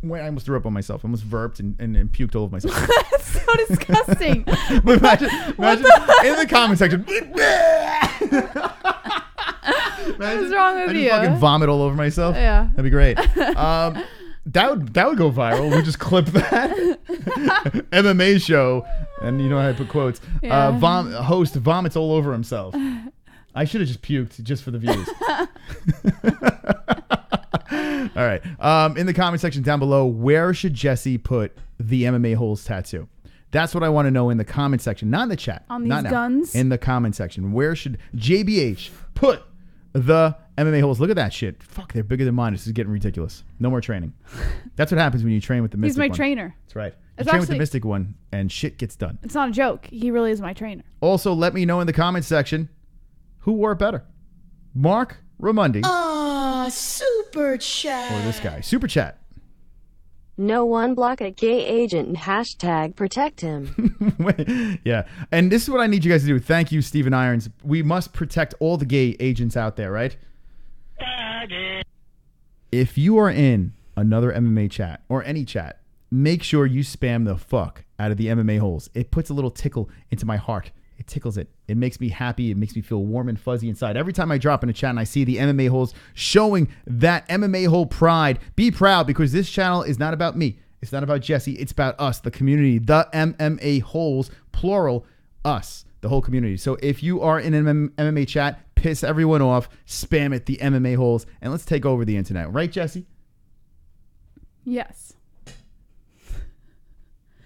Wait, I almost threw up on myself. I almost burped and puked all over myself. That's so disgusting. But imagine in the comment section. What's wrong with you? I just fucking vomit all over myself. Yeah. That'd be great. That would go viral. We'll just clip that. MMA show. And you know how I put quotes. Yeah. Host vomits all over himself. I should have just puked just for the views. All right. In the comment section down below, where should Jesse put the MMA Holes tattoo? That's what I want to know in the comment section, not in the chat. On these not now. guns? In the comment section. Where should JBH put the MMA Holes? Look at that shit. Fuck, they're bigger than mine. This is getting ridiculous. No more training. That's what happens when you train with the Mystic He's my one. trainer. That's right. You It's train with the actually- Mystic one and shit gets done. It's not a joke. He really is my trainer. Also, let me know in the comment section who wore it better. Mark Raimondi Super chat. or this guy. Super chat. No one block a gay agent and hashtag protect him. Yeah. And this is what I need you guys to do. Thank you, Steven Irons. We must protect all the gay agents out there, right? If you are in another MMA chat or any chat make sure you spam the fuck out of the MMA holes. It puts a little tickle into my heart. It tickles it. It makes me happy. It makes me feel warm and fuzzy inside. Every time I drop in a chat and I see the MMA holes showing that MMA hole pride, be proud, because this channel is not about me. It's not about Jesse. It's about us, the community, the MMA holes, plural, us, the whole community. So if you are in an MMA chat, piss everyone off, spam it, the MMA holes, and let's take over the internet. Right, Jesse? Yes.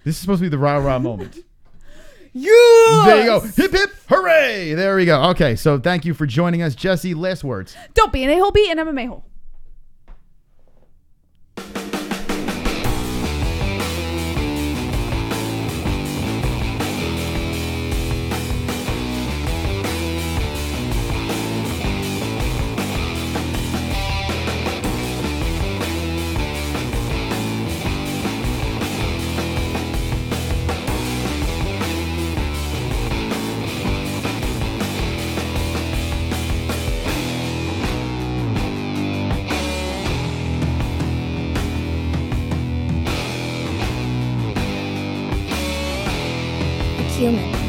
This is supposed to be the rah-rah moment. Yes! There you go. Hip, hip, hooray. There we go. Okay, so thank you for joining us. Jesse, last words. Don't be an a-hole, be an MMA hole. Human.